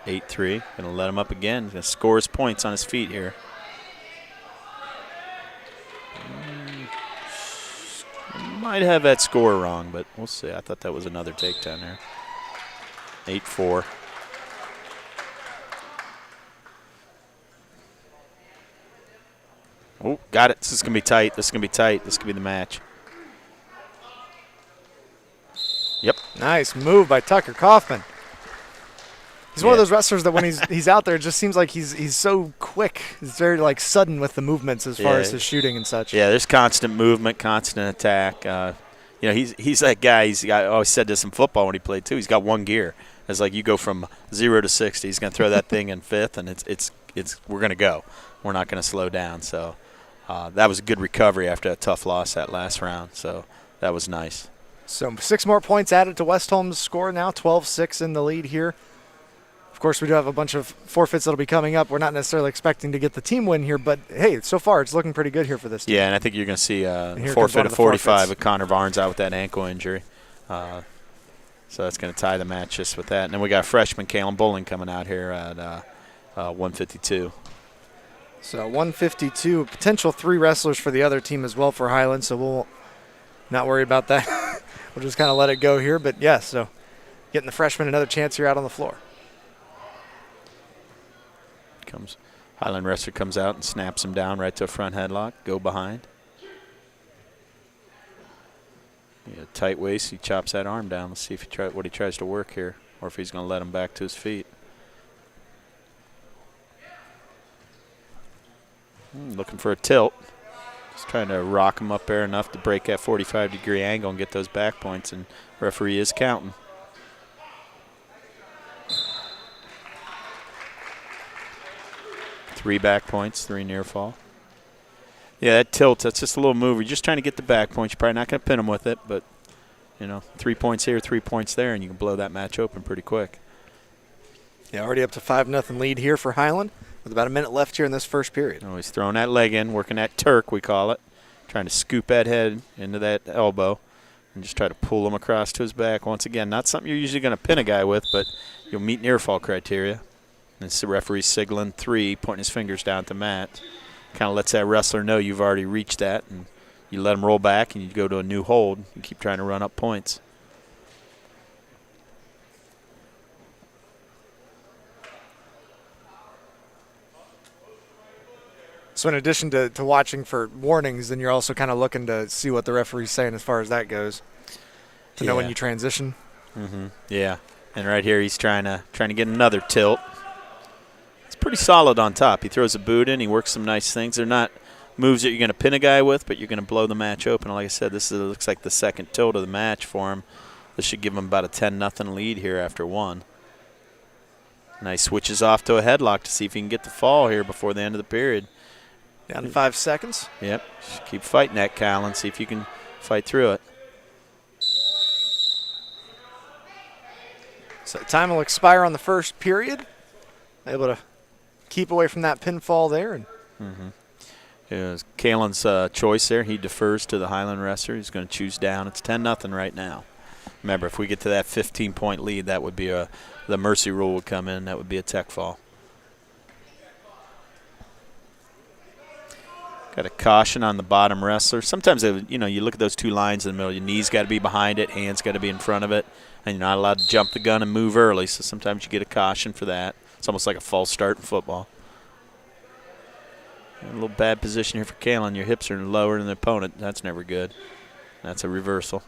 8-3. Going to let him up again. He's going to score his points on his feet here. Might have that score wrong, but we'll see. I thought that was another takedown there. 8-4. Oh, got it. This is going to be tight. This is going to be tight. This could be the match. Yep. Nice move by Tucker Kaufman. He's one of those wrestlers that when he's out there, it just seems like he's so quick. He's very sudden with the movements as far as his shooting and such. Yeah, there's constant movement, constant attack. He's that guy. I always said this in football when he played too. He's got one gear. It's like you go from 0 to 60. He's going to throw that thing in fifth, and it's we're going to go. We're not going to slow down. So that was a good recovery after a tough loss that last round. So that was nice. So 6 more points added to West Holmes' score now. 12-6 in the lead here. Of course, we do have a bunch of forfeits that will be coming up. We're not necessarily expecting to get the team win here, but, hey, so far it's looking pretty good here for this team. Yeah, and I think you're going to see a forfeit of 45 with Connor Varnes out with that ankle injury. So that's going to tie the match just with that. And then we got freshman Kalin Bowling coming out here at 152. So 152, potential 3 wrestlers for the other team as well for Highland, so we'll not worry about that. We'll just kind of let it go here. But, yeah, so getting the freshman another chance here out on the floor. Highland wrestler comes out and snaps him down right to a front headlock. Go behind. Tight waist. He chops that arm down. Let's see if what he tries to work here, or if he's going to let him back to his feet. Looking for a tilt. Just trying to rock him up there enough to break that 45-degree angle and get those back points. And referee is counting. Three back points, 3 near fall. Yeah, that tilt, that's just a little move. You're just trying to get the back points. You're probably not going to pin him with it, but 3 points here, 3 points there, and you can blow that match open pretty quick. Yeah, already up to 5-0 lead here for Highland with about a minute left here in this first period. Oh, he's throwing that leg in, working that Turk, we call it, trying to scoop that head into that elbow and just try to pull him across to his back. Once again, not something you're usually going to pin a guy with, but you'll meet near fall criteria. And the referee signaling 3, pointing his fingers down at the mat. Kind of lets that wrestler know you've already reached that, and you let him roll back and you go to a new hold and keep trying to run up points. So in addition to watching for warnings, then you're also kind of looking to see what the referee's saying as far as that goes, to know when you transition. Yeah, and right here he's trying to get another tilt. It's pretty solid on top. He throws a boot in. He works some nice things. They're not moves that you're going to pin a guy with, but you're going to blow the match open. Like I said, looks like the second tilt of the match for him. This should give him about a 10-0 lead here after 1. Nice switches off to a headlock to see if he can get the fall here before the end of the period. Down to 5 seconds. Yep. Just keep fighting that, Kalin. See if you can fight through it. So time will expire on the first period. Able to keep away from that pinfall there. And It was Kalin's choice there. He defers to the Highland wrestler. He's going to choose down. It's 10-0 right now. Remember, if we get to that 15-point lead, that would be the mercy rule would come in. That would be a tech fall. Got a caution on the bottom wrestler. Sometimes, you look at those 2 lines in the middle. Your knee's got to be behind it, hands got to be in front of it, and you're not allowed to jump the gun and move early. So sometimes you get a caution for that. It's almost like a false start in football. A little bad position here for Kalin. Your hips are lower than the opponent. That's never good. That's a reversal.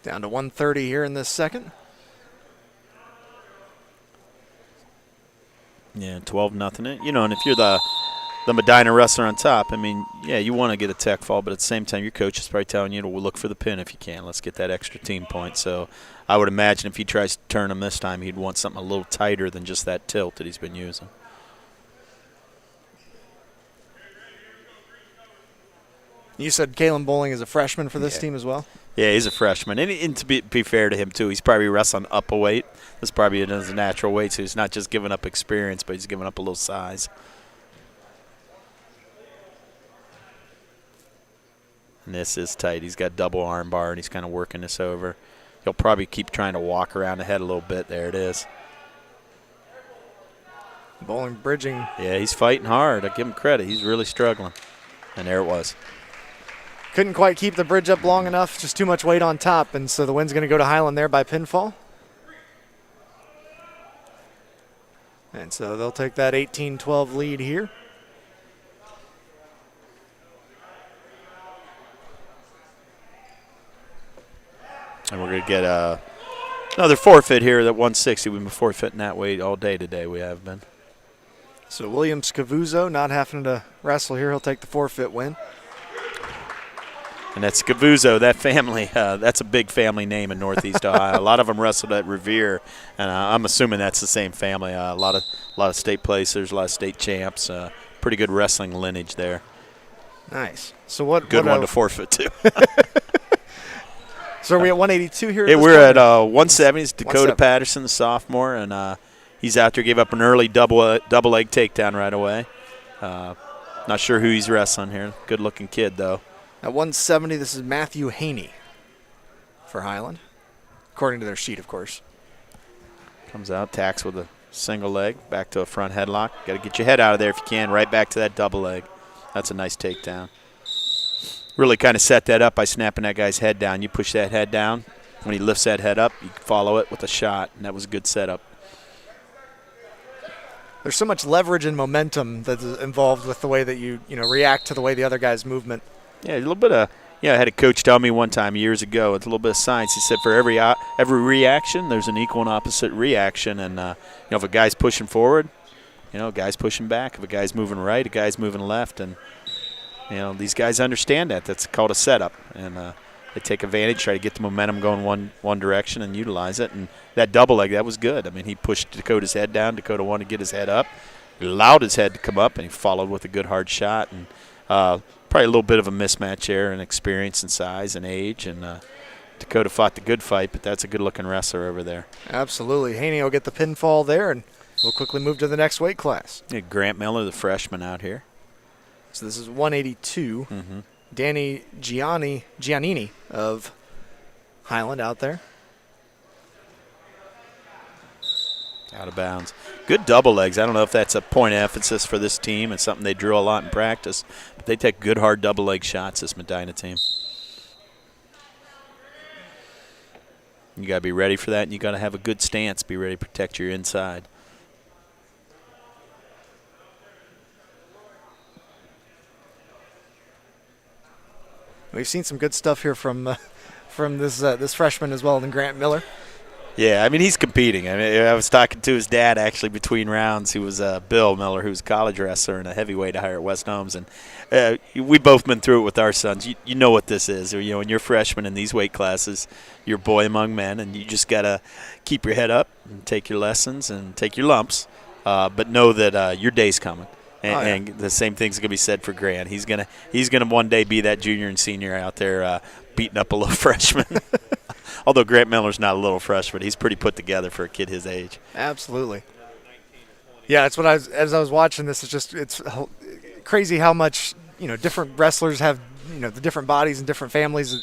down to 130 here in this second. Yeah, 12-0. And if you're the Medina wrestler on top, I mean, yeah, you want to get a tech fall, but at the same time, your coach is probably telling you to look for the pin if you can. Let's get that extra team point. So I would imagine if he tries to turn him this time, he'd want something a little tighter than just that tilt that he's been using. You said Kalin Bowling is a freshman for this team as well? Yeah, he's a freshman. And to be fair to him, too, he's probably wrestling up a weight. This probably is his natural weight, so he's not just giving up experience, but he's giving up a little size. And this is tight. He's got double arm bar, and he's kind of working this over. He'll probably keep trying to walk around the head a little bit. There it is. Bowling bridging. Yeah, he's fighting hard. I give him credit. He's really struggling. And there it was. Couldn't quite keep the bridge up long enough, just too much weight on top, and so the win's going to go to Highland there by pinfall. And so they'll take that 18-12 lead here. And we're going to get another forfeit here at 160. We've been forfeiting that weight all day today. We have been. So William Scavuzzo not having to wrestle here. He'll take the forfeit win. And that's Scavuzzo, that family. That's a big family name in Northeast Ohio. A lot of them wrestled at Revere, and I'm assuming that's the same family. A lot of state placers, a lot of state champs. Pretty good wrestling lineage there. Nice. So what? Good one to forfeit too. So are we at 182 here? Yeah, we're at 170. It's Dakota Patterson, the sophomore, and he's out there. Gave up an early double leg takedown right away. Not sure who he's wrestling here. Good looking kid though. At 170, this is Matthew Haney for Highland, according to their sheet, of course. Comes out, tacks with a single leg, back to a front headlock. Got to get your head out of there if you can, right back to that double leg. That's a nice takedown. Really kind of set that up by snapping that guy's head down. You push that head down. When he lifts that head up, you follow it with a shot, and that was a good setup. There's so much leverage and momentum that's involved with the way that you react to the way the other guy's movement. Yeah, a little bit of, I had a coach tell me one time years ago, it's a little bit of science. He said for every reaction, there's an equal and opposite reaction. And, if a guy's pushing forward, a guy's pushing back. If a guy's moving right, a guy's moving left. And, these guys understand that. That's called a setup. And they take advantage, try to get the momentum going one direction and utilize it. And that double leg, that was good. I mean, he pushed Dakota's head down. Dakota wanted to get his head up. He allowed his head to come up, and he followed with a good hard shot. And probably a little bit of a mismatch there in experience and size and age. And Dakota fought the good fight, but that's a good-looking wrestler over there. Absolutely. Haney will get the pinfall there, and we'll quickly move to the next weight class. Yeah, Grant Miller, the freshman out here. So this is 182. Mm-hmm. Danny Giannini of Highland out there. Out of bounds. Good double legs. I don't know if that's a point of emphasis for this team. It's something they drill a lot in practice. But they take good, hard double leg shots, this Medina team. You got to be ready for that, and you got to have a good stance. Be ready to protect your inside. We've seen some good stuff here from this freshman as well, than Grant Miller. Yeah, I mean, he's competing. I mean, I was talking to his dad, actually, between rounds, who was Bill Miller, who was a college wrestler and a heavyweight hire at West Holmes. And we've both been through it with our sons. You know what this is. You know, when you're freshmen in these weight classes, you're a boy among men, and you just got to keep your head up and take your lessons and take your lumps, but know that your day's coming. And the same thing's gonna be said for Grant. He's gonna one day be that junior and senior out there beating up a little freshman. Although Grant Miller's not a little freshman, he's pretty put together for a kid his age. Absolutely. Yeah, that's what as I was watching this. It's crazy how much different wrestlers have the different bodies and different families.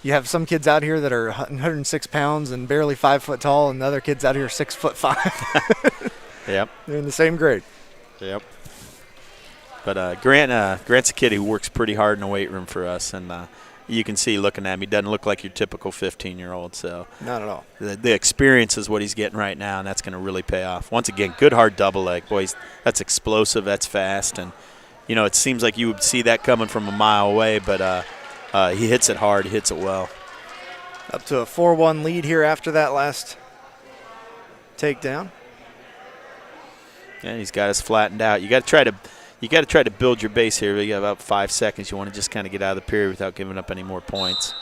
You have some kids out here that are 106 pounds and barely 5 foot tall, and other kids out here 6'5". Yep. They're in the same grade. Yep. But Grant's a kid who works pretty hard in the weight room for us, and you can see looking at him, he doesn't look like your typical 15-year-old. So not at all. The experience is what he's getting right now, and that's going to really pay off. Once again, good hard double leg. Boys, that's explosive, that's fast, and it seems like you would see that coming from a mile away, but he hits it hard, he hits it well. Up to a 4-1 lead here after that last takedown. Yeah, he's got us flattened out. You got to try to build your base here. You got about 5 seconds. You want to just kind of get out of the period without giving up any more points.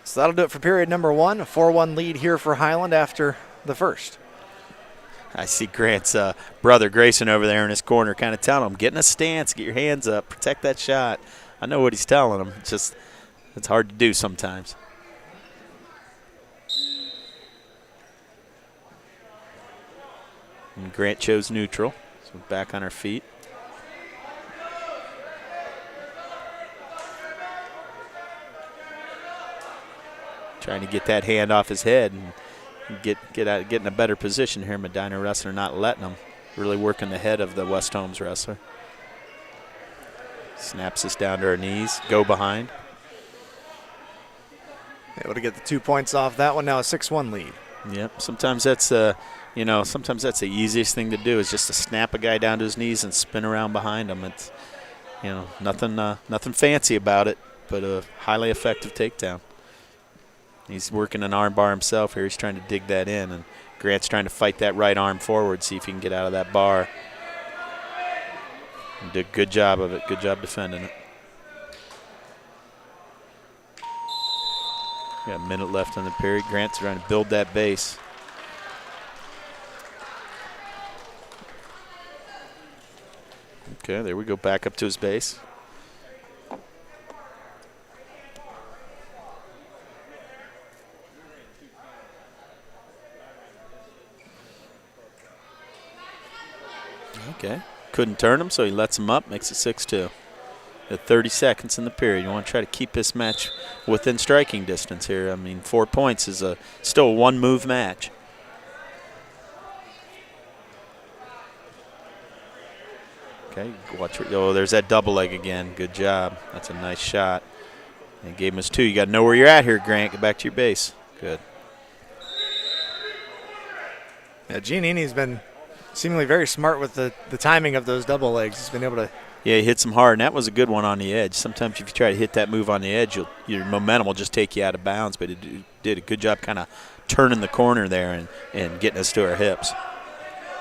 So that'll do it for period number 1. A 4-1 lead here for Highland after the first. I see Grant's brother Grayson over there in his corner kind of telling him, get in a stance, get your hands up, protect that shot. I know what he's telling him. It's hard to do sometimes. And Grant chose neutral, so back on our feet. Trying to get that hand off his head and get in a better position here. Medina wrestler not letting him. Really working the head of the West Holmes wrestler. Snaps us down to our knees. Go behind. Able to get the 2 points off that one. Now a 6-1 lead. Yep. Sometimes that's sometimes that's the easiest thing to do is just to snap a guy down to his knees and spin around behind him. It's nothing fancy about it, but a highly effective takedown. He's working an arm bar himself here. He's trying to dig that in, and Grant's trying to fight that right arm forward, see if he can get out of that bar. And did a good job of it. Good job defending it. Got a minute left in the period. Grant's trying to build that base. Okay, there we go. Back up to his base. Okay. Couldn't turn him, so he lets him up, makes it 6-2. At 30 seconds in the period. You want to try to keep this match within striking distance here. I mean, 4 points is still a one-move match. Okay, watch. Oh, there's that double leg again. Good job. That's a nice shot. He gave him his 2. You got to know where you're at here, Grant. Get back to your base. Good. Yeah, Giannini's been seemingly very smart with the timing of those double legs. He's been able to. Yeah, he hits him hard, and that was a good one on the edge. Sometimes if you try to hit that move on the edge, your momentum will just take you out of bounds, but it did a good job kind of turning the corner there and getting us to our hips.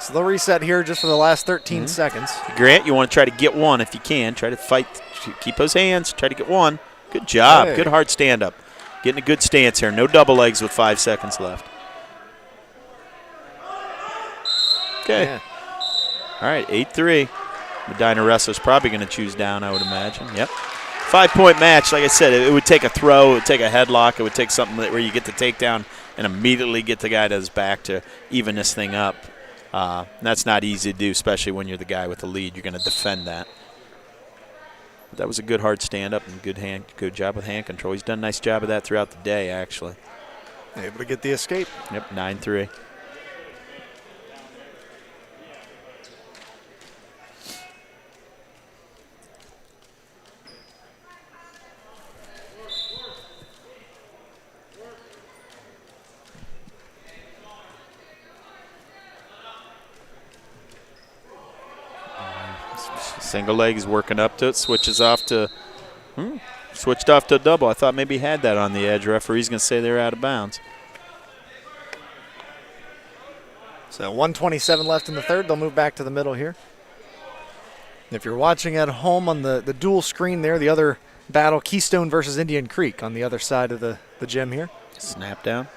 So they'll reset here just for the last 13 seconds. Grant, you want to try to get one if you can. Try to fight, keep those hands, try to get one. Good job. Hey. Good hard stand-up. Getting a good stance here. No double legs with 5 seconds left. Okay. Yeah. All right, 8-3. Medina wrestler's probably going to choose down, I would imagine. Yep. 5-point match. Like I said, it would take a throw. It would take a headlock. It would take something where you get the takedown and immediately get the guy to his back to even this thing up. That's not easy to do, especially when you're the guy with the lead. You're going to defend that. But that was a good hard stand-up and good job with hand control. He's done a nice job of that throughout the day, actually. Able to get the escape. Yep, 9-3. Single leg is working up to it, switched off to a double. I thought maybe he had that on the edge. Referee's going to say they're out of bounds. So 1:27 left in the third. They'll move back to the middle here. If you're watching at home on the dual screen there, the other battle, Keystone versus Indian Creek on the other side of the gym here. Snap down.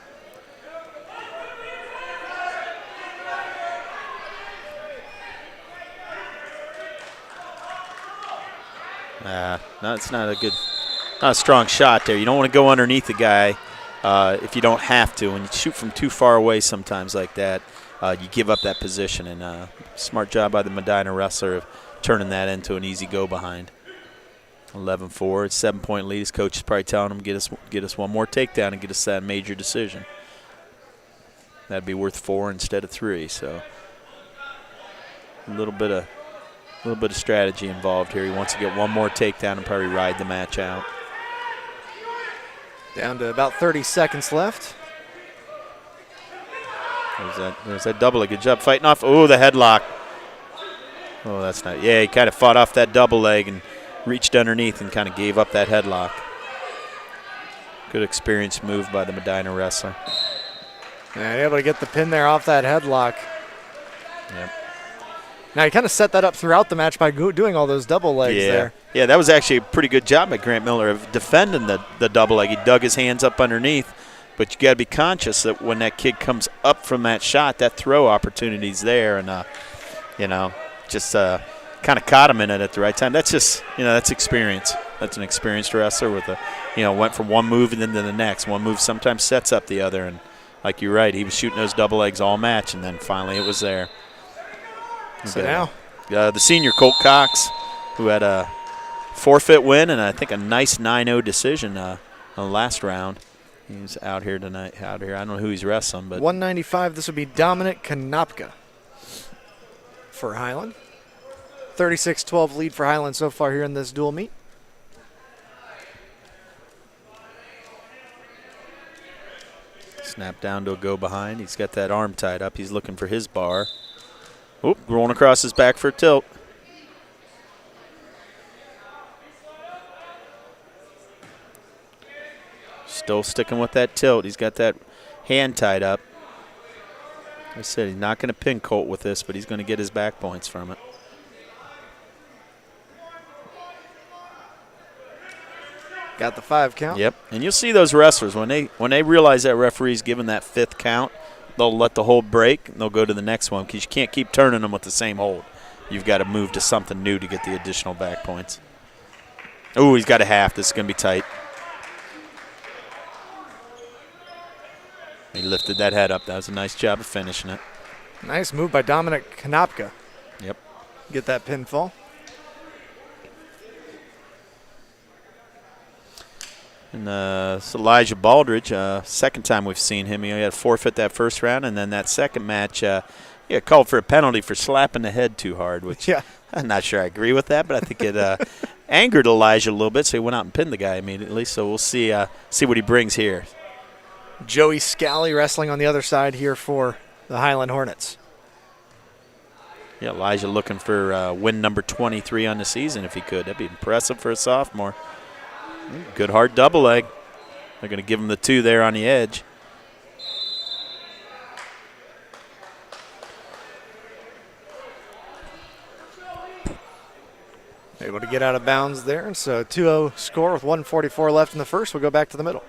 No, it's not a strong shot there. You don't want to go underneath the guy if you don't have to. When you shoot from too far away sometimes like that, you give up that position. And smart job by the Medina wrestler of turning that into an easy go behind. 11-4, it's 7-point lead. His coach is probably telling him, get us one more takedown and get us that major decision. That'd be worth 4 instead of 3. So a little bit of strategy involved here. He wants to get one more takedown and probably ride the match out. Down to about 30 seconds left. There's that double leg. Good job fighting off. Oh, the headlock. Oh, that's not. Yeah, he kind of fought off that double leg and reached underneath and kind of gave up that headlock. Good experienced move by the Medina wrestler. And able to get the pin there off that headlock. Yep. Now, he kind of set that up throughout the match by doing all those double legs there. Yeah, that was actually a pretty good job by Grant Miller of defending the double leg. He dug his hands up underneath, but you got to be conscious that when that kid comes up from that shot, that throw opportunity's there, and just kind of caught him in it at the right time. That's just, that's experience. That's an experienced wrestler with went from one move and then to the next. One move sometimes sets up the other, and like you're right, he was shooting those double legs all match, and then finally it was there. So now the senior Colt Cox, who had a forfeit win and I think a nice 9-0 decision on the last round. He's out here tonight. I don't know who he's wrestling, but 195. This would be Dominic Konopka for Highland. 36-12 lead for Highland so far here in this dual meet. Snap down to a go behind. He's got that arm tied up. He's looking for his bar. Oop, rolling across his back for a tilt. Still sticking with that tilt. He's got that hand tied up. Like I said, he's not going to pin Colt with this, but he's going to get his back points from it. Got the 5 count. Yep, and you'll see those wrestlers when they realize that referee's giving that 5th count, they'll let the hold break and they'll go to the next one because you can't keep turning them with the same hold. You've got to move to something new to get the additional back points. Oh, he's got a half. This is going to be tight. He lifted that head up. That was a nice job of finishing it. Nice move by Dominic Konopka. Yep. Get that pinfall. And it's Elijah Baldridge. Second time we've seen him. He had to forfeit that first round, and then that second match, called for a penalty for slapping the head too hard, which I'm not sure I agree with that, but I think it angered Elijah a little bit, so he went out and pinned the guy immediately. So we'll see what he brings here. Joey Scally wrestling on the other side here for the Highland Hornets. Yeah, Elijah looking for win number 23 on the season if he could. That'd be impressive for a sophomore. Good hard double leg. They're going to give him the 2 there on the edge. Able to get out of bounds there. So 2-0 score with 1:44 left in the first. We'll go back to the middle.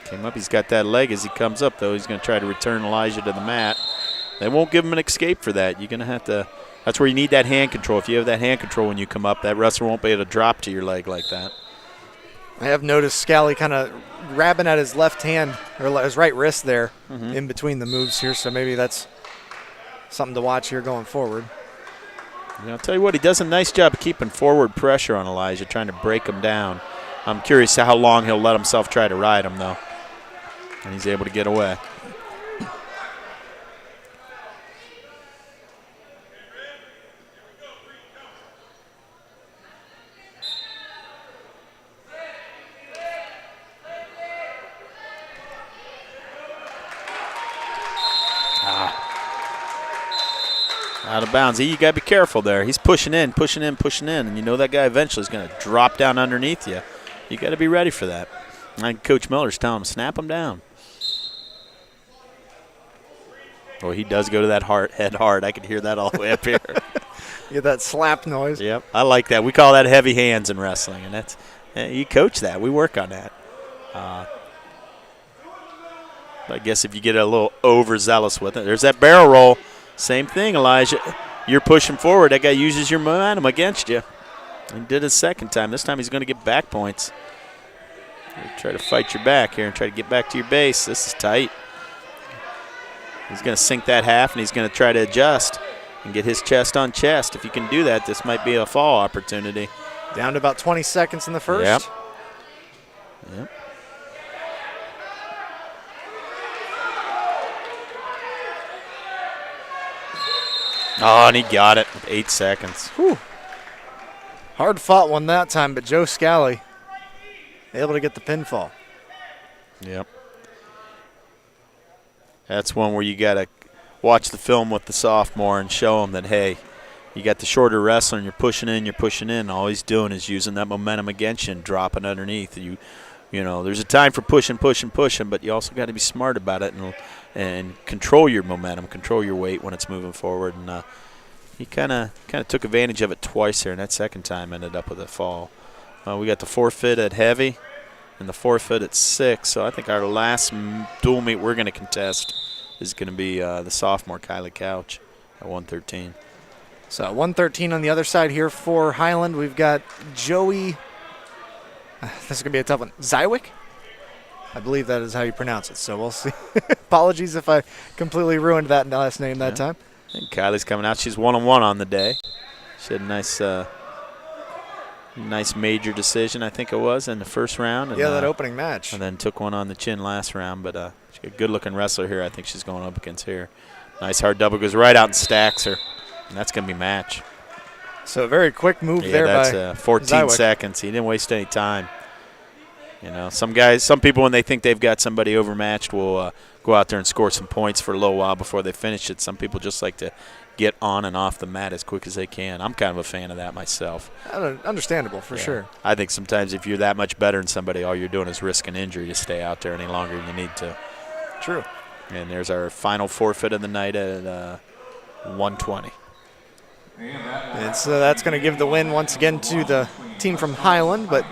Came up. He's got that leg as he comes up, though. He's going to try to return Elijah to the mat. They won't give him an escape for that. You're going to have to – that's where you need that hand control. If you have that hand control when you come up, that wrestler won't be able to drop to your leg like that. I have noticed Scally kind of grabbing at his left hand or his right wrist there in between the moves here, so maybe that's something to watch here going forward. I'll tell you what, he does a nice job of keeping forward pressure on Elijah, trying to break him down. I'm curious how long he'll let himself try to ride him, though. And he's able to get away. Out of bounds. You got to be careful there. He's pushing in, and you know that guy eventually is going to drop down underneath you. You got to be ready for that. And Coach Miller's telling him, snap him down. Well, he does go to that head hard. I can hear that all the way up here. You get that slap noise. Yep, I like that. We call that heavy hands in wrestling, and that's you coach that. We work on that. I guess if you get a little overzealous with it, there's that barrel roll. Same thing, Elijah. You're pushing forward. That guy uses your momentum against you. He did it second time. This time he's going to get back points. Try to fight your back here and try to get back to your base. This is tight. He's going to sink that half, and he's going to try to adjust and get his chest on chest. If you can do that, this might be a fall opportunity. Down to about 20 seconds in the first. Yep. Oh, and he got it with 8 seconds. Whew. Hard fought one that time, but Joe Scally able to get the pinfall. Yep. That's one where you got to watch the film with the sophomore and show him that, hey, you got the shorter wrestler and you're pushing in. All he's doing is using that momentum against you and dropping underneath. You know, there's a time for pushing, but you also got to be smart about it and control your momentum, control your weight when it's moving forward. And he kind of took advantage of it twice there, and that second time ended up with a fall. We got the forfeit at heavy and the forfeit at 6. So I think our last dual meet we're going to contest is going to be the sophomore Kylie Couch at 113. So 113 on the other side here for Highland. We've got Joey. This is going to be a tough one. Zywick? I believe that is how you pronounce it, so we'll see. Apologies if I completely ruined that last name that time. And Kylie's coming out. She's 1-on-1 on the day. She had a nice major decision, I think it was, in the first round. And, that opening match. And then took one on the chin last round, but she's a good-looking wrestler here. I think she's going up against here. Nice hard double, goes right out and stacks her, and that's going to be match. So a very quick move there by that's 14 Zywick. seconds. He didn't waste any time. You know, some people when they think they've got somebody overmatched will go out there and score some points for a little while before they finish it. Some people just like to get on and off the mat as quick as they can. I'm kind of a fan of that myself. Understandable for sure. I think sometimes if you're that much better than somebody, all you're doing is risking injury to stay out there any longer than you need to. True. And there's our final forfeit of the night at 120. And so that's going to give the win once again to the team from Highland. But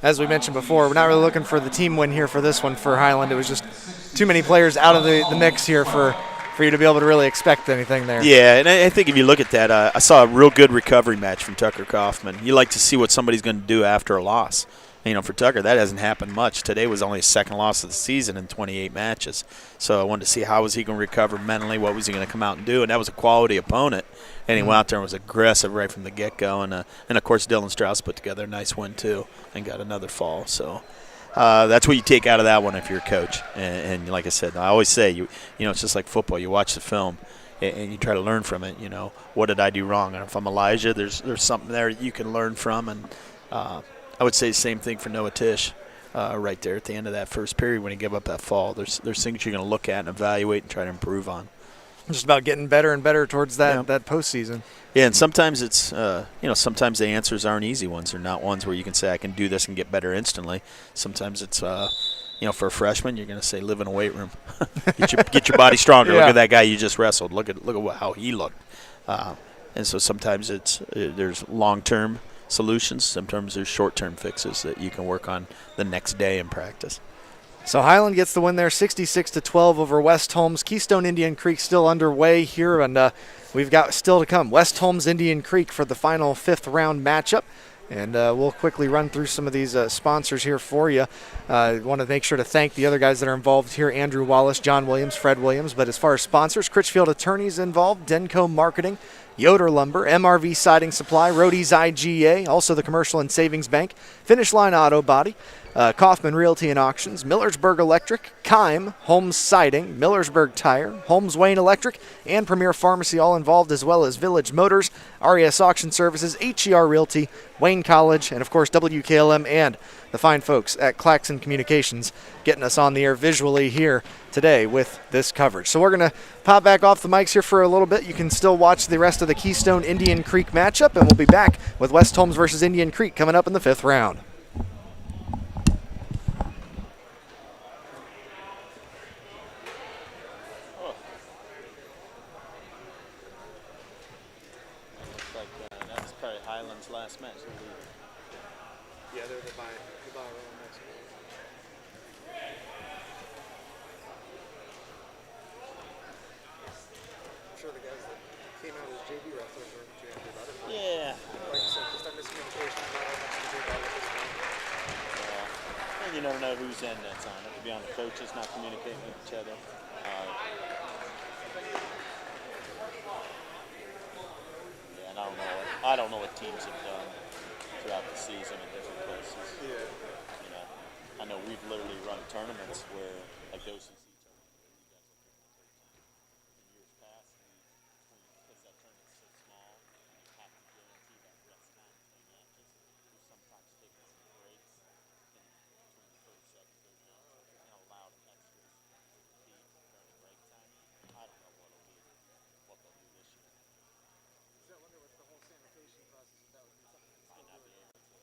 as we mentioned before, we're not really looking for the team win here for this one for Highland. It was just too many players out of the mix here for you to be able to really expect anything there. Yeah, and I think if you look at that, I saw a real good recovery match from Tucker Kaufman. You like to see what somebody's going to do after a loss. You know, for Tucker, that hasn't happened much. Today was only his second loss of the season in 28 matches. So I wanted to see how was he going to recover mentally, what was he going to come out and do. And that was a quality opponent. And he went out there and was aggressive right from the get-go. And of course, Dylan Strauss put together a nice win, too, and got another fall. So that's what you take out of that one if you're a coach. And like I said, I always say, you know, it's just like football. You watch the film, and you try to learn from it. You know, what did I do wrong? And if I'm Elijah, there's something there you can learn from. And I would say the same thing for Noah Tish right there at the end of that first period when he gave up that fall. There's things you're going to look at and evaluate and try to improve on. just about getting better and better towards that postseason. Yeah, and sometimes it's sometimes the answers aren't easy ones. They're not ones where you can say I can do this and get better instantly. Sometimes it's for a freshman, you're going to say live in a weight room, get your body stronger. Look at that guy you just wrestled. Look at how he looked. And so sometimes there's long-term solutions. Sometimes there's short-term fixes that you can work on the next day in practice. So Highland gets the win there, 66-12 over West Holmes. Keystone Indian Creek still underway here, and we've got still to come. West Holmes Indian Creek for the final 5th round matchup. And we'll quickly run through some of these sponsors here for you. I want to make sure to thank the other guys that are involved here, Andrew Wallace, John Williams, Fred Williams. But as far as sponsors, Critchfield Attorneys involved, Denco Marketing, Yoder Lumber, MRV Siding Supply, Roadies IGA, also the Commercial and Savings Bank, Finish Line Auto Body, Kaufman Realty and Auctions, Millersburg Electric, Kime, Holmes Siding, Millersburg Tire, Holmes Wayne Electric, and Premier Pharmacy all involved, as well as Village Motors, RES Auction Services, HER Realty, Wayne College, and of course WKLM and the fine folks at Claxon Communications getting us on the air visually here today with this coverage. So we're going to pop back off the mics here for a little bit. You can still watch the rest of the Keystone Indian Creek matchup, and we'll be back with West Holmes versus Indian Creek coming up in the 5th round. That was probably Highland's last match. Yeah, they're the bye round next week. I'm sure the guys that came out as JV wrestlers are too happy about it. Yeah. Like you said, just that miscommunication, not how much to do about it. And you never know whose end that's on. It could be on the coaches not communicating with each other. And I don't know what teams have done throughout the season in different places. Yeah. I know we've literally run tournaments where, like the OCC tournament, where you guys are in years past, because that tournament's so small, you have to guarantee that rest time between matches. We sometimes take some breaks between the first, second, third match, and allowed extras to compete during break time. I don't know what they'll do this year. I wonder what the whole sanitation process, if that would be something that's Might not be able to.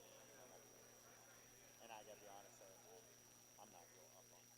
And I gotta be honest, I'm not real up on it.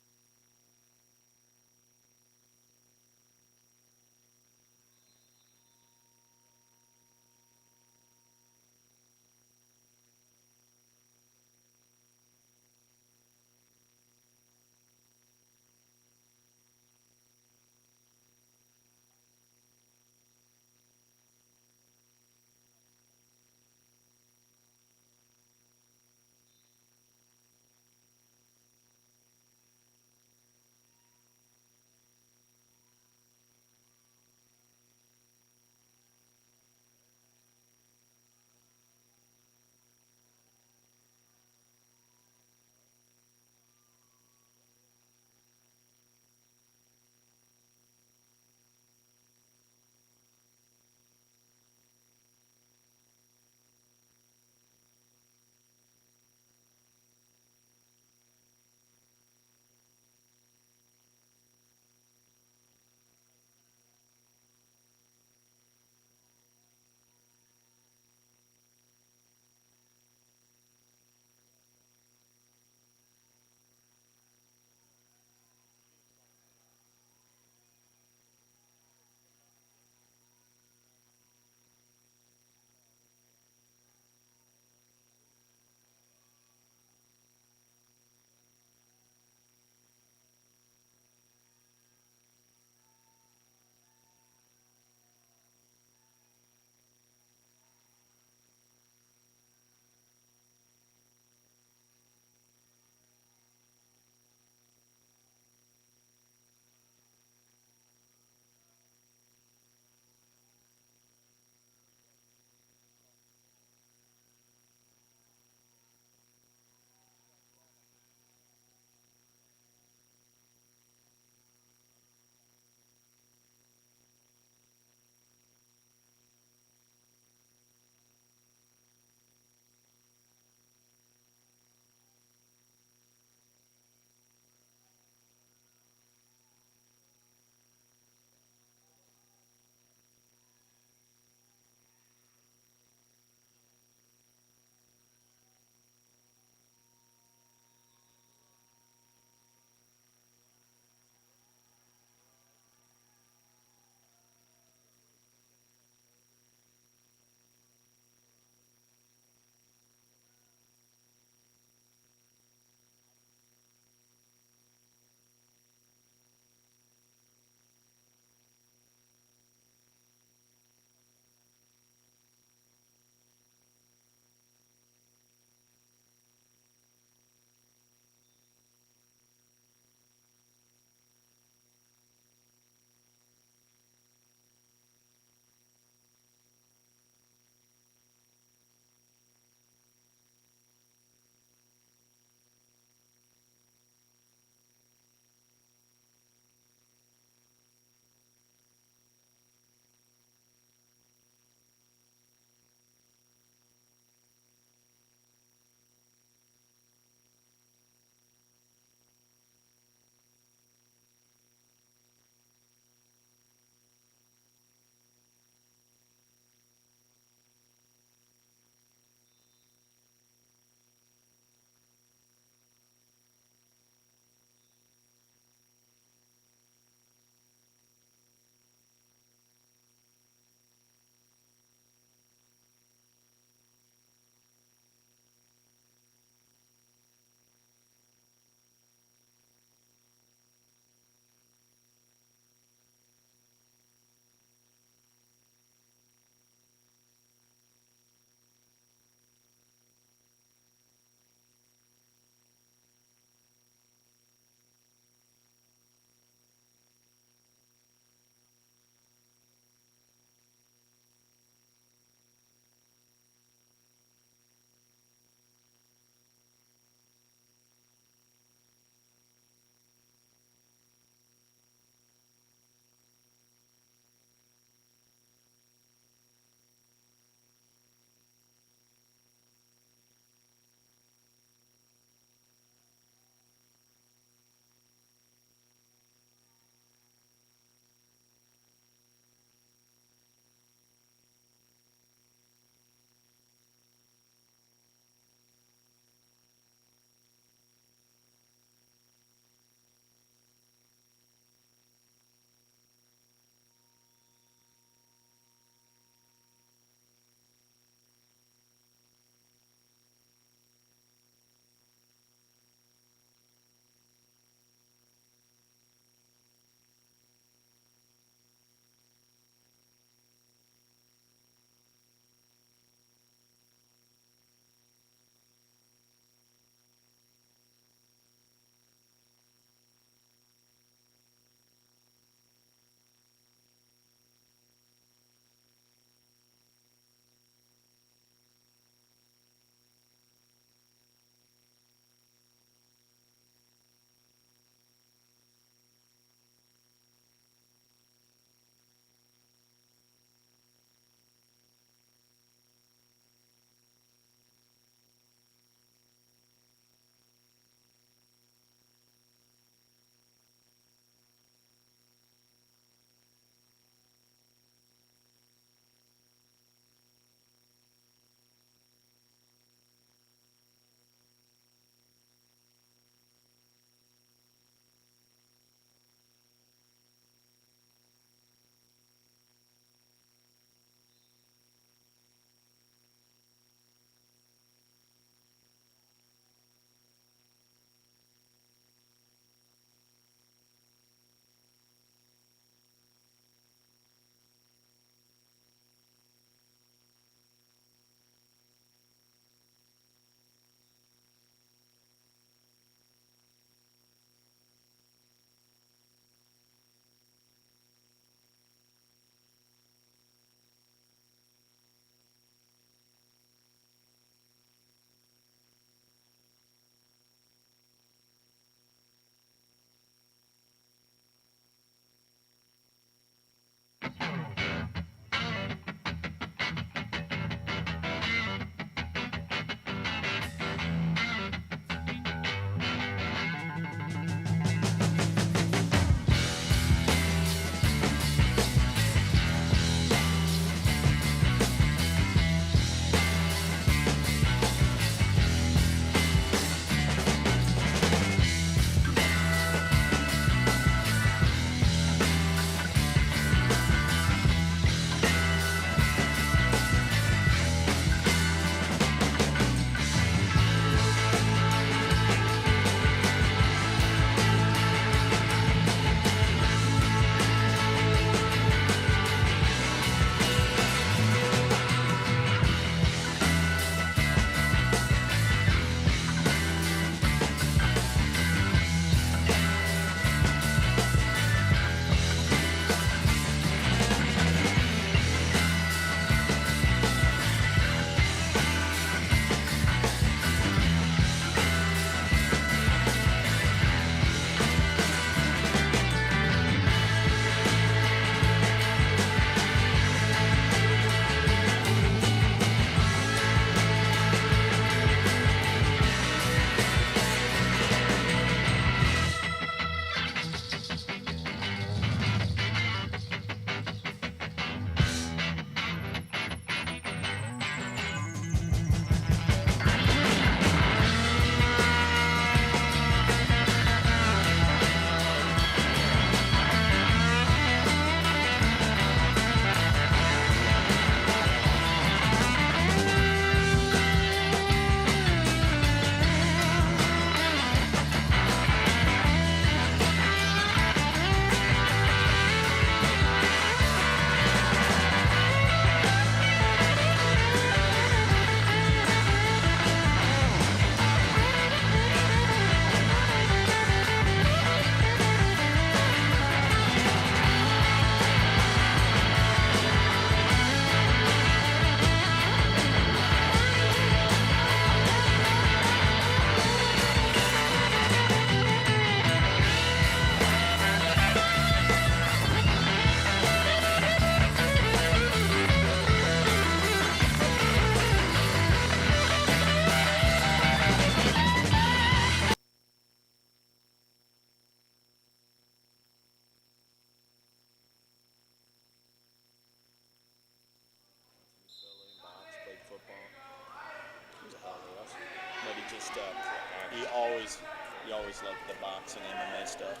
you always love the boxing MMA stuff.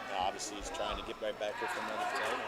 And obviously, he's trying to get right back here for another title.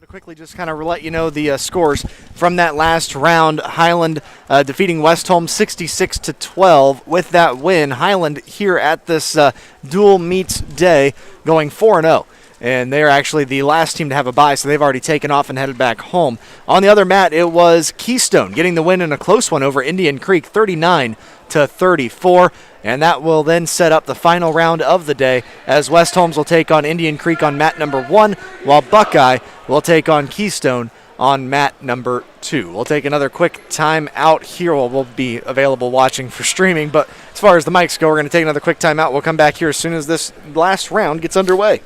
To quickly just kind of let you know the scores from that last round. Highland defeating West Holmes 66-12. With that win, Highland here at this dual meets day going 4-0. And they're actually the last team to have a bye, so they've already taken off and headed back home. On the other mat, it was Keystone getting the win in a close one over Indian Creek, 39-34. And that will then set up the final round of the day as West Holmes will take on Indian Creek on mat number 1, while Buckeye will take on Keystone on mat number 2. We'll take another quick time out here. We'll be available watching for streaming, but as far as the mics go, we're going to take another quick time out. We'll come back here as soon as this last round gets underway.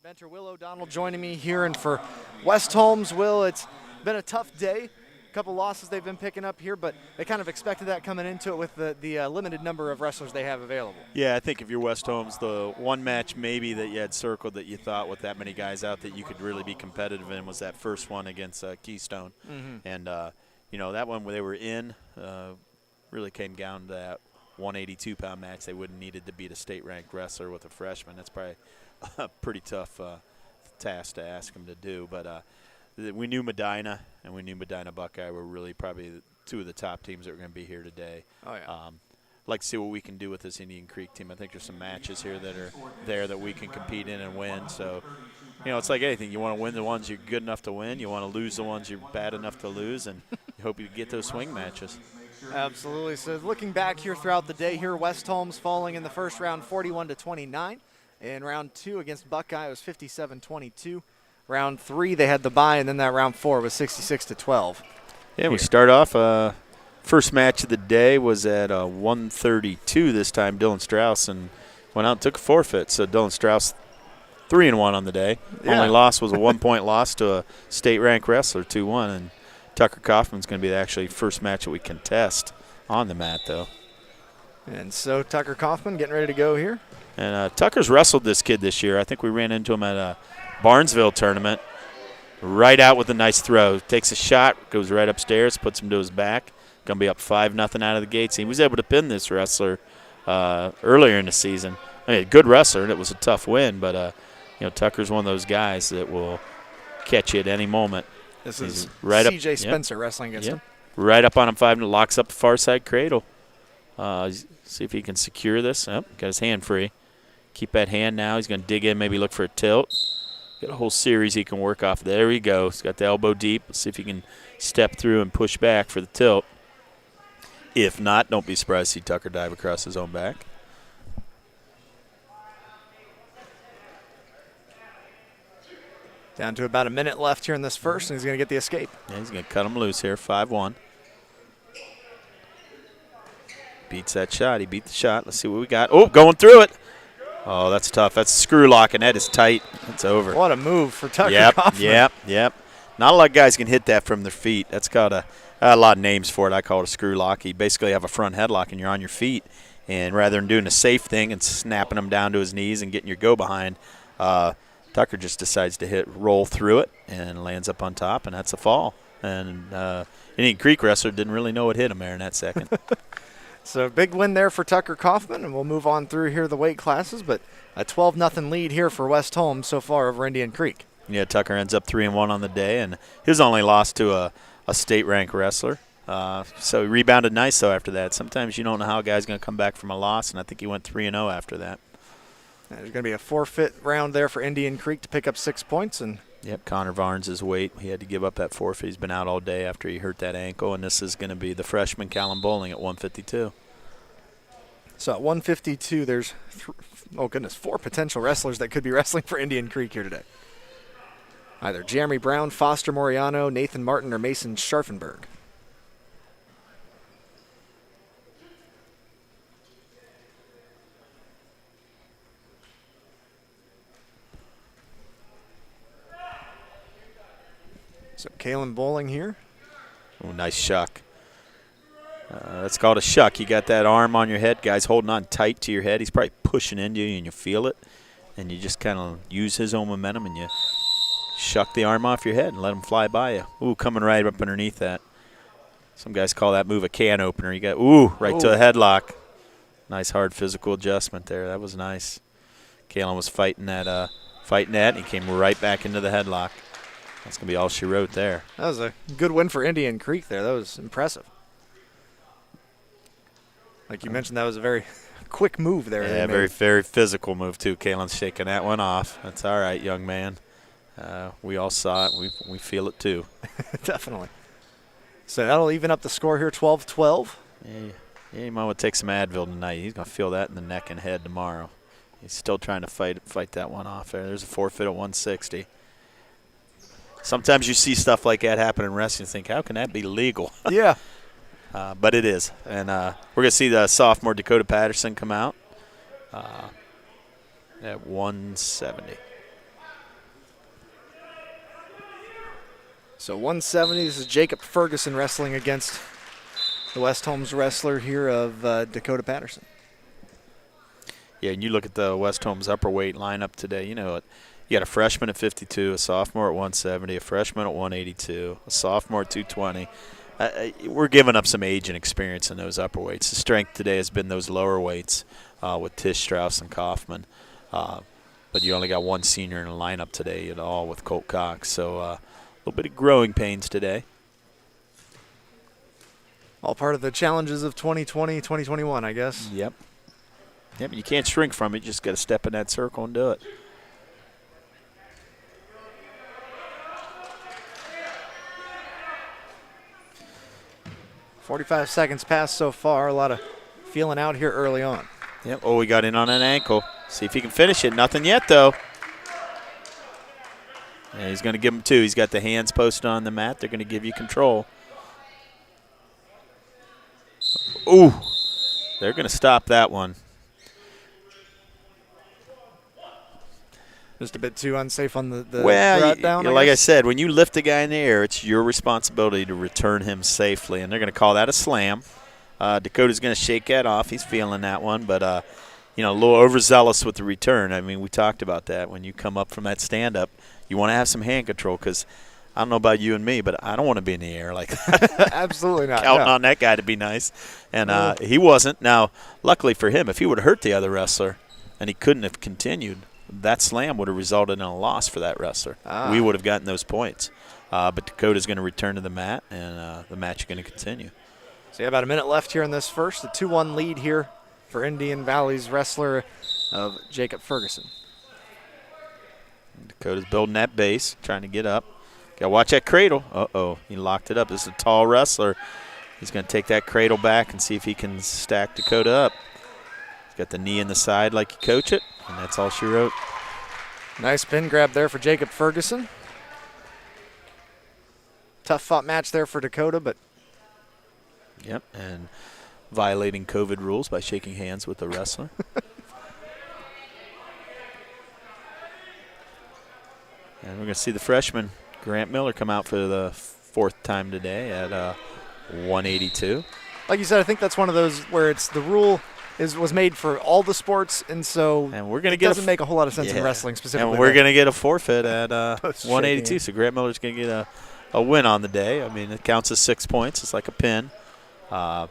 Bentor Will O'Donnell joining me here, and for West Holmes, Will, it's been a tough day. A couple losses they've been picking up here, but they kind of expected that coming into it with the limited number of wrestlers they have available. Yeah, I think if you're West Holmes, the one match maybe that you had circled that you thought with that many guys out that you could really be competitive in was that first one against Keystone. And, you know, that one where they were in really came down to that 182-pound match. They wouldn't needed to beat a state-ranked wrestler with a freshman. That's probably a pretty tough task to ask them to do. But we knew Medina and we knew Medina Buckeye were really probably two of the top teams that were going to be here today. Oh, yeah. Like to see what we can do with this Indian Creek team. I think there's some matches here that are there that we can compete in and win. So, you know, it's like anything. You want to win the ones you're good enough to win. You want to lose the ones you're bad enough to lose, and you hope you get those swing matches. Absolutely. So looking back here throughout the day here, West Holmes falling in the first round 41-29. In round 2 against Buckeye, it was 57-22. Round 3, they had the bye, and then that round 4 was 66-12. Yeah, we start off. First match of the day was at 132 this time. Dylan Strauss and went out and took a forfeit. So Dylan Strauss 3-1 on the day. Yeah. Only loss was a 1-point loss to a state-ranked wrestler, 2-1. And Tucker Kaufman's going to be the actually first match that we contest on the mat, though. And so Tucker Kaufman getting ready to go here. And Tucker's wrestled this kid this year. I think we ran into him at a Barnesville tournament. Right out with a nice throw. Takes a shot, goes right upstairs, puts him to his back. Going to be up 5-0 out of the gates. He was able to pin this wrestler earlier in the season. I mean, a good wrestler, and it was a tough win. But, you know, Tucker's one of those guys that will catch you at any moment. This is right C.J. up, Spencer wrestling against him. Right up on him, 5, locks up the far side cradle. See if he can secure this. Oh, got his hand free. Keep that hand now. He's going to dig in, maybe look for a tilt. Got a whole series he can work off. There he goes. He's got the elbow deep. Let's see if he can step through and push back for the tilt. If not, don't be surprised to see Tucker dive across his own back. Down to about a minute left here in this first, and he's going to get the escape. Yeah, he's going to cut him loose here, 5-1. Beats that shot. He beat the shot. Let's see what we got. Oh, going through it. Oh, that's tough. That's screw lock, and that is tight. It's over. What a move for Tucker Kaufman. Yep. Not a lot of guys can hit that from their feet. That's got a lot of names for it. I call it a screw lock. You basically have a front headlock, and you're on your feet. And rather than doing a safe thing and snapping him down to his knees and getting your go behind, Tucker just decides to roll through it and lands up on top, and that's a fall. And Indian Creek wrestler didn't really know what hit him there in that second. So big win there for Tucker Kaufman, and we'll move on through here the weight classes, but a 12-0 lead here for West Holmes so far over Indian Creek. Yeah, Tucker ends up 3-1 on the day, and his only loss to a state-ranked wrestler. So he rebounded nice, though, after that. Sometimes you don't know how a guy's going to come back from a loss, and I think he went 3-0 after that. There's going to be a forfeit round there for Indian Creek to pick up 6 points. And yep, Connor Varnes' weight. He had to give up that forfeit. He's been out all day after he hurt that ankle, and this is going to be the freshman Kalin Bowling at 152. So at 152, there's, 4 potential wrestlers that could be wrestling for Indian Creek here today. Either Jeremy Brown, Foster Moriano, Nathan Martin, or Mason Scharfenberg. So Kalin Bowling here. Oh, nice shuck. That's called a shuck. You got that arm on your head. Guy's holding on tight to your head. He's probably pushing into you, and you feel it. And you just kind of use his own momentum, and you shuck the arm off your head and let him fly by you. Ooh, coming right up underneath that. Some guys call that move a can opener. You got, right to the headlock. Nice hard physical adjustment there. That was nice. Kalin was fighting that, and he came right back into the headlock. That's going to be all she wrote there. That was a good win for Indian Creek there. That was impressive. Like you mentioned, that was a very quick move there. Yeah, very, very physical move, too. Kalin's shaking that one off. That's all right, young man. We all saw it. We feel it, too. Definitely. So that'll even up the score here, 12-12. Yeah, you might want to take some Advil tonight. He's going to feel that in the neck and head tomorrow. He's still trying to fight that one off there. There's a forfeit at 160. Sometimes you see stuff like that happen in wrestling and think, how can that be legal? Yeah. But it is. And we're going to see the sophomore Dakota Patterson come out at 170. So 170, this is Jacob Ferguson wrestling against the West Holmes wrestler here of Dakota Patterson. Yeah, and you look at the West Holmes upper weight lineup today, you know, you got a freshman at 52, a sophomore at 170, a freshman at 182, a sophomore at 220. We're giving up some age and experience in those upper weights. The strength today has been those lower weights with Tish, Strauss, and Kaufman. But you only got one senior in the lineup today at all with Colt Cox. So a little bit of growing pains today. All part of the challenges of 2020, 2021, I guess. Yep. Yep, you can't shrink from it. You just got to step in that circle and do it. "45 seconds passed so far. A lot of feeling out here early on. Yep. Oh, we got in on an ankle. See if he can finish it. Nothing yet, though. Yeah, he's going to give him two. He's got the hands posted on the mat. They're going to give you control. Ooh, they're going to stop that one. Just a bit too unsafe on the well, down. Like I said, when you lift a guy in the air, it's your responsibility to return him safely, and they're going to call that a slam. Dakota's going to shake that off. He's feeling that one, but a little overzealous with the return. I mean, we talked about that. When you come up from that stand-up, you want to have some hand control because I don't know about you and me, but I don't want to be in the air like that. Absolutely not. Counting on that guy to be nice. And he wasn't. Now, luckily for him, if he would have hurt the other wrestler and he couldn't have continued, that slam would have resulted in a loss for that wrestler. We would have gotten those points. But Dakota's going to return to the mat, and the match is going to continue. So you have about a minute left here in this first. A 2-1 lead here for Indian Valley's wrestler of Jacob Ferguson. Dakota's building that base, trying to get up. Got to watch that cradle. Uh-oh, he locked it up. This is a tall wrestler. He's going to take that cradle back and see if he can stack Dakota up. He's got the knee in the side like you coach it, and that's all she wrote. Nice pin grab there for Jacob Ferguson. Tough fought match there for Dakota, but yep, and violating COVID rules by shaking hands with the wrestler. And we're going to see the freshman, Grant Miller, come out for the fourth time today at 182. Like you said, I think that's one of those where it's the rule was made for all the sports, and so it doesn't make a whole lot of sense in wrestling specifically. And we're going to get a forfeit at 182, so Grant Miller's going to get a win on the day. I mean, it counts as 6 points. It's like a pin. And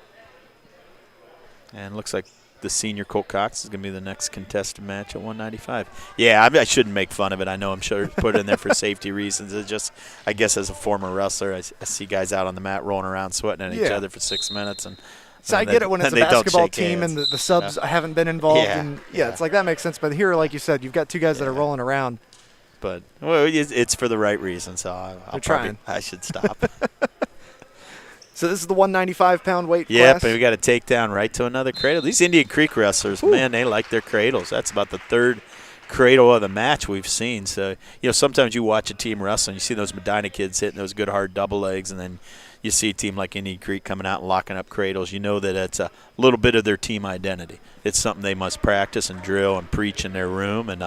it looks like the senior Colt Cox is going to be the next contested match at 195. Yeah, I shouldn't make fun of it. I know I'm sure put it in there for safety reasons. It's just, I guess as a former wrestler, I see guys out on the mat rolling around sweating at each other for 6 minutes. So I get it when it's a basketball team and the subs haven't been involved. It's like that makes sense. But here, like you said, you've got two guys that are rolling around. But it's for the right reason, so I should stop. So this is the 195-pound weight class? Yep, and we got a takedown right to another cradle. These Indian Creek wrestlers, man, they like their cradles. That's about the third cradle of the match we've seen. So, sometimes you watch a team wrestle and you see those Medina kids hitting those good hard double legs, and then you see a team like Indian Creek coming out and locking up cradles. You know that it's a little bit of their team identity. It's something they must practice and drill and preach in their room, and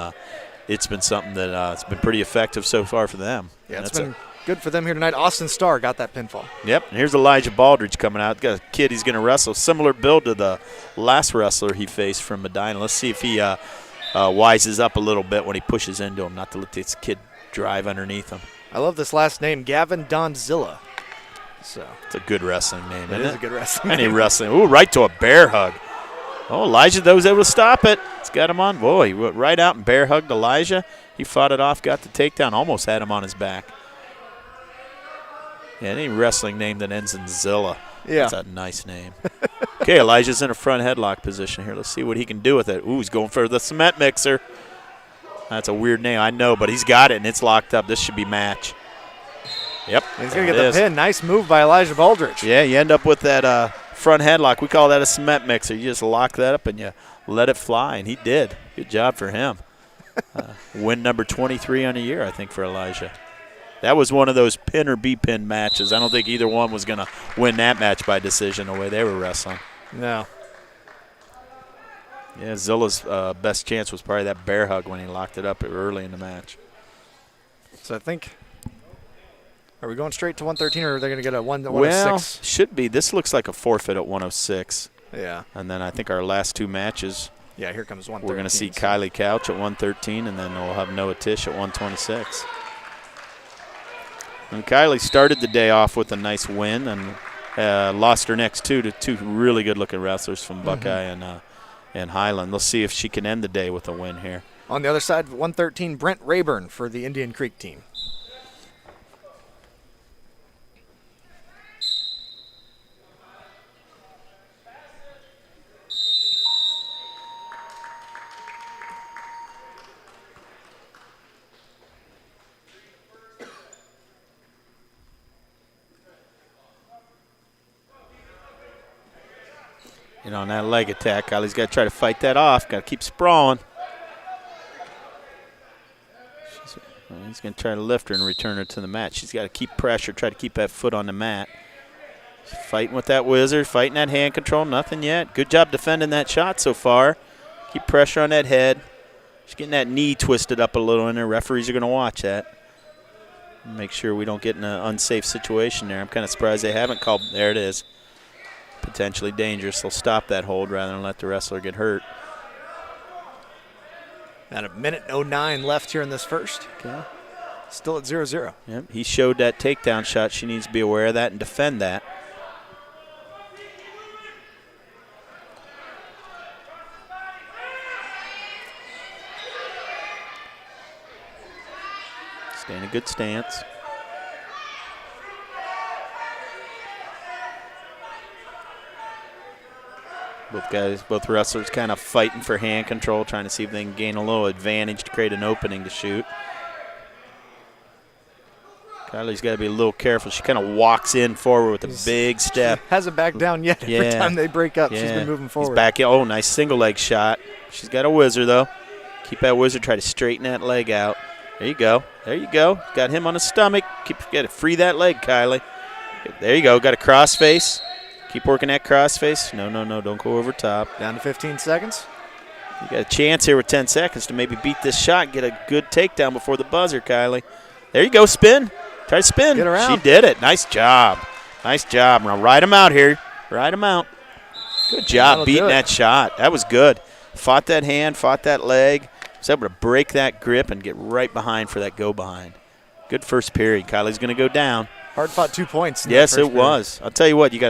it's been something that it's been pretty effective so far for them. Yeah, it's been good for them here tonight. Austin Starr got that pinfall. Yep, and here's Elijah Baldridge coming out. Got a kid he's going to wrestle. Similar build to the last wrestler he faced from Medina. Let's see if he wises up a little bit when he pushes into him, not to let this kid drive underneath him. I love this last name, Gavin Donzilla. So it's a good wrestling name, isn't it? It is a good wrestling name. And he wrestling. Ooh, right to a bear hug. Oh, Elijah was able to stop it. It's got him on. Boy, he went right out and bear hugged Elijah. He fought it off, got the takedown, almost had him on his back. Yeah, any wrestling name that ends in Zilla. Yeah. That's a nice name. Okay, Elijah's in a front headlock position here. Let's see what he can do with it. Ooh, he's going for the cement mixer. That's a weird name, I know, but he's got it, and it's locked up. This should be match. Yep. He's going to get the pin. Nice move by Elijah Baldridge. Yeah, you end up with that front headlock. We call that a cement mixer. You just lock that up and you let it fly, and he did. Good job for him. Win number 23 on the year, I think, for Elijah. That was one of those pin or be pin matches. I don't think either one was going to win that match by decision the way they were wrestling. No. Yeah, Zilla's best chance was probably that bear hug when he locked it up early in the match. So I think Are we going straight to 113, or are they going to get a 106? Well, should be. This looks like a forfeit at 106. Yeah. And then I think our last 2 matches, yeah, here comes 113. we're going to see Kylie Couch at 113, and then we'll have Noah Tish at 126. And Kylie started the day off with a nice win and lost her next 2 to 2 really good-looking wrestlers from Buckeye and Highland. Let's see if she can end the day with a win here. On the other side, 113, Brent Rayburn for the Indian Creek team. You know, on that leg attack, Kylie's got to try to fight that off. Got to keep sprawling. He's going to try to lift her and return her to the mat. She's got to keep pressure, try to keep that foot on the mat. She's fighting with that wizard, fighting that hand control. Nothing yet. Good job defending that shot so far. Keep pressure on that head. She's getting that knee twisted up a little in there. Referees are going to watch that. Make sure we don't get in an unsafe situation there. I'm kind of surprised they haven't called. There it is. Potentially dangerous. They'll stop that hold rather than let the wrestler get hurt. About 1:09 left here in this first. Okay. Still at 0-0. Yep. He showed that takedown shot. She needs to be aware of that and defend that. Stay in a good stance. Both wrestlers kind of fighting for hand control, trying to see if they can gain a little advantage to create an opening to shoot. Kylie's got to be a little careful. She kind of walks in forward with a big step. She hasn't backed down yet. Every time they break up, she's been moving forward. He's back in. Oh, nice single leg shot. She's got a whizzer, though. Keep that whizzer. Try to straighten that leg out. There you go. There you go. Got him on his stomach. Got to free that leg, Kylie. There you go. Got a cross face. Keep working that cross face. No. Don't go over top. Down to 15 seconds. You got a chance here with 10 seconds to maybe beat this shot, get a good takedown before the buzzer, Kylie. There you go. Spin. Try to spin. Get around. She did it. Nice job. Nice job. Now ride him out here. Ride him out. Good job beating that shot. That was good. Fought that hand, fought that leg. Was able to break that grip and get right behind for that go behind. Good first period. Kylie's going to go down. Hard fought 2 points. Yes, it was. I'll tell you what, you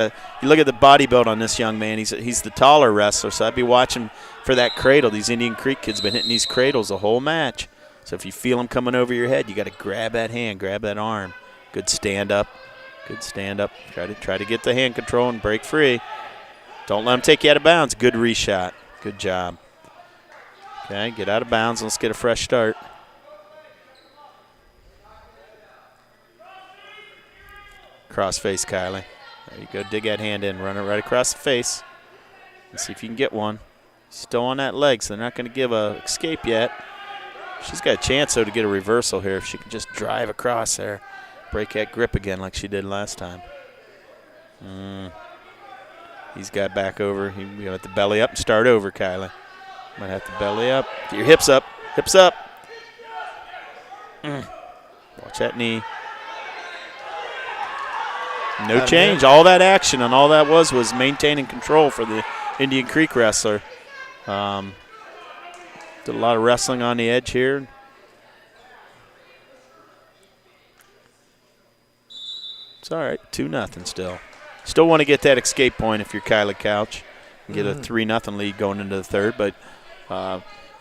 look at the body build on this young man. He's the taller wrestler, so I'd be watching for that cradle. These Indian Creek kids have been hitting these cradles the whole match. So if you feel them coming over your head, you got to grab that hand, grab that arm. Good stand up. Good stand up. Try to get the hand control and break free. Don't let them take you out of bounds. Good reshot. Good job. Okay, get out of bounds. Let's get a fresh start. Cross face, Kylie. There you go. Dig that hand in. Run it right across the face. Let's see if you can get one. Still on that leg, so they're not going to give a escape yet. She's got a chance, though, to get a reversal here if she can just drive across there. Break that grip again like she did last time. He's got back over. He's going to have to belly up and start over, Kylie. Might have to belly up. Get your hips up. Hips up. Watch that knee. No change. All that action and all that was maintaining control for the Indian Creek wrestler. Did a lot of wrestling on the edge here. It's all right. 2-0 still. Still want to get that escape point if you're Kylie Couch and get a 3-0 lead going into the third. But,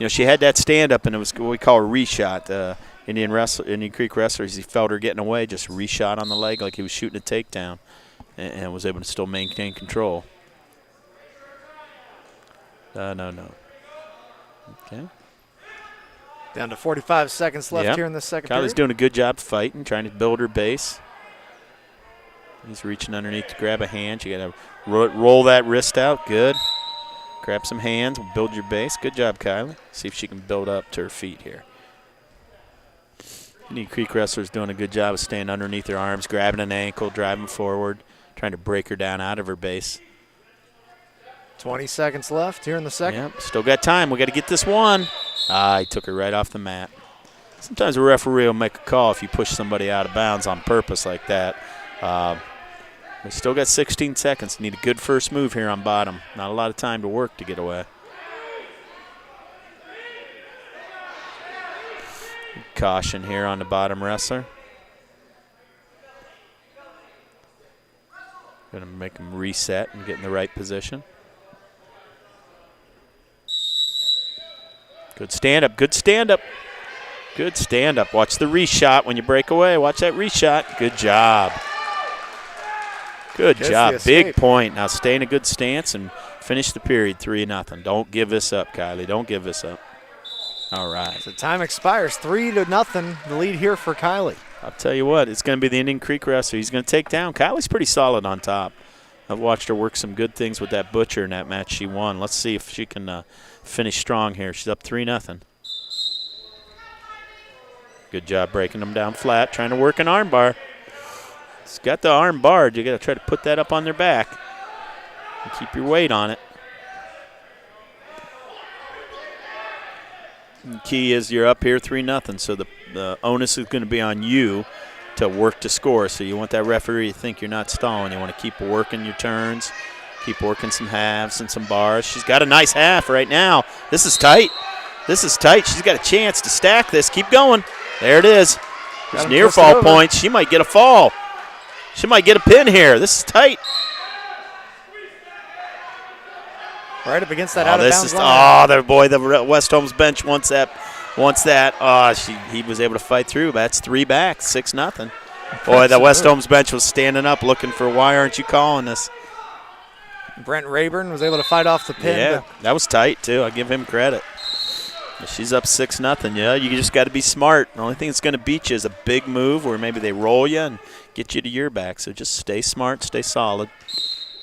she had that stand-up, and it was what we call a reshot. Indian Creek wrestlers, he felt her getting away, just reshot on the leg like he was shooting a takedown and was able to still maintain control. No. Okay. Down to 45 seconds left here in the second period. Kylie's doing a good job fighting, trying to build her base. He's reaching underneath to grab a hand. You got to roll that wrist out. Good. Grab some hands. Build your base. Good job, Kylie. See if she can build up to her feet here. Indian Creek wrestlers doing a good job of staying underneath her arms, grabbing an ankle, driving forward, trying to break her down out of her base. 20 seconds left here in the second. Yep, still got time. We got to get this one. He took her right off the mat. Sometimes a referee will make a call if you push somebody out of bounds on purpose like that. We still got 16 seconds. Need a good first move here on bottom. Not a lot of time to work to get away. Caution here on the bottom wrestler. Going to make him reset and get in the right position. Good stand-up, good stand-up. Good stand-up. Watch the reshot when you break away. Watch that reshot. Good job. Good job. Big point. Now stay in a good stance and finish the period 3-0. Don't give this up, Kylie. Don't give this up. All right. So time expires. 3-0. The lead here for Kylie. I'll tell you what, it's going to be the Indian Creek wrestler. He's going to take down. Kylie's pretty solid on top. I've watched her work some good things with that Butcher in that match she won. Let's see if she can finish strong here. She's up 3-0. Good job breaking them down flat, trying to work an arm bar. She's got the arm barred. You got to try to put that up on their back and keep your weight on it. The key is you're up here 3-0, so the onus is going to be on you to work to score. So you want that referee to think you're not stalling. You want to keep working your turns, keep working some halves and some bars. She's got a nice half right now. This is tight. This is tight. She's got a chance to stack this. Keep going. There it is. There's near fall points. She might get a fall. She might get a pin here. This is tight. Right up against that out of bounds line. The West Holmes bench wants that. He was able to fight through. That's 3 back, 6-0. Boy, the West Holmes bench was standing up looking for why aren't you calling this? Brent Rayburn was able to fight off the pin. Yeah, that was tight too. I give him credit. She's up 6-0. Yeah, you just got to be smart. The only thing that's going to beat you is a big move where maybe they roll you and get you to your back. So just stay smart, stay solid.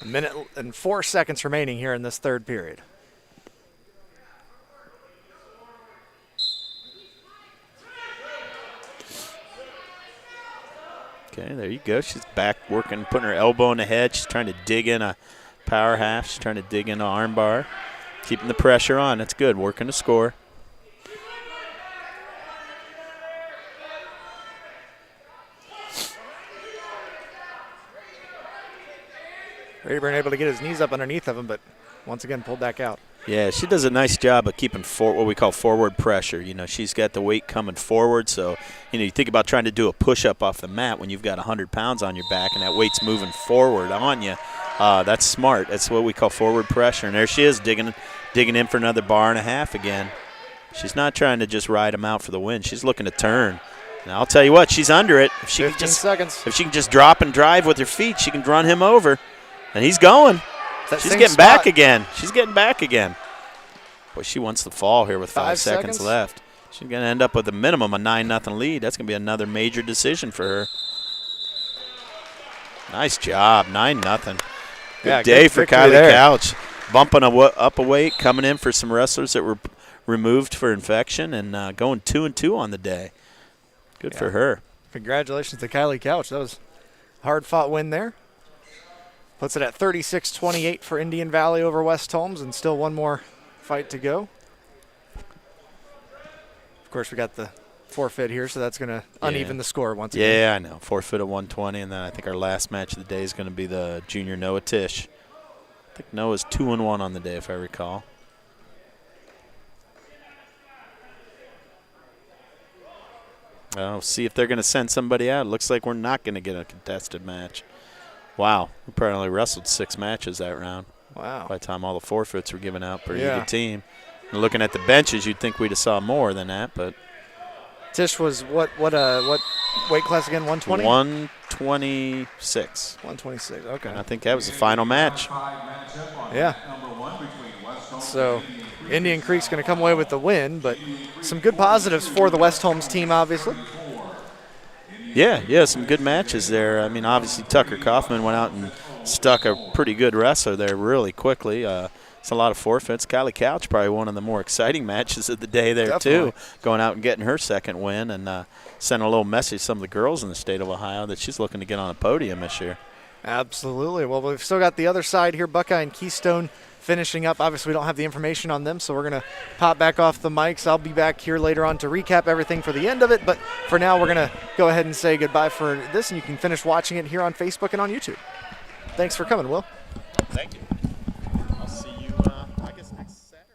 1 minute and 4 seconds remaining here in this third period. Okay, there you go. She's back working, putting her elbow in the head. She's trying to dig in a power half. She's trying to dig in an arm bar. Keeping the pressure on. That's good. Working to score. Rayburn able to get his knees up underneath of him, but once again pulled back out. Yeah, she does a nice job of keeping what we call forward pressure. You know, she's got the weight coming forward, so you think about trying to do a push-up off the mat when you've got 100 pounds on your back and that weight's moving forward on you. That's smart. That's what we call forward pressure. And there she is digging in for another bar and a half again. She's not trying to just ride him out for the win. She's looking to turn. Now I'll tell you what, she's under it. If she 15 seconds. If she can just drop and drive with her feet, she can run him over. And he's going. She's getting back again. She's getting back again. Boy, she wants the fall here with 5 seconds left. She's going to end up with a minimum a 9-0 lead. That's going to be another major decision for her. Nice job, 9-0. Good day for Kylie Couch. Bumping up a weight, coming in for some wrestlers that were removed for infection, and going 2-2 on the day. Good for her. Congratulations to Kylie Couch. That was a hard-fought win there. Puts it at 36-28 for Indian Valley over West Holmes, and still one more fight to go. Of course, we got the forfeit here, so that's going to uneven the score once again. Yeah, I know. Forfeit at 120, and then I think our last match of the day is going to be the junior Noah Tish. I think Noah's 2-1 on the day, if I recall. Well, see if they're going to send somebody out. It looks like we're not going to get a contested match. Wow, we probably only wrestled 6 matches that round. Wow. By the time all the forfeits were given out per either team. And looking at the benches, you'd think we'd have saw more than that, but Tish was what weight class again? 120? 126. 126. Okay. And I think that was the final match. Yeah. So Indian Creek's going to come away with the win, but some good positives for the West Holmes team, obviously. Yeah, some good matches there. I mean, obviously Tucker Kaufman went out and stuck a pretty good wrestler there really quickly. It's a lot of forfeits. Kylie Couch, probably one of the more exciting matches of the day there, too, going out and getting her second win and sending a little message to some of the girls in the state of Ohio that she's looking to get on a podium this year. Absolutely. Well, we've still got the other side here, Buckeye and Keystone finishing up. Obviously, we don't have the information on them, so we're going to pop back off the mics. I'll be back here later on to recap everything for the end of it, but for now, we're going to go ahead and say goodbye for this, and you can finish watching it here on Facebook and on YouTube. Thanks for coming, Will. Thank you. I'll see you, I guess, next Saturday.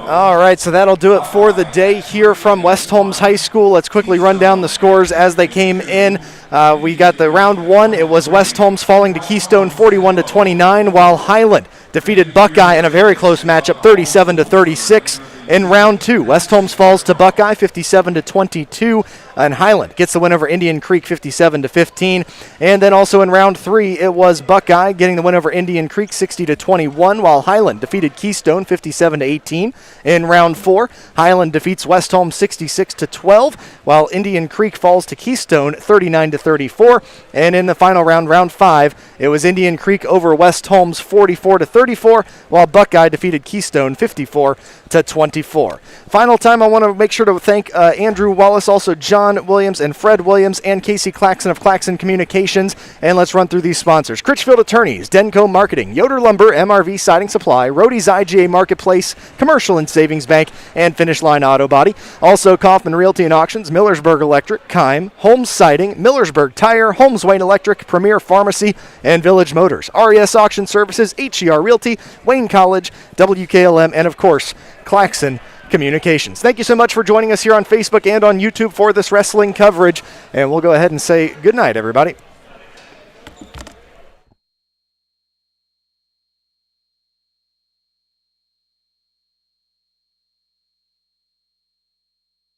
All right, so that'll do it for the day here from West Holmes High School. Let's quickly run down the scores as they came in. We got the round one. It was West Holmes falling to Keystone 41-29, while Highland defeated Buckeye in a very close matchup, 37-36. In round two, West Holmes falls to Buckeye 57-22, and Highland gets the win over Indian Creek 57-15. And then also in round three, it was Buckeye getting the win over Indian Creek 60-21, while Highland defeated Keystone 57-18. In round four, Highland defeats West Holmes 66-12, while Indian Creek falls to Keystone 39-34. And in the final round, round five, it was Indian Creek over West Holmes 44-34, while Buckeye defeated Keystone 54-24. Final time, I want to make sure to thank Andrew Wallace, also John Williams and Fred Williams, and Casey Claxon of Claxon Communications. And let's run through these sponsors. Critchfield Attorneys, Denco Marketing, Yoder Lumber, MRV Siding Supply, Rody's IGA Marketplace, Commercial and Savings Bank, and Finish Line Auto Body. Also Kaufman Realty and Auctions, Millersburg Electric, Keim, Holmes Siding, Millersburg Tire, Holmes Wayne Electric, Premier Pharmacy, and Village Motors. RES Auction Services, HER Realty, Wayne College, WKLM, and of course, Claxon Communications. Thank you so much for joining us here on Facebook and on YouTube for this wrestling coverage, and we'll go ahead and say good night, everybody.